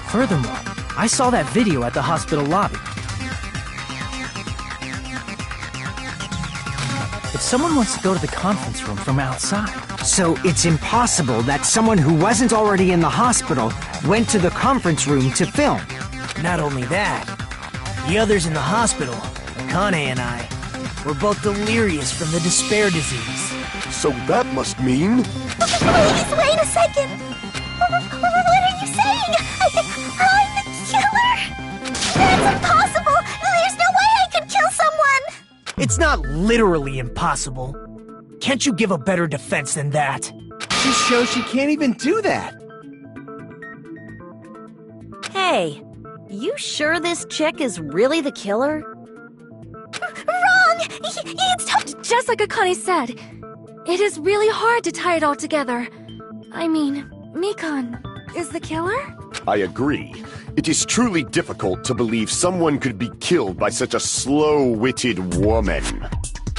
Furthermore, I saw that video at the hospital lobby. If someone wants to go to the conference room from outside... So it's impossible that someone who wasn't already in the hospital went to the conference room to film. Not only that, the others in the hospital, Akane and I, were both delirious from the despair disease. So that must mean... Please, wait a second! What are you saying? I'm the killer? That's impossible! There's no way I could kill someone! It's not literally impossible. Can't you give a better defense than that? Just shows she can't even do that. Hey, you sure this chick is really the killer? Wrong! It's Just like Akane said, it is really hard to tie it all together. I mean, Mikan is the killer? I agree. It is truly difficult to believe someone could be killed by such a slow-witted woman.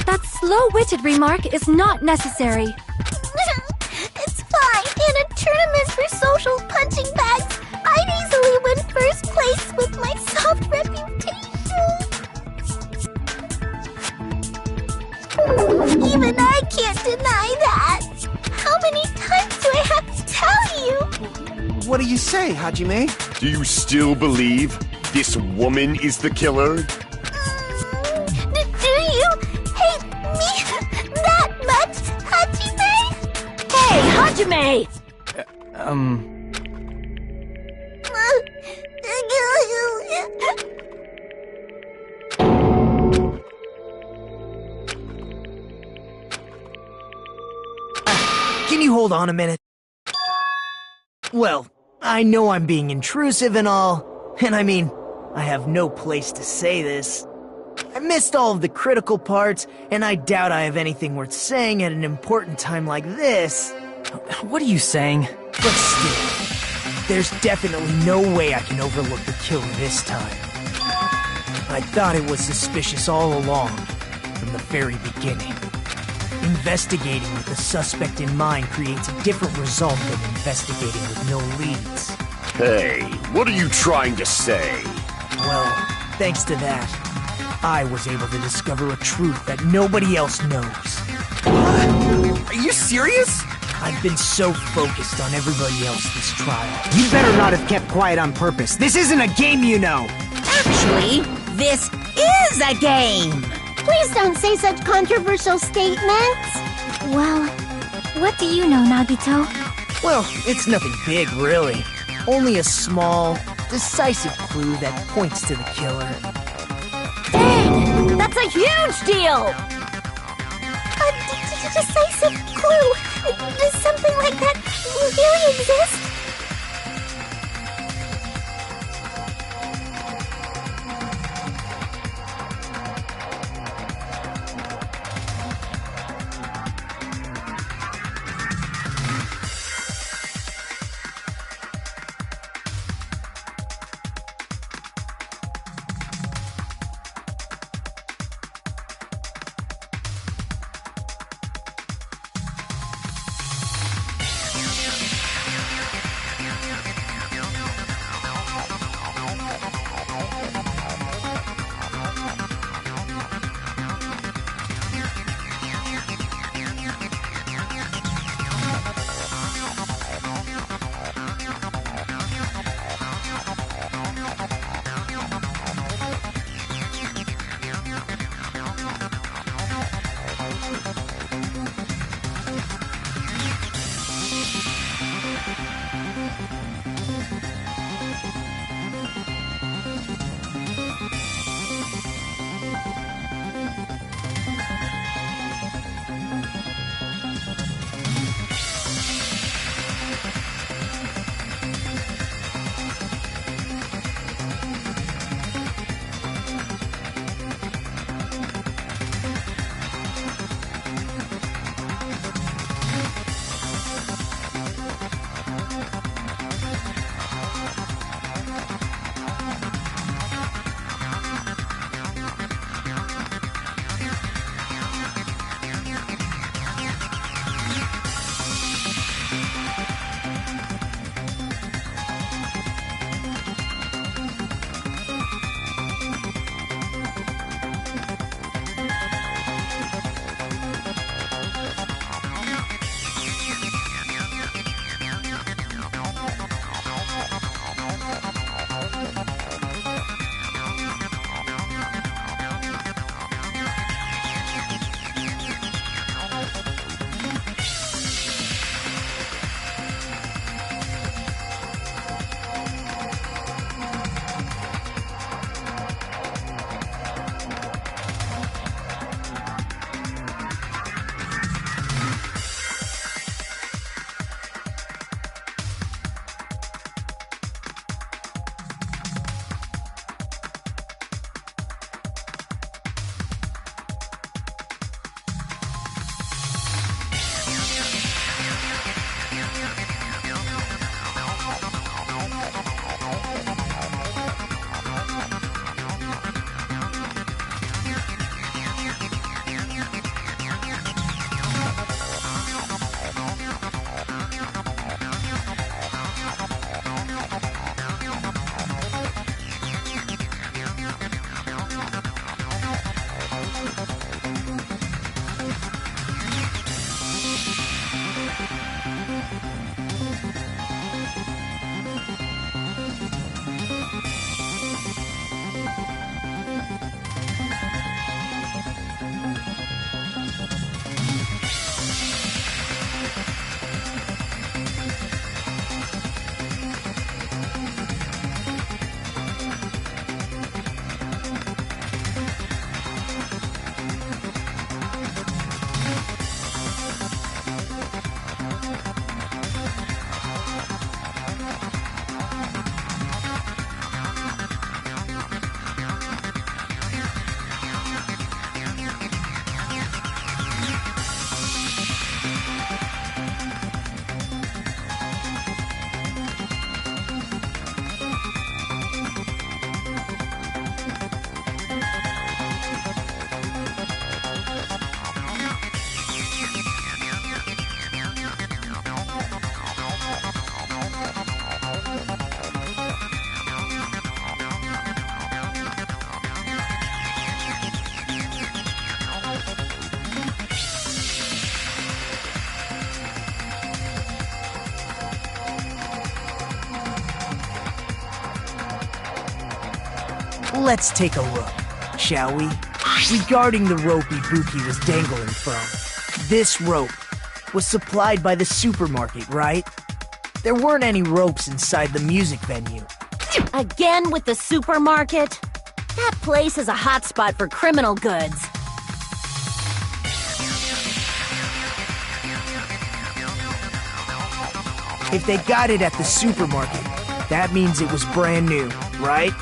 That slow-witted remark is not necessary. It's fine. In a tournament for social punching bags, I'd easily you say, Hajime? Do you still believe this woman is the killer? Do you hate me that much, Hajime? Hey, Hajime! Can you hold on a minute? Well, I know I'm being intrusive and all, and I mean, I have no place to say this. I missed all of the critical parts, and I doubt I have anything worth saying at an important time like this. What are you saying? But still, there's definitely no way I can overlook the killer this time. I thought it was suspicious all along, from the very beginning. Investigating with the suspect in mind creates a different result than investigating with no leads. Hey, what are you trying to say? Well, thanks to that, I was able to discover a truth that nobody else knows. Are you serious? I've been so focused on everybody else this trial. You better not have kept quiet on purpose. This isn't a game, you know. Actually, this is a game. Please don't say such controversial statements. Well, what do you know, Nagito? Well, it's nothing big, really. Only a small, decisive clue that points to the killer. Dang! That's a huge deal! A decisive clue? Does something like that really exist? Let's take a look, shall we? Regarding the rope Ibuki was dangling from, this rope was supplied by the supermarket, right? There weren't any ropes inside the music venue. Again with the supermarket? That place is a hotspot for criminal goods. If they got it at the supermarket, that means it was brand new, right?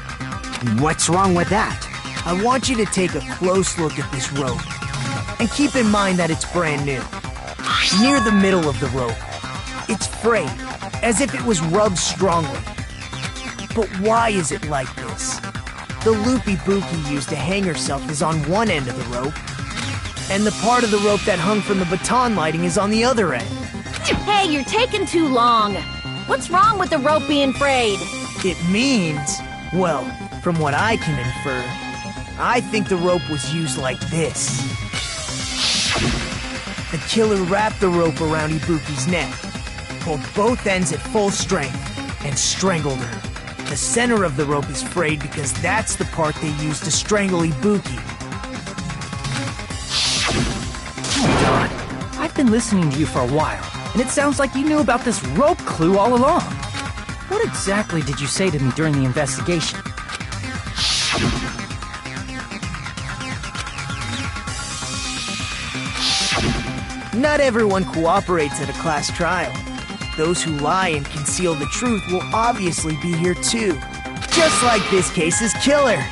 What's wrong with that? I want you to take a close look at this rope. And keep in mind that it's brand new. Near the middle of the rope, it's frayed, as if it was rubbed strongly. But why is it like this? The loop Ibuki used to hang herself is on one end of the rope, and the part of the rope that hung from the baton lighting is on the other end. Hey, you're taking too long. What's wrong with the rope being frayed? It means, well, from what I can infer, I think the rope was used like this. The killer wrapped the rope around Ibuki's neck, pulled both ends at full strength, and strangled her. The center of the rope is frayed because that's the part they used to strangle Ibuki. Don, I've been listening to you for a while, and it sounds like you knew about this rope clue all along. What exactly did you say to me during the investigation? Not everyone cooperates at a class trial. Those who lie and conceal the truth will obviously be here too. Just like this case's killer.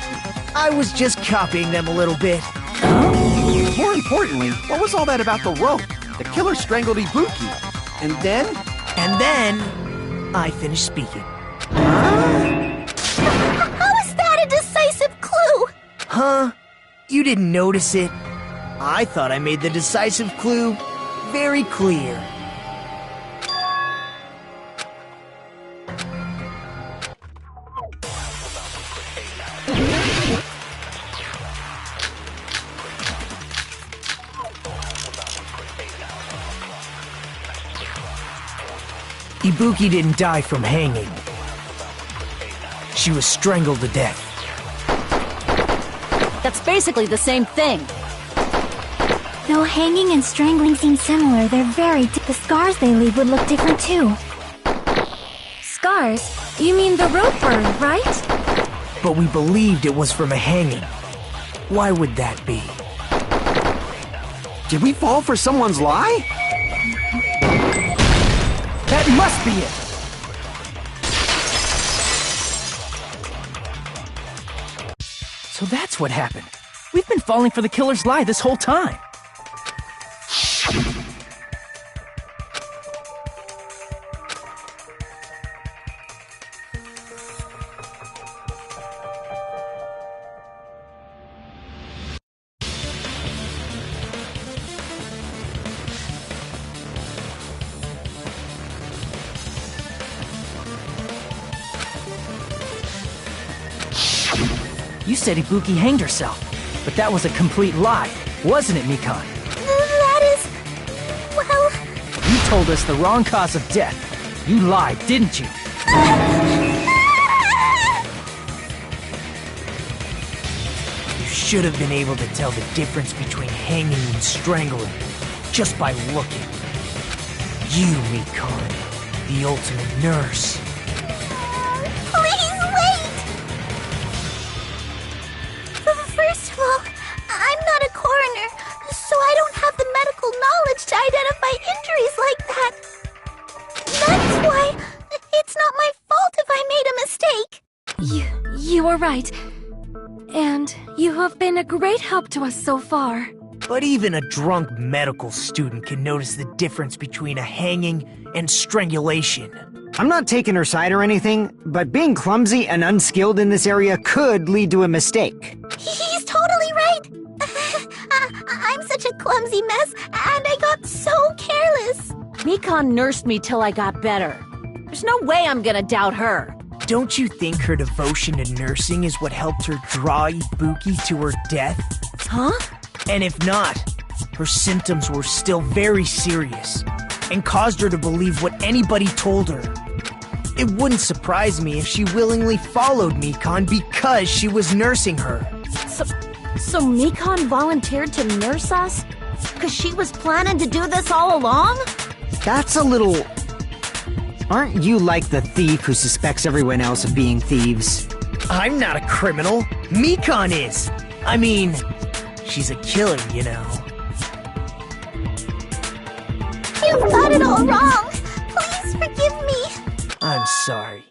I was just copying them a little bit. More importantly, what was all that about the rope? The killer strangled Ibuki. And then? And then, I finished speaking. How is that a decisive clue? Huh? You didn't notice it? I thought I made the decisive clue very clear. Ibuki didn't die from hanging. She was strangled to death. That's basically the same thing. Though hanging and strangling seem similar, they're very the scars they leave would look different too. Scars? You mean the rope burn, right? But we believed it was from a hanging. Why would that be? Did we fall for someone's lie? That must be it! So that's what happened. We've been falling for the killer's lie this whole time. You said Ibuki hanged herself, but that was a complete lie, wasn't it, Mikan? That is... well... You told us the wrong cause of death. You lied, didn't you? You should have been able to tell the difference between hanging and strangling just by looking. You, Mikan, the ultimate nurse. Please wait! First of all, I'm not a coroner, so I don't have the medical knowledge to identify injuries like that. That's why it's not my fault if I made a mistake. You are right. And you have been a great help to us so far. But even a drunk medical student can notice the difference between a hanging and strangulation. I'm not taking her side or anything, but being clumsy and unskilled in this area could lead to a mistake. He's totally right. I'm such a clumsy mess, and I got so careless. Mikan nursed me till I got better. There's no way I'm gonna doubt her. Don't you think her devotion to nursing is what helped her draw Ibuki to her death? Huh? And if not, her symptoms were still very serious and caused her to believe what anybody told her. It wouldn't surprise me if she willingly followed Mikan because she was nursing her. So Mikan volunteered to nurse us? Because she was planning to do this all along? That's a little... Aren't you like the thief who suspects everyone else of being thieves? I'm not a criminal. Mikan is. I mean, she's a killer, you know. You've got it all wrong. Please forgive me. I'm sorry,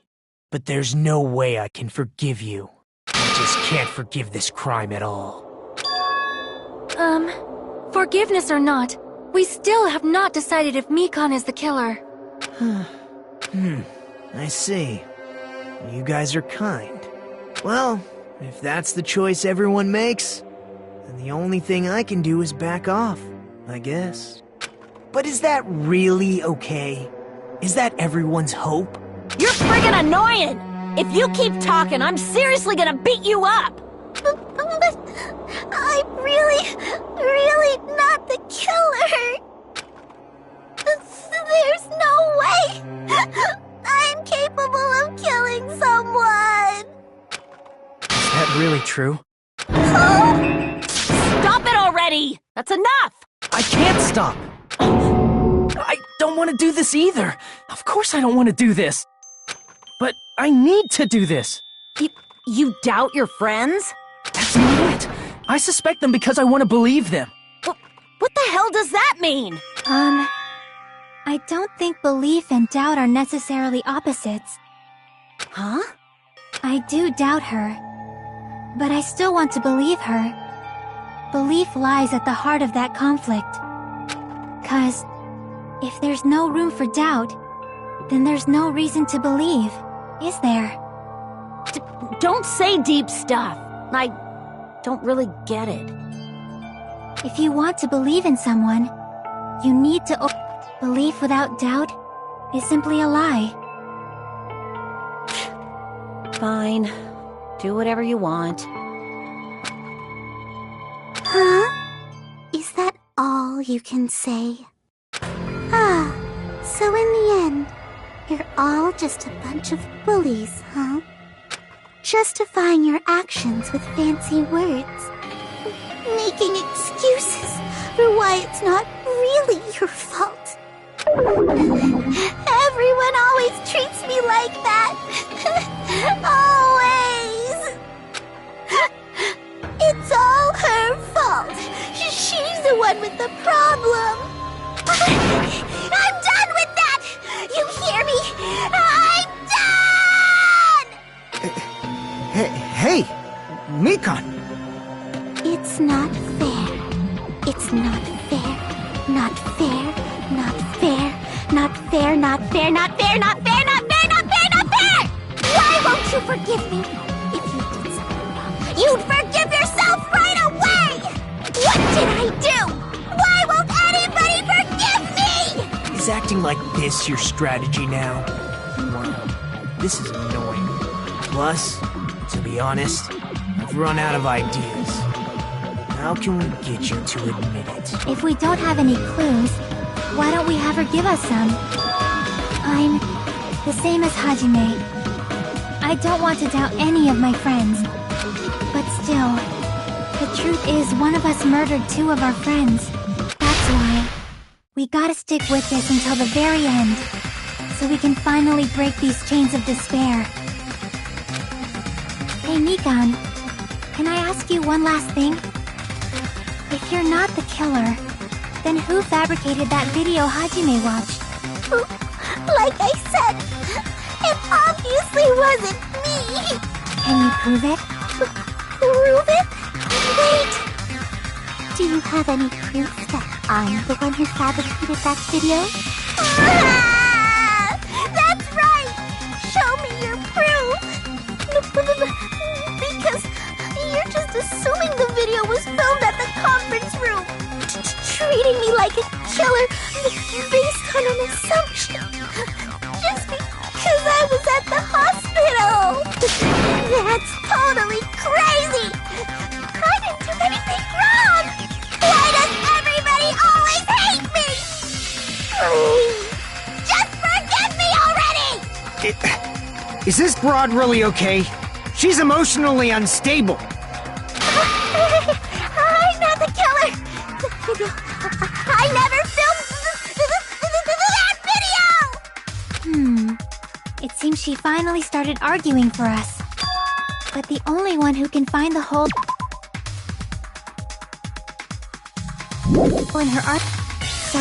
but there's no way I can forgive you. I just can't forgive this crime at all. Forgiveness or not, we still have not decided if Mikan is the killer. I see. You guys are kind. Well, if that's the choice everyone makes, then the only thing I can do is back off, I guess. But is that really okay? Is that everyone's hope? You're friggin' annoying! If you keep talking, I'm seriously gonna beat you up! But I'm really not the killer. There's no way I'm capable of killing someone. Is that really true? Stop it already! That's enough! I can't stop! I don't want to do this either! Of course I don't want to do this! But I need to do this! You doubt your friends? That's not it! I suspect them because I want to believe them! What the hell does that mean? I don't think belief and doubt are necessarily opposites. Huh? I do doubt her, but I still want to believe her. Belief lies at the heart of that conflict. 'Cause if there's no room for doubt, then there's no reason to believe, is there? Don't say deep stuff. I don't really get it. If you want to believe in someone, you need to... Belief without doubt is simply a lie. Fine. Do whatever you want. Huh? Is that all you can say? So in the end, you're all just a bunch of bullies, huh? Justifying your actions with fancy words. Making excuses for why it's not really your fault. Everyone always treats me like that. Always. It's all her fault. She's the one with the problem. I'm done with that! You hear me? I'm done! Hey, Mikan! It's not fair. It's not fair. Not fair. Not fair. Not fair. Not fair. Not fair. Not fair. Not fair. Not fair. Not fair! Why won't you forgive me? If you did something wrong, you'd forgive yourself right away! What did I do? Why won't anybody forgive me? Is acting like this your strategy now? Wow, this is annoying. Plus, to be honest, I've run out of ideas. How can we get you to admit it? If we don't have any clues, why don't we have her give us some? I'm the same as Hajime. I don't want to doubt any of my friends. But still, the truth is one of us murdered two of our friends. That's why we gotta stick with this until the very end, so we can finally break these chains of despair. Hey, Mikan, can I ask you one last thing? If you're not the killer, then who fabricated that video Hajime watched? Like I said, it obviously wasn't me. Can you prove it? Prove it? Wait! Do you have any proof that I'm the one who fabricated that video? Ah! That's right! Show me your proof! Because you're just assuming the video was filmed at the conference room. Treating me like a killer based on an assumption. Just because I was at the hospital. That's totally crazy! I didn't do anything wrong! Why does everybody always hate me? Please, just forgive me already! Is this broad really okay? She's emotionally unstable. I'm not the killer! I never filmed that video! It seems she finally started arguing for us. But the only one who can find the hole in her art. So,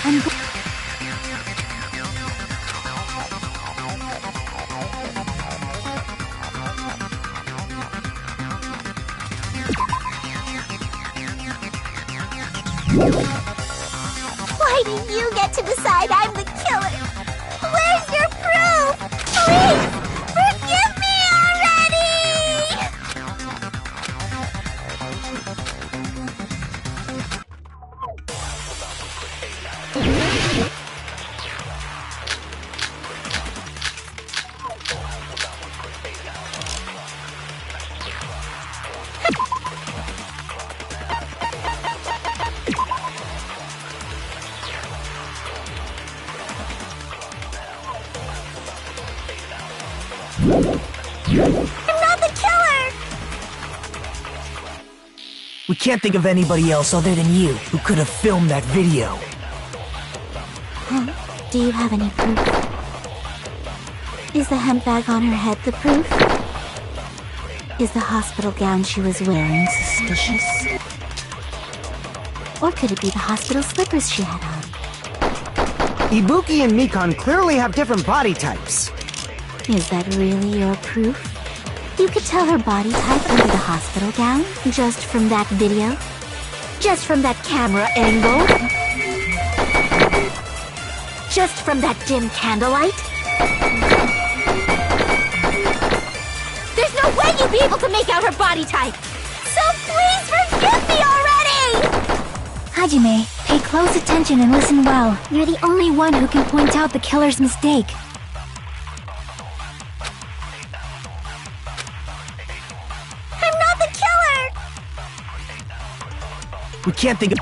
I'm Why do you get to decide I'm the killer? Where's your proof? Please, forgive me already! I'm not the killer! We can't think of anybody else other than you who could have filmed that video. Do you have any proof? Is the hemp bag on her head the proof? Is the hospital gown she was wearing suspicious? Or could it be the hospital slippers she had on? Ibuki and Mikan clearly have different body types. Is that really your proof? You could tell her body type under the hospital gown just from that video? Just from that camera angle? Just from that dim candlelight? There's no way you'd be able to make out her body type! So please forgive me already! Hajime, pay close attention and listen well. You're the only one who can point out the killer's mistake. I'm not the killer! We can't think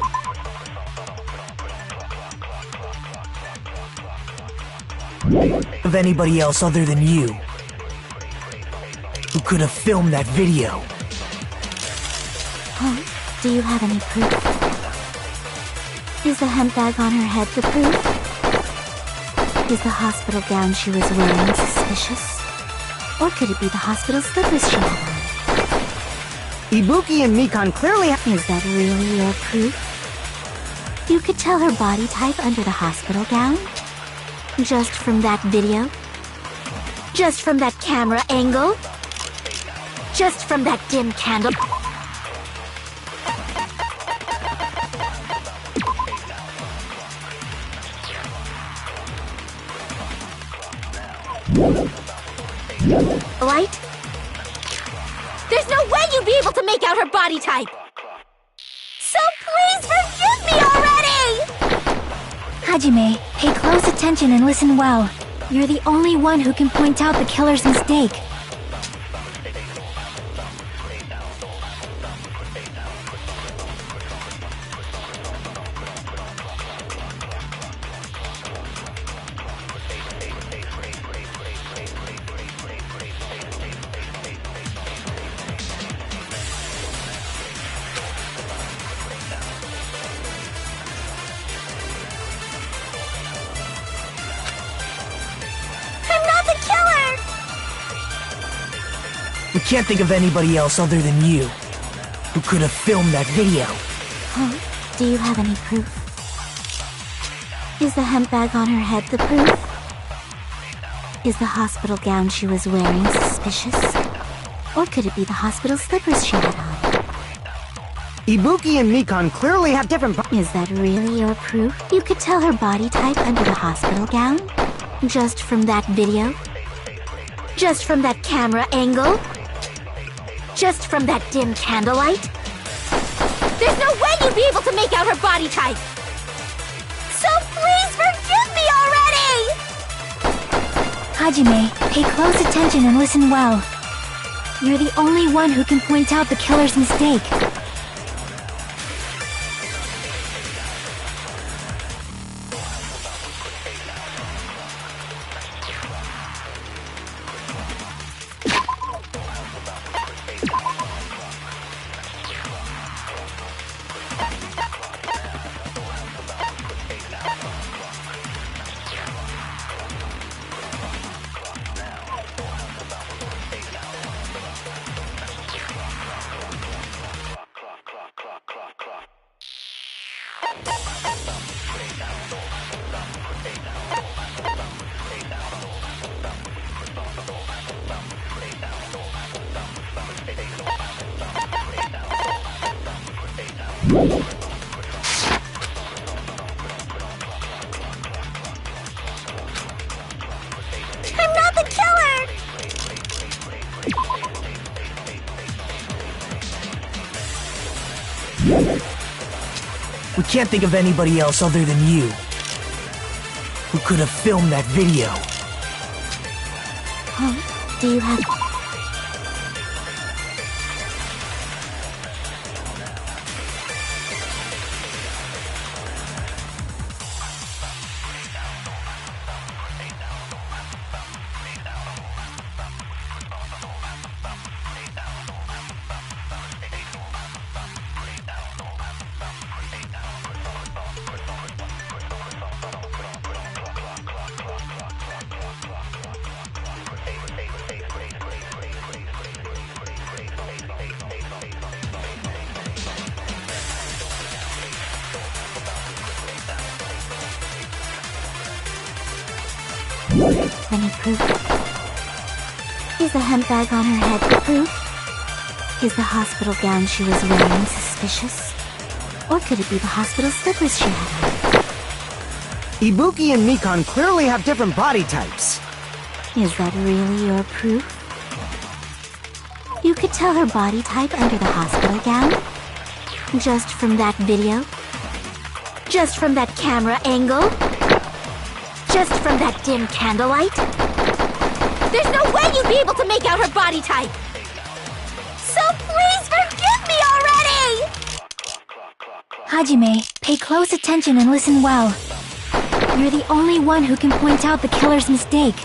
of anybody else other than you who could have filmed that video. Do you have any proof? Is the hemp bag on her head the proof? Is the hospital gown she was wearing suspicious? Or could it be the hospital slippers she had on? Ibuki and Mikan clearly have... Is that really your proof? You could tell her body type under the hospital gown? Just from that video? Just from that camera angle? Just from that dim candle? Light? There's no way you'd be able to make out her body type! So please forgive me already! Hajime, pay close attention and listen well. You're the only one who can point out the killer's mistake. We can't think of anybody else other than you who could have filmed that video. Do you have any proof? Is the hemp bag on her head the proof? Is the hospital gown she was wearing suspicious? Or could it be the hospital slippers she had on? Ibuki and Mikan clearly have different... Is that really your proof? You could tell her body type under the hospital gown? Just from that video? Just from that camera angle? Just from that dim candlelight? There's no way you'd be able to make out her body type! So please forgive me already! Hajime, pay close attention and listen well. You're the only one who can point out the killer's mistake. I'm not the killer! We can't think of anybody else other than you who could have filmed that video. Huh? Do you have... Any proof? Is the hemp bag on her head the proof? Is the hospital gown she was wearing suspicious? Or could it be the hospital slippers she had on? Ibuki and Mikan clearly have different body types. Is that really your proof? You could tell her body type under the hospital gown? Just from that video? Just from that camera angle? Just from that dim candlelight? There's no way you'd be able to make out her body type! So please forgive me already! Hajime, pay close attention and listen well. You're the only one who can point out the killer's mistake.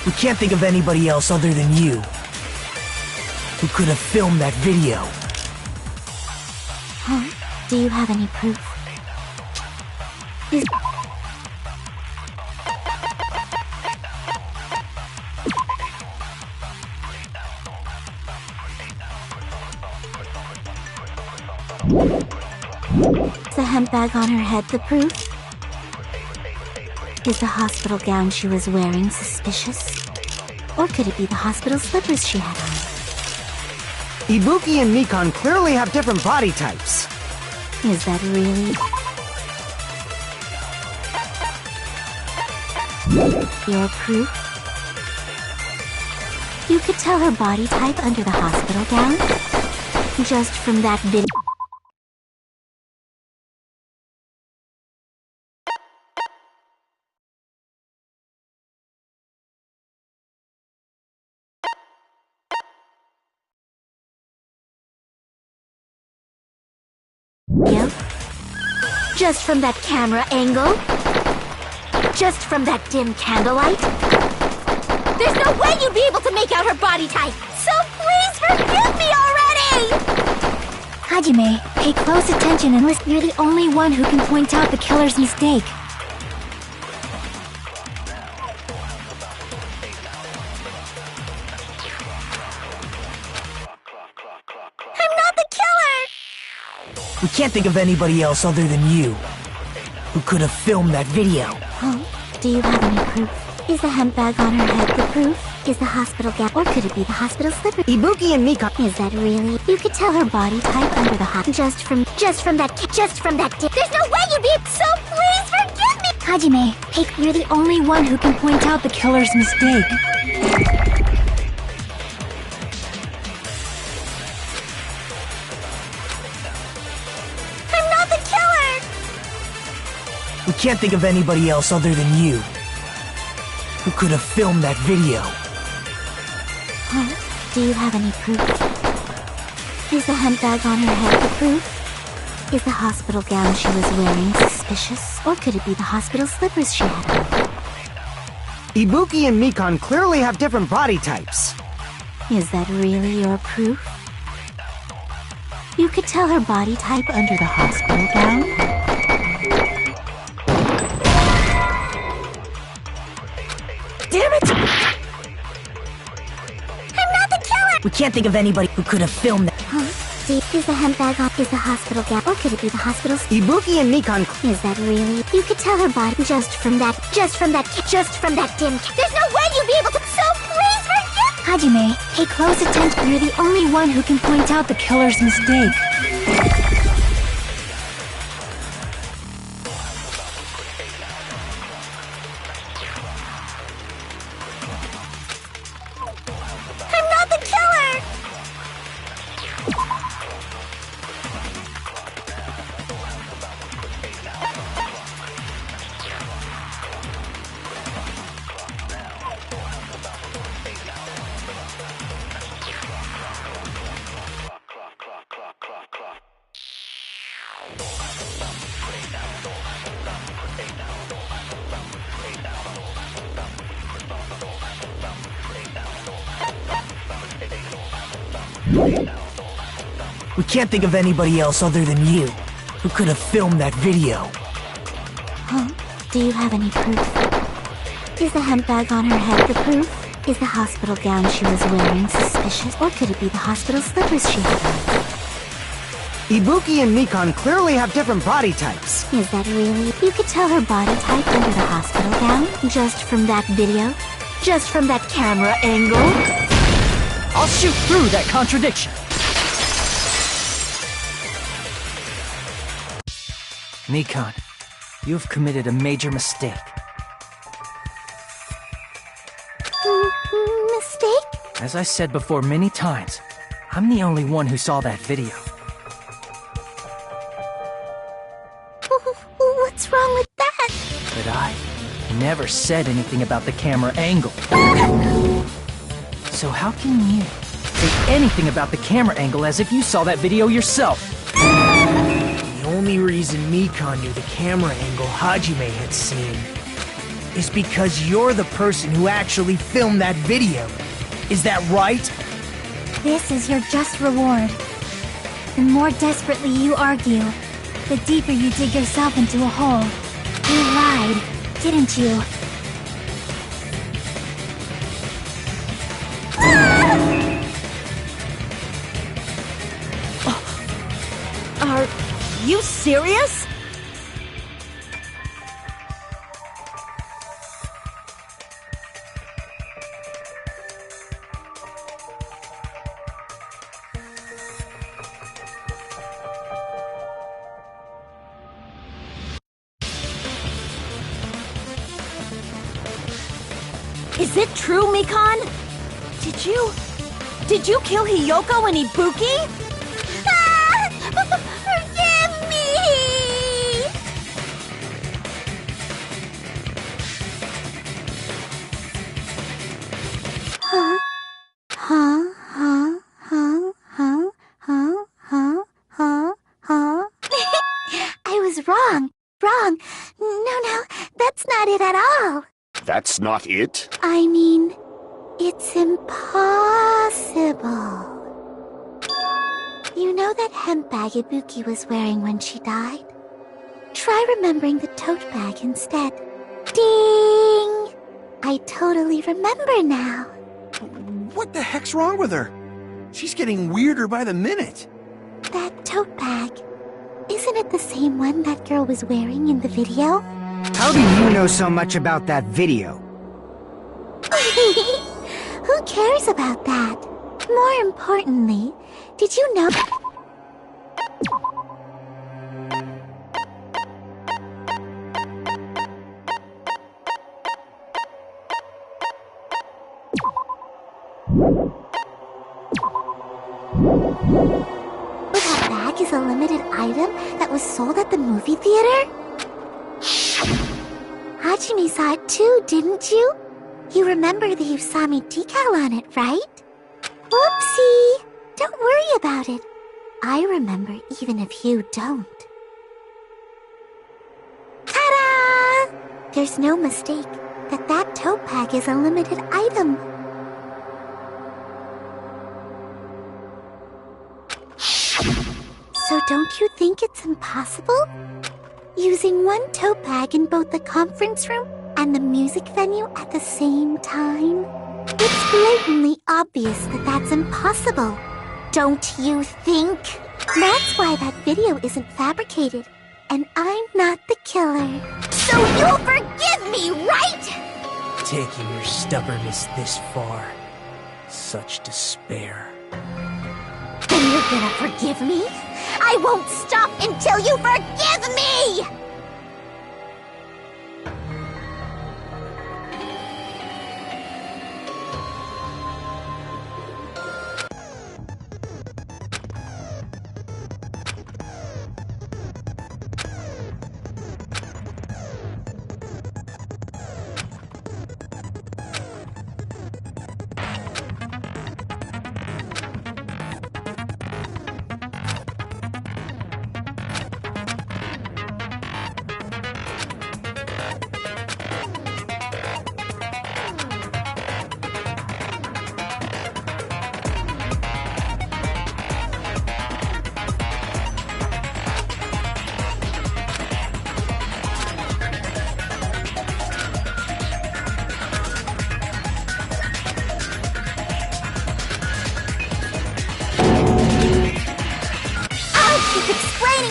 We can't think of anybody else other than you who could have filmed that video. Huh? Do you have any proof? Is... the hemp bag on her head the proof? Is the hospital gown she was wearing suspicious? Or could it be the hospital slippers she had on? Ibuki and Mikan clearly have different body types. Is that really... your proof? You could tell her body type under the hospital gown? Just from that video... Yep. Just from that camera angle? Just from that dim candlelight? There's no way you'd be able to make out her body type! So please forgive me already! Hajime, pay close attention and listen. You're the only one who can point out the killer's mistake. I'm not the killer! We can't think of anybody else other than you who could have filmed that video. Huh? Do you have any proof? Is the hemp bag on her head the proof? Is the hospital gown? Or could it be the hospital slipper? Ibuki and Mikan... Is that really? You could tell her body type under the hot... Just from that There's no way you'd be... So please forgive me! Hajime, you're the only one who can point out the killer's mistake. I'm not the killer! We can't think of anybody else other than you who could have filmed that video. Huh? Do you have any proof? Is the hemp bag on her head the proof? Is the hospital gown she was wearing suspicious? Or could it be the hospital slippers she had on? Ibuki and Mikan clearly have different body types. Is that really your proof? You could tell her body type under the hospital gown? Damn it! I'm not the killer! We can't think of anybody who could have filmed that. Huh? Is the handbag on? Is the hospital gown? Or could it be the hospital's? Ibuki and Mikan. Is that really? You could tell her body just from that dim. There's no way you'd be able to. So please forgive. Hajime, pay close attention. You're the only one who can point out the killer's mistake. I'm not the killer! We can't think of anybody else other than you who could have filmed that video. Huh? Do you have any proof? Is the handbag on her head the proof? Is the hospital gown she was wearing suspicious? Or could it be the hospital slippers she had on? Ibuki and Mikan clearly have different body types. Is that really? You could tell her body type under the hospital gown? Just from that video? Just from that camera angle? I'll shoot through that contradiction. Mikan, you've committed a major mistake. Mistake? As I said before many times, I'm the only one who saw that video. What's wrong with that? But I never said anything about the camera angle. So how can you say anything about the camera angle as if you saw that video yourself? The only reason Mikan knew the camera angle Hajime had seen is because you're the person who actually filmed that video. Is that right? This is your just reward. The more desperately you argue, the deeper you dig yourself into a hole. You lied, didn't you? Are you serious? Is it true, Mikan? Did you kill Hiyoko and Ibuki? Forgive me! Huh? I was wrong. No, that's not it at all. That's not it? I mean, it's impossible. You know that hemp bag Ibuki was wearing when she died? Try remembering the tote bag instead. Ding! I totally remember now. What the heck's wrong with her? She's getting weirder by the minute. That tote bag. Isn't it the same one that girl was wearing in the video? How do you know so much about that video? Who cares about that? More importantly, did you know... That bag is a limited item that was sold at the movie theater? Hajime saw it too, didn't you? You remember the Usami decal on it, right? Whoopsie! Don't worry about it. I remember even if you don't. Ta-da! There's no mistake that tote bag is a limited item. Don't you think it's impossible? Using one tote bag in both the conference room and the music venue at the same time? It's blatantly obvious that that's impossible. Don't you think? That's why that video isn't fabricated, and I'm not the killer. So you'll forgive me, right? Taking your stubbornness this far. Such despair. Then you're gonna forgive me? I won't stop until you forgive me!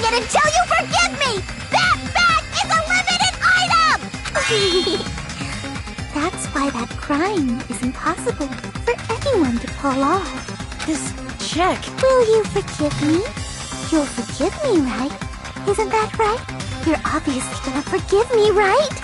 Until you forgive me! That bag is a limited item! That's why that crime is impossible for anyone to pull off. This check... Will you forgive me? You'll forgive me, right? Isn't that right? You're obviously gonna forgive me, right?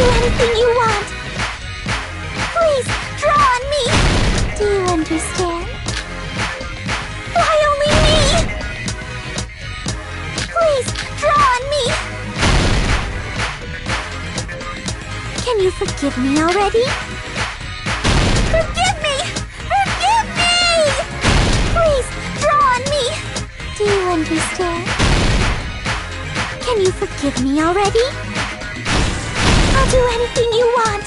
Anything you want. Please, draw on me. Do you understand? Why only me? Please, draw on me. Can you forgive me already? Forgive me! Forgive me! Please, draw on me. Do you understand? Can you forgive me already? I'll do anything you want.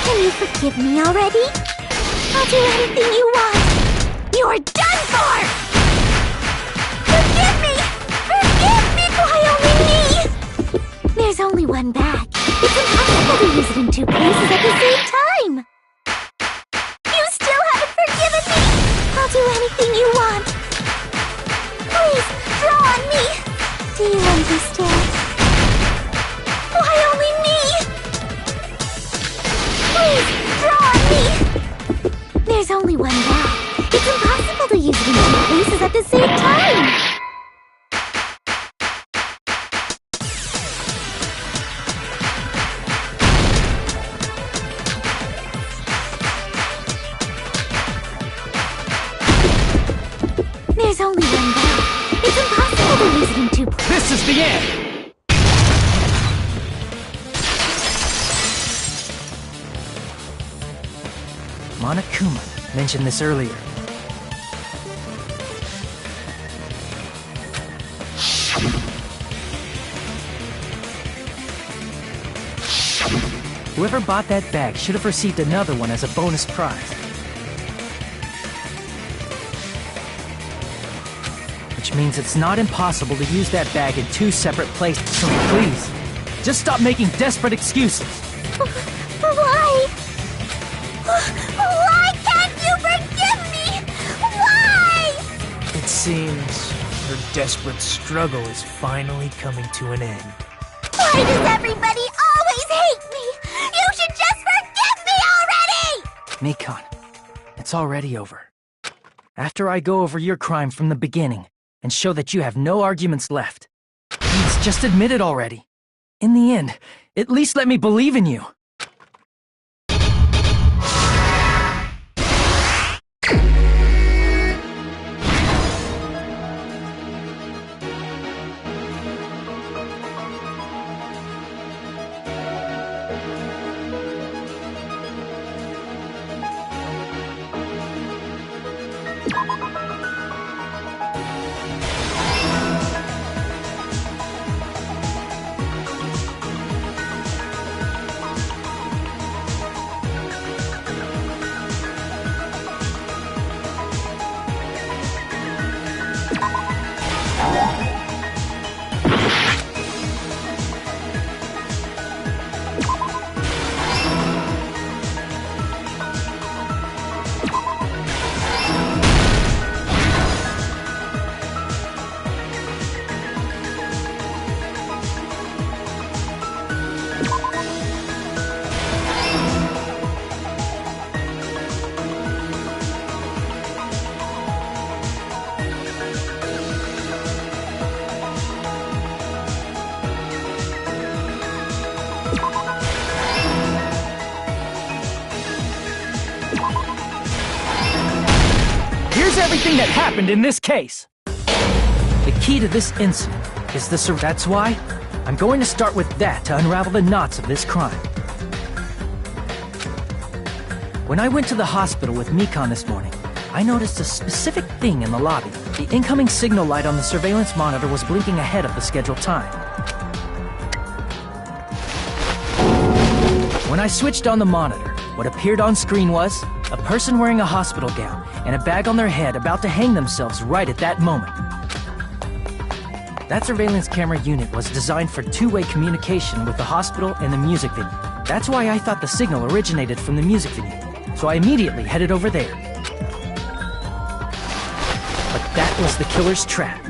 Can you forgive me already? I'll do anything you want. You're done for! Forgive me! Forgive me! Why only me? There's only one bag. It's impossible to use it in two places at the same time. You still haven't forgiven me. I'll do anything you want. Please, draw on me. Do you understand? Why only me? Please, draw on me! There's only one bag. It's impossible to use it in two places at the same time! There's only one bag. It's impossible to use it in two places. This is the end! Monokuma mentioned this earlier. Whoever bought that bag should have received another one as a bonus prize. Which means it's not impossible to use that bag in two separate places. So please, just stop making desperate excuses. Why? Why can't you forgive me? Why? It seems her desperate struggle is finally coming to an end. Why does everybody always hate me? You should just forgive me already! Mikan, it's already over. After I go over your crime from the beginning and show that you have no arguments left, please just admit it already. In the end, at least let me believe in you. everything that happened in this case. The key to this incident is the That's why I'm going to start with that to unravel the knots of this crime. When I went to the hospital with Mikan this morning, I noticed a specific thing in the lobby. The incoming signal light on the surveillance monitor was blinking ahead of the scheduled time. When I switched on the monitor, what appeared on screen was a person wearing a hospital gown and a bag on their head about to hang themselves right at that moment. That surveillance camera unit was designed for two-way communication with the hospital and the music venue. That's why I thought the signal originated from the music venue, so I immediately headed over there. But that was the killer's trap.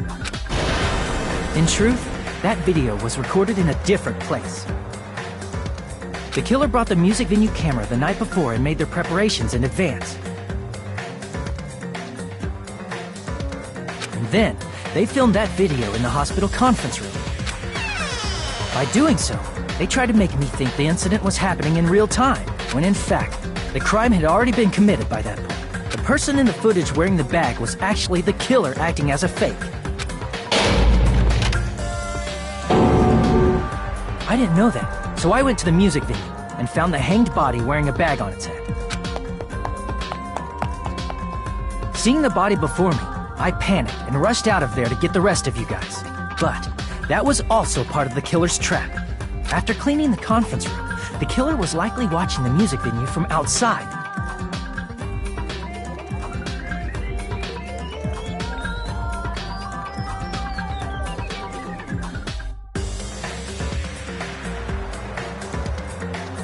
In truth, that video was recorded in a different place. The killer brought the music venue camera the night before and made their preparations in advance. And then, they filmed that video in the hospital conference room. By doing so, they tried to make me think the incident was happening in real time, when in fact, the crime had already been committed by that point. The person in the footage wearing the bag was actually the killer acting as a fake. I didn't know that, so I went to the music venue and found the hanged body wearing a bag on its head. Seeing the body before me, I panicked and rushed out of there to get the rest of you guys. But that was also part of the killer's trap. After cleaning the conference room, the killer was likely watching the music venue from outside.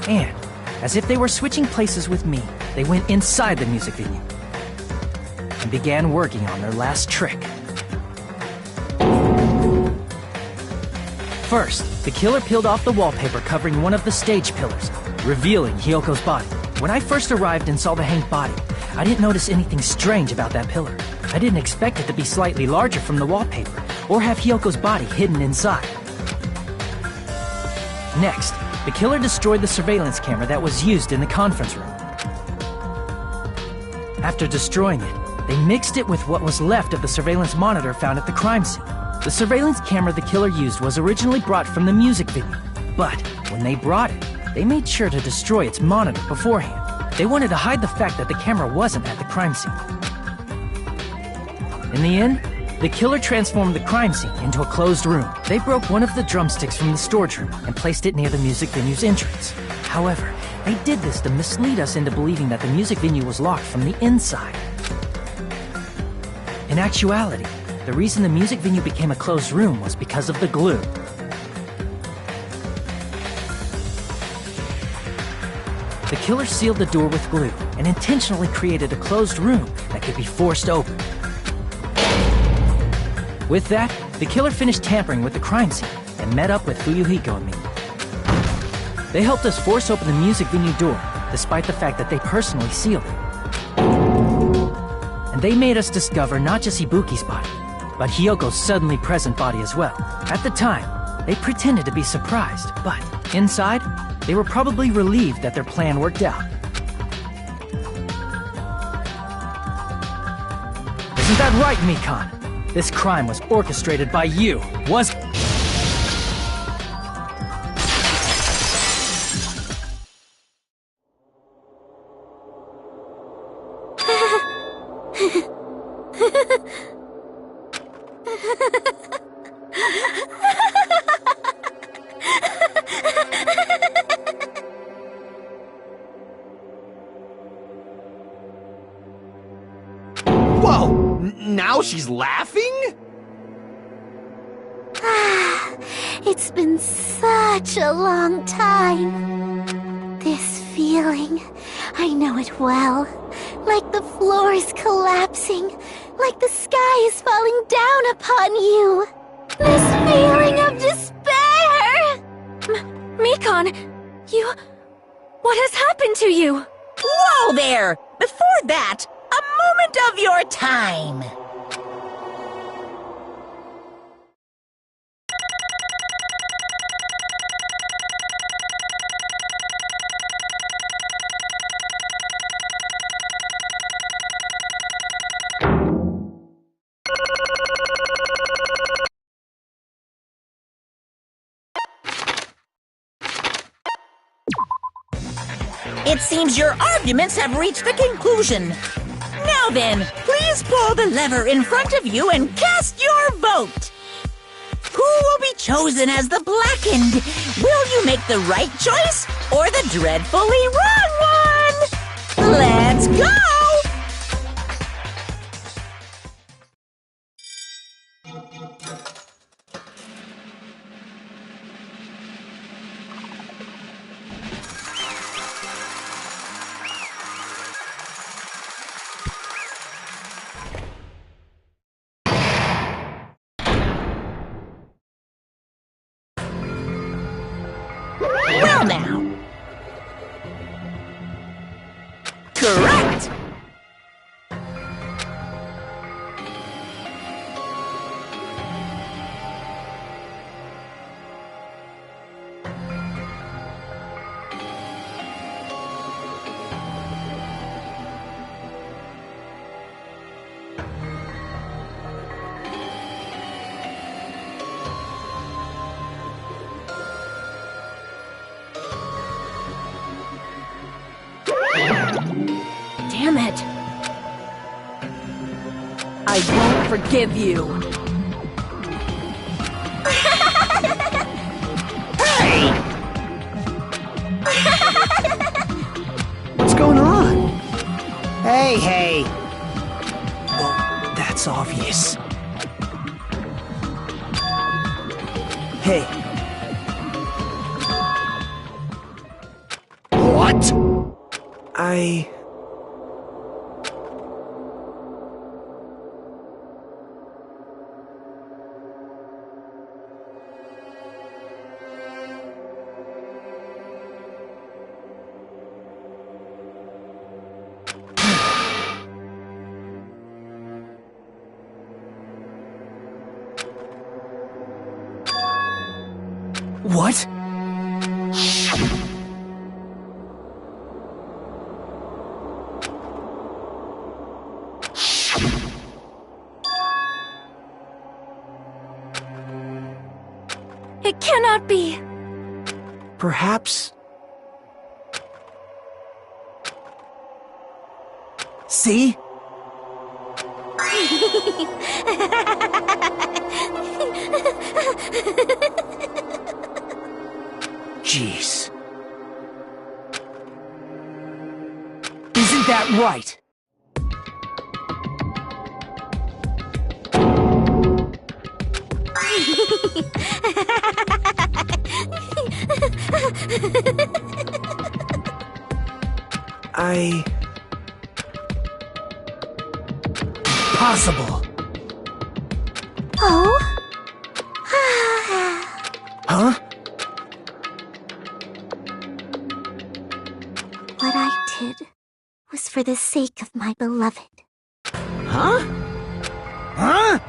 And, as if they were switching places with me, they went inside the music venue and began working on their last trick. First, the killer peeled off the wallpaper covering one of the stage pillars, revealing Hyoko's body. When I first arrived and saw the hanged body, I didn't notice anything strange about that pillar. I didn't expect it to be slightly larger from the wallpaper, or have Hyoko's body hidden inside. Next, the killer destroyed the surveillance camera that was used in the conference room. After destroying it, they mixed it with what was left of the surveillance monitor found at the crime scene. The surveillance camera the killer used was originally brought from the music venue, but when they brought it, they made sure to destroy its monitor beforehand. They wanted to hide the fact that the camera wasn't at the crime scene. In the end, the killer transformed the crime scene into a closed room. They broke one of the drumsticks from the storage room and placed it near the music venue's entrance. However, they did this to mislead us into believing that the music venue was locked from the inside. In actuality, the reason the music venue became a closed room was because of the glue. The killer sealed the door with glue and intentionally created a closed room that could be forced open. With that, the killer finished tampering with the crime scene and met up with Fuyuhiko and me. They helped us force open the music venue door, despite the fact that they personally sealed it. And they made us discover not just Ibuki's body, but Hyoko's suddenly present body as well. At the time, they pretended to be surprised, but inside, they were probably relieved that their plan worked out. Isn't that right, Mikan? This crime was orchestrated by you, was... Whoa! Now she's laughing? It's been such a long time. This feeling, I know it well. Like the floor is collapsing, like the sky is falling down upon you. This feeling of despair! Mikan, you... What has happened to you? Whoa there! Before that, a moment of your time. It seems your arguments have reached a conclusion. Now then, please pull the lever in front of you and cast your vote. Who will be chosen as the blackened? Will you make the right choice or the dreadfully wrong one? Let's go! Well now. Correct! Damn it. I won't forgive you. Hey! What's going on? Hey! Oh, that's obvious. Hey. What? What? It cannot be. Perhaps... See? Jeez. Isn't that right? Possible. Oh? Huh? What I did was for the sake of my beloved. Huh? Huh?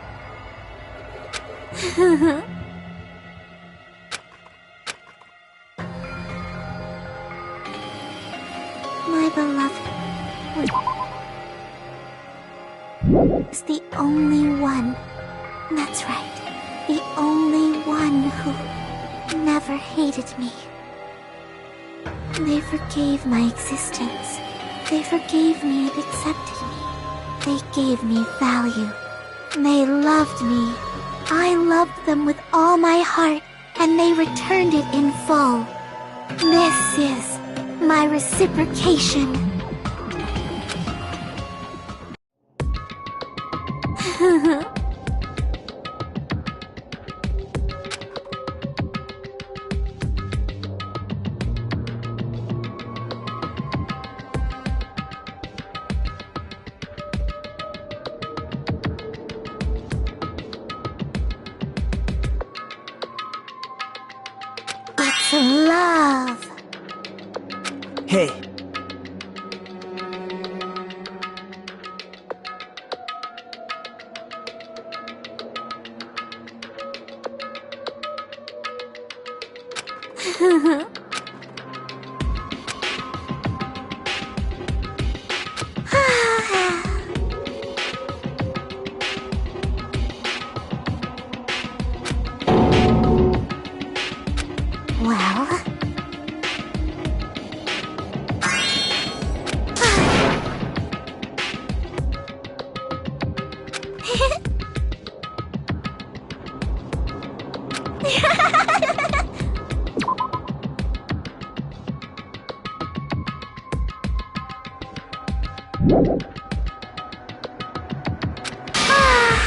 My beloved was the only one. That's right. The only one who never hated me. They forgave my existence. They forgave me and accepted me. They gave me value. They loved me. I loved them with all my heart, and they returned it in full. This is my reciprocation. It's love. Hey. Well,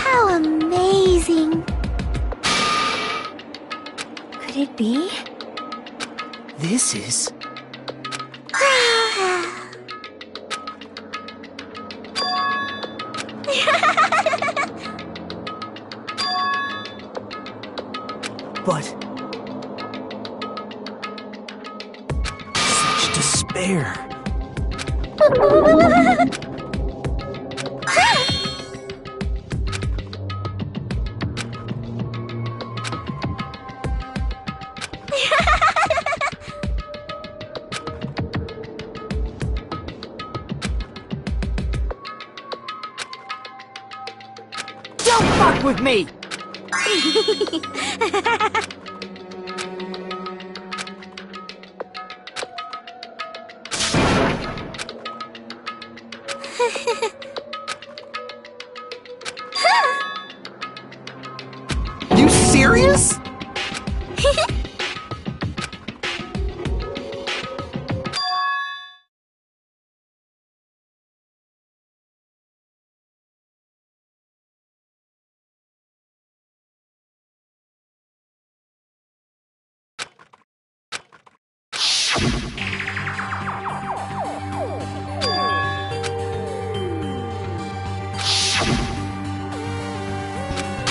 How amazing. Could it be? This is... But... such despair. Don't fuck with me! You serious?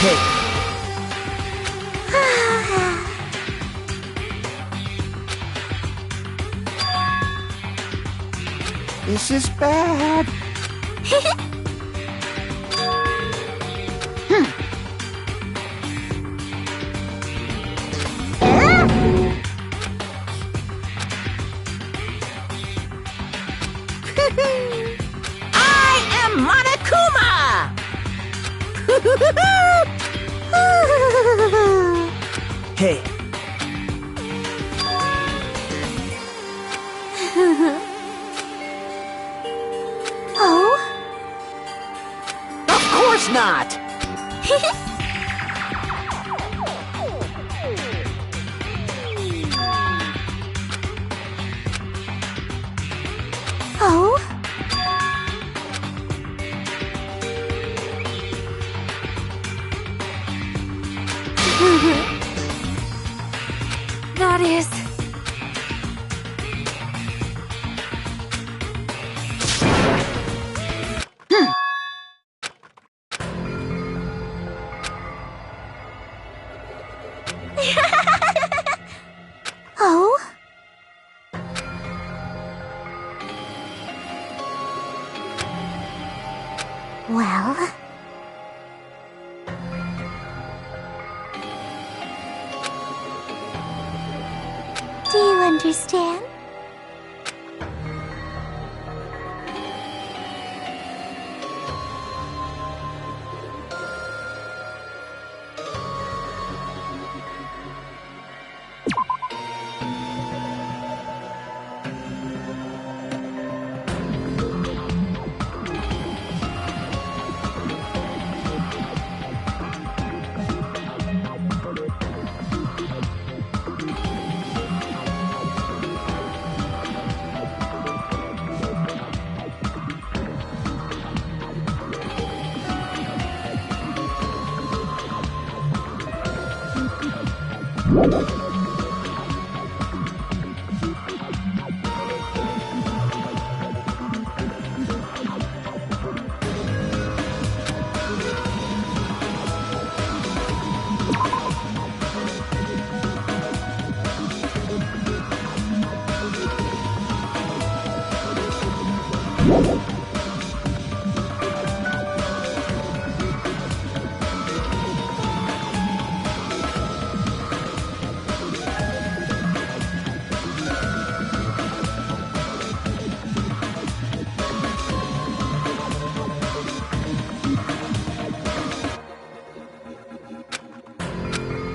Hey, This is bad. I am Monokuma! hey. Oh? Of course not! Oh? That is... Oh? Well... Do you understand?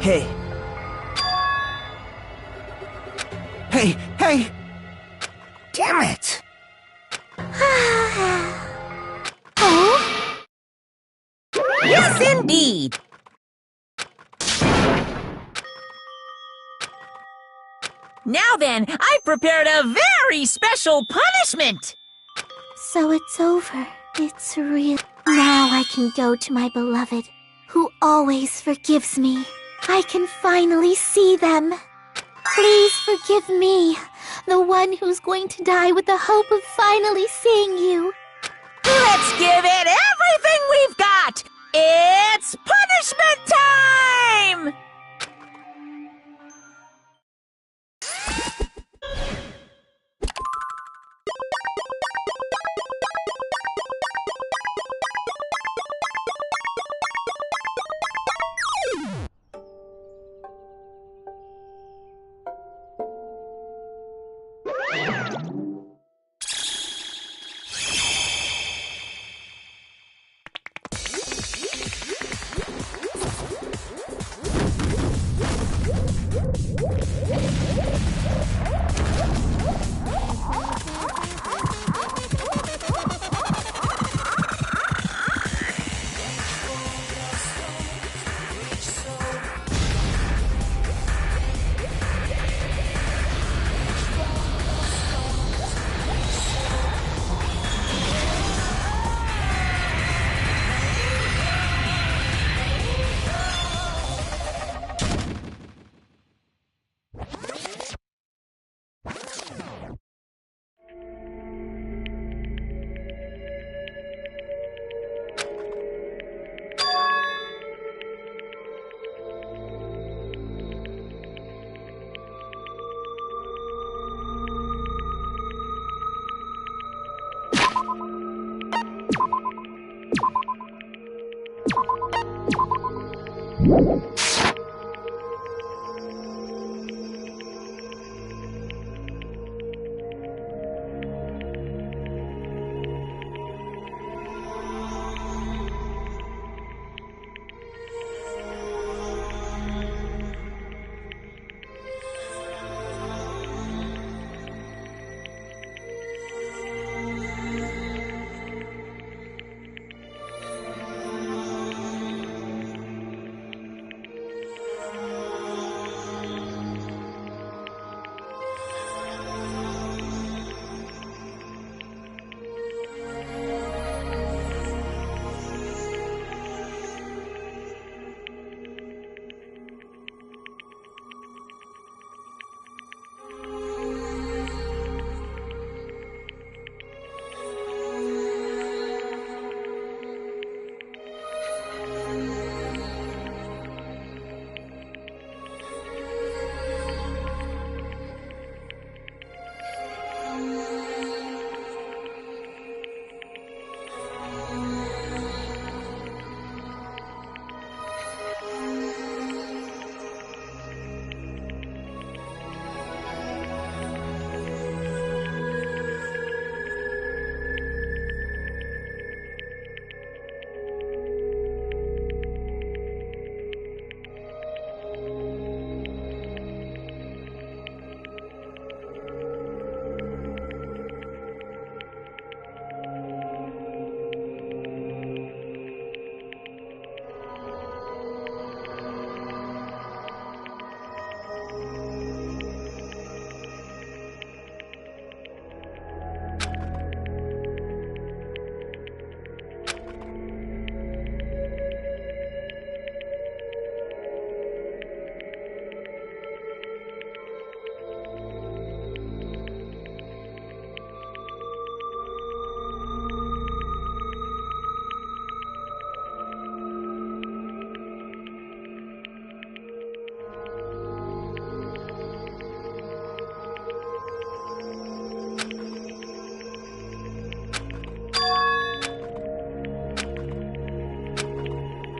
Hey. Hey, hey! Damn it! Oh? Yes, indeed! Now then, I've prepared a very special punishment! So it's over. It's real. Now I can go to my beloved, who always forgives me. I can finally see them. Please forgive me, the one who's going to die with the hope of finally seeing you. Let's give it everything we've got! It's punishment time!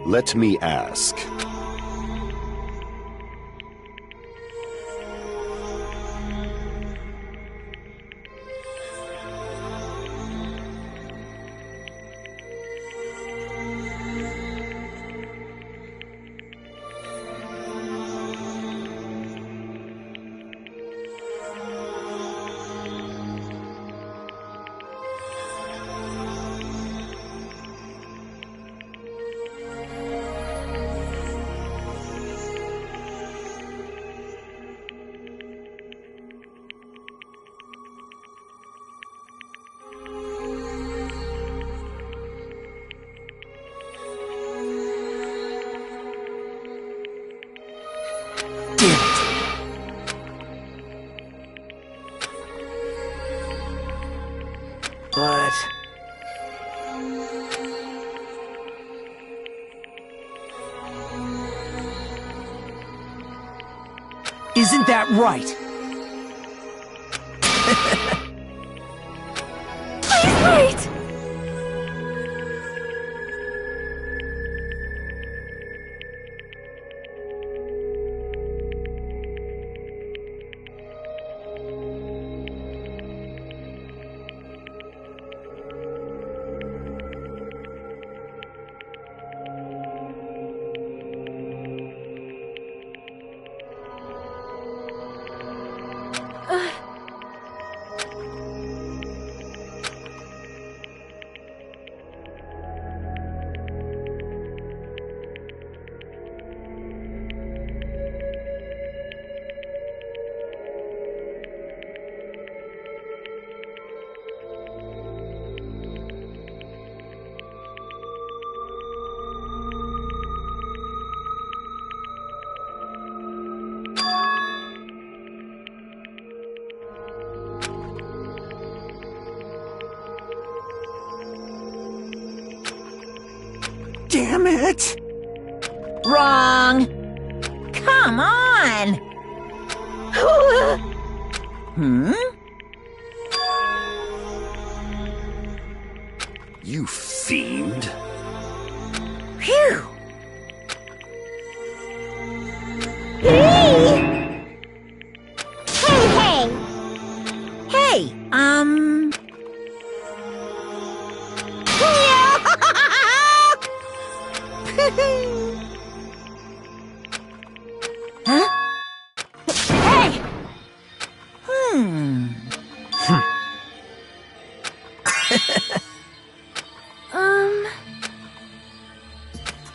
Let me ask. Isn't that right? Please wait! Damn it! Wrong! Come on! You fiend. Phew! Hey! Hey, Huh? Hey!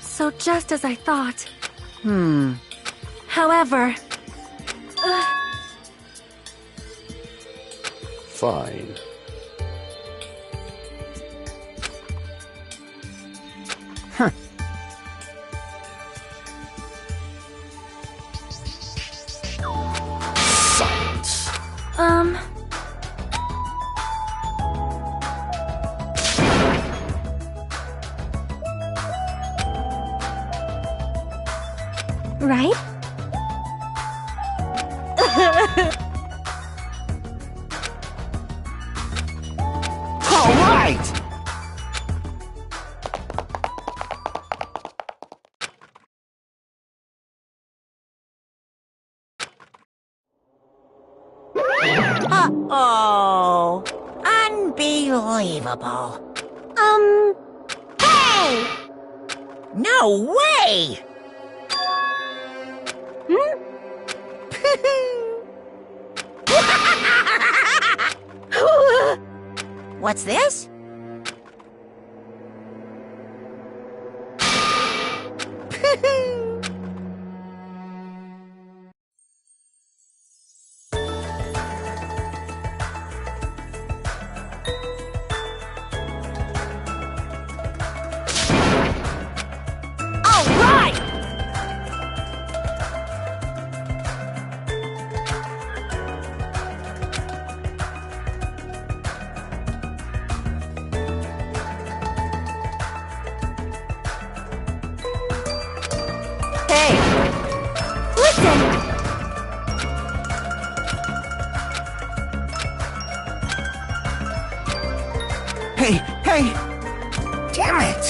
So just as I thought. However... Fine. Silence. Right? All right! Uh-oh! Unbelievable. Hey! No way! What's this? All right! Hey! Listen! Hey! Damn it!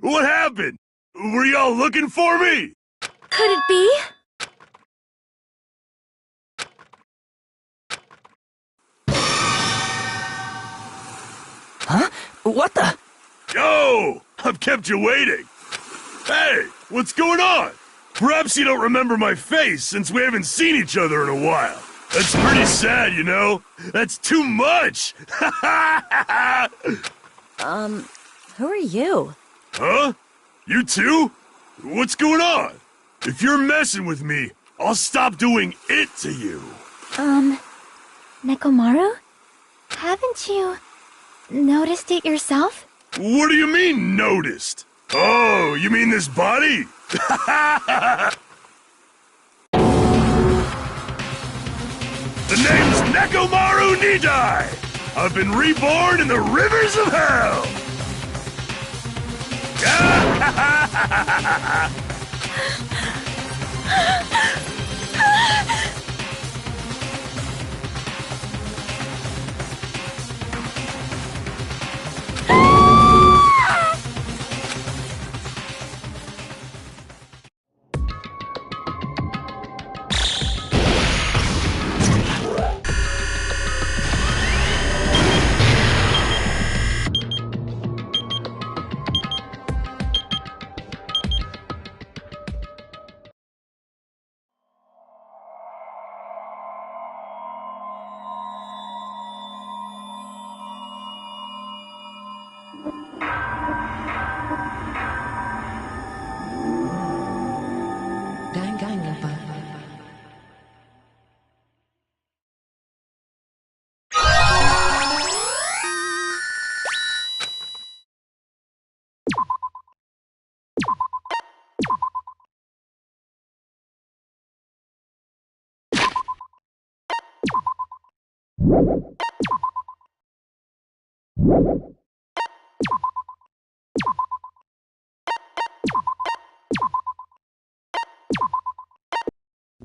What happened? Were y'all looking for me? Could it be? Huh? What the? Yo! I've kept you waiting. Hey, what's going on? Perhaps you don't remember my face since we haven't seen each other in a while. That's pretty sad, you know? That's too much! Who are you? Huh? You too? What's going on? If you're messing with me, I'll stop doing it to you. Nekomaru? Haven't you noticed it yourself? What do you mean, noticed? Oh, you mean this body? The name's Nekomaru Nidai! I've been reborn in the rivers of hell!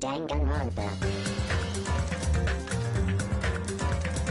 Dangle.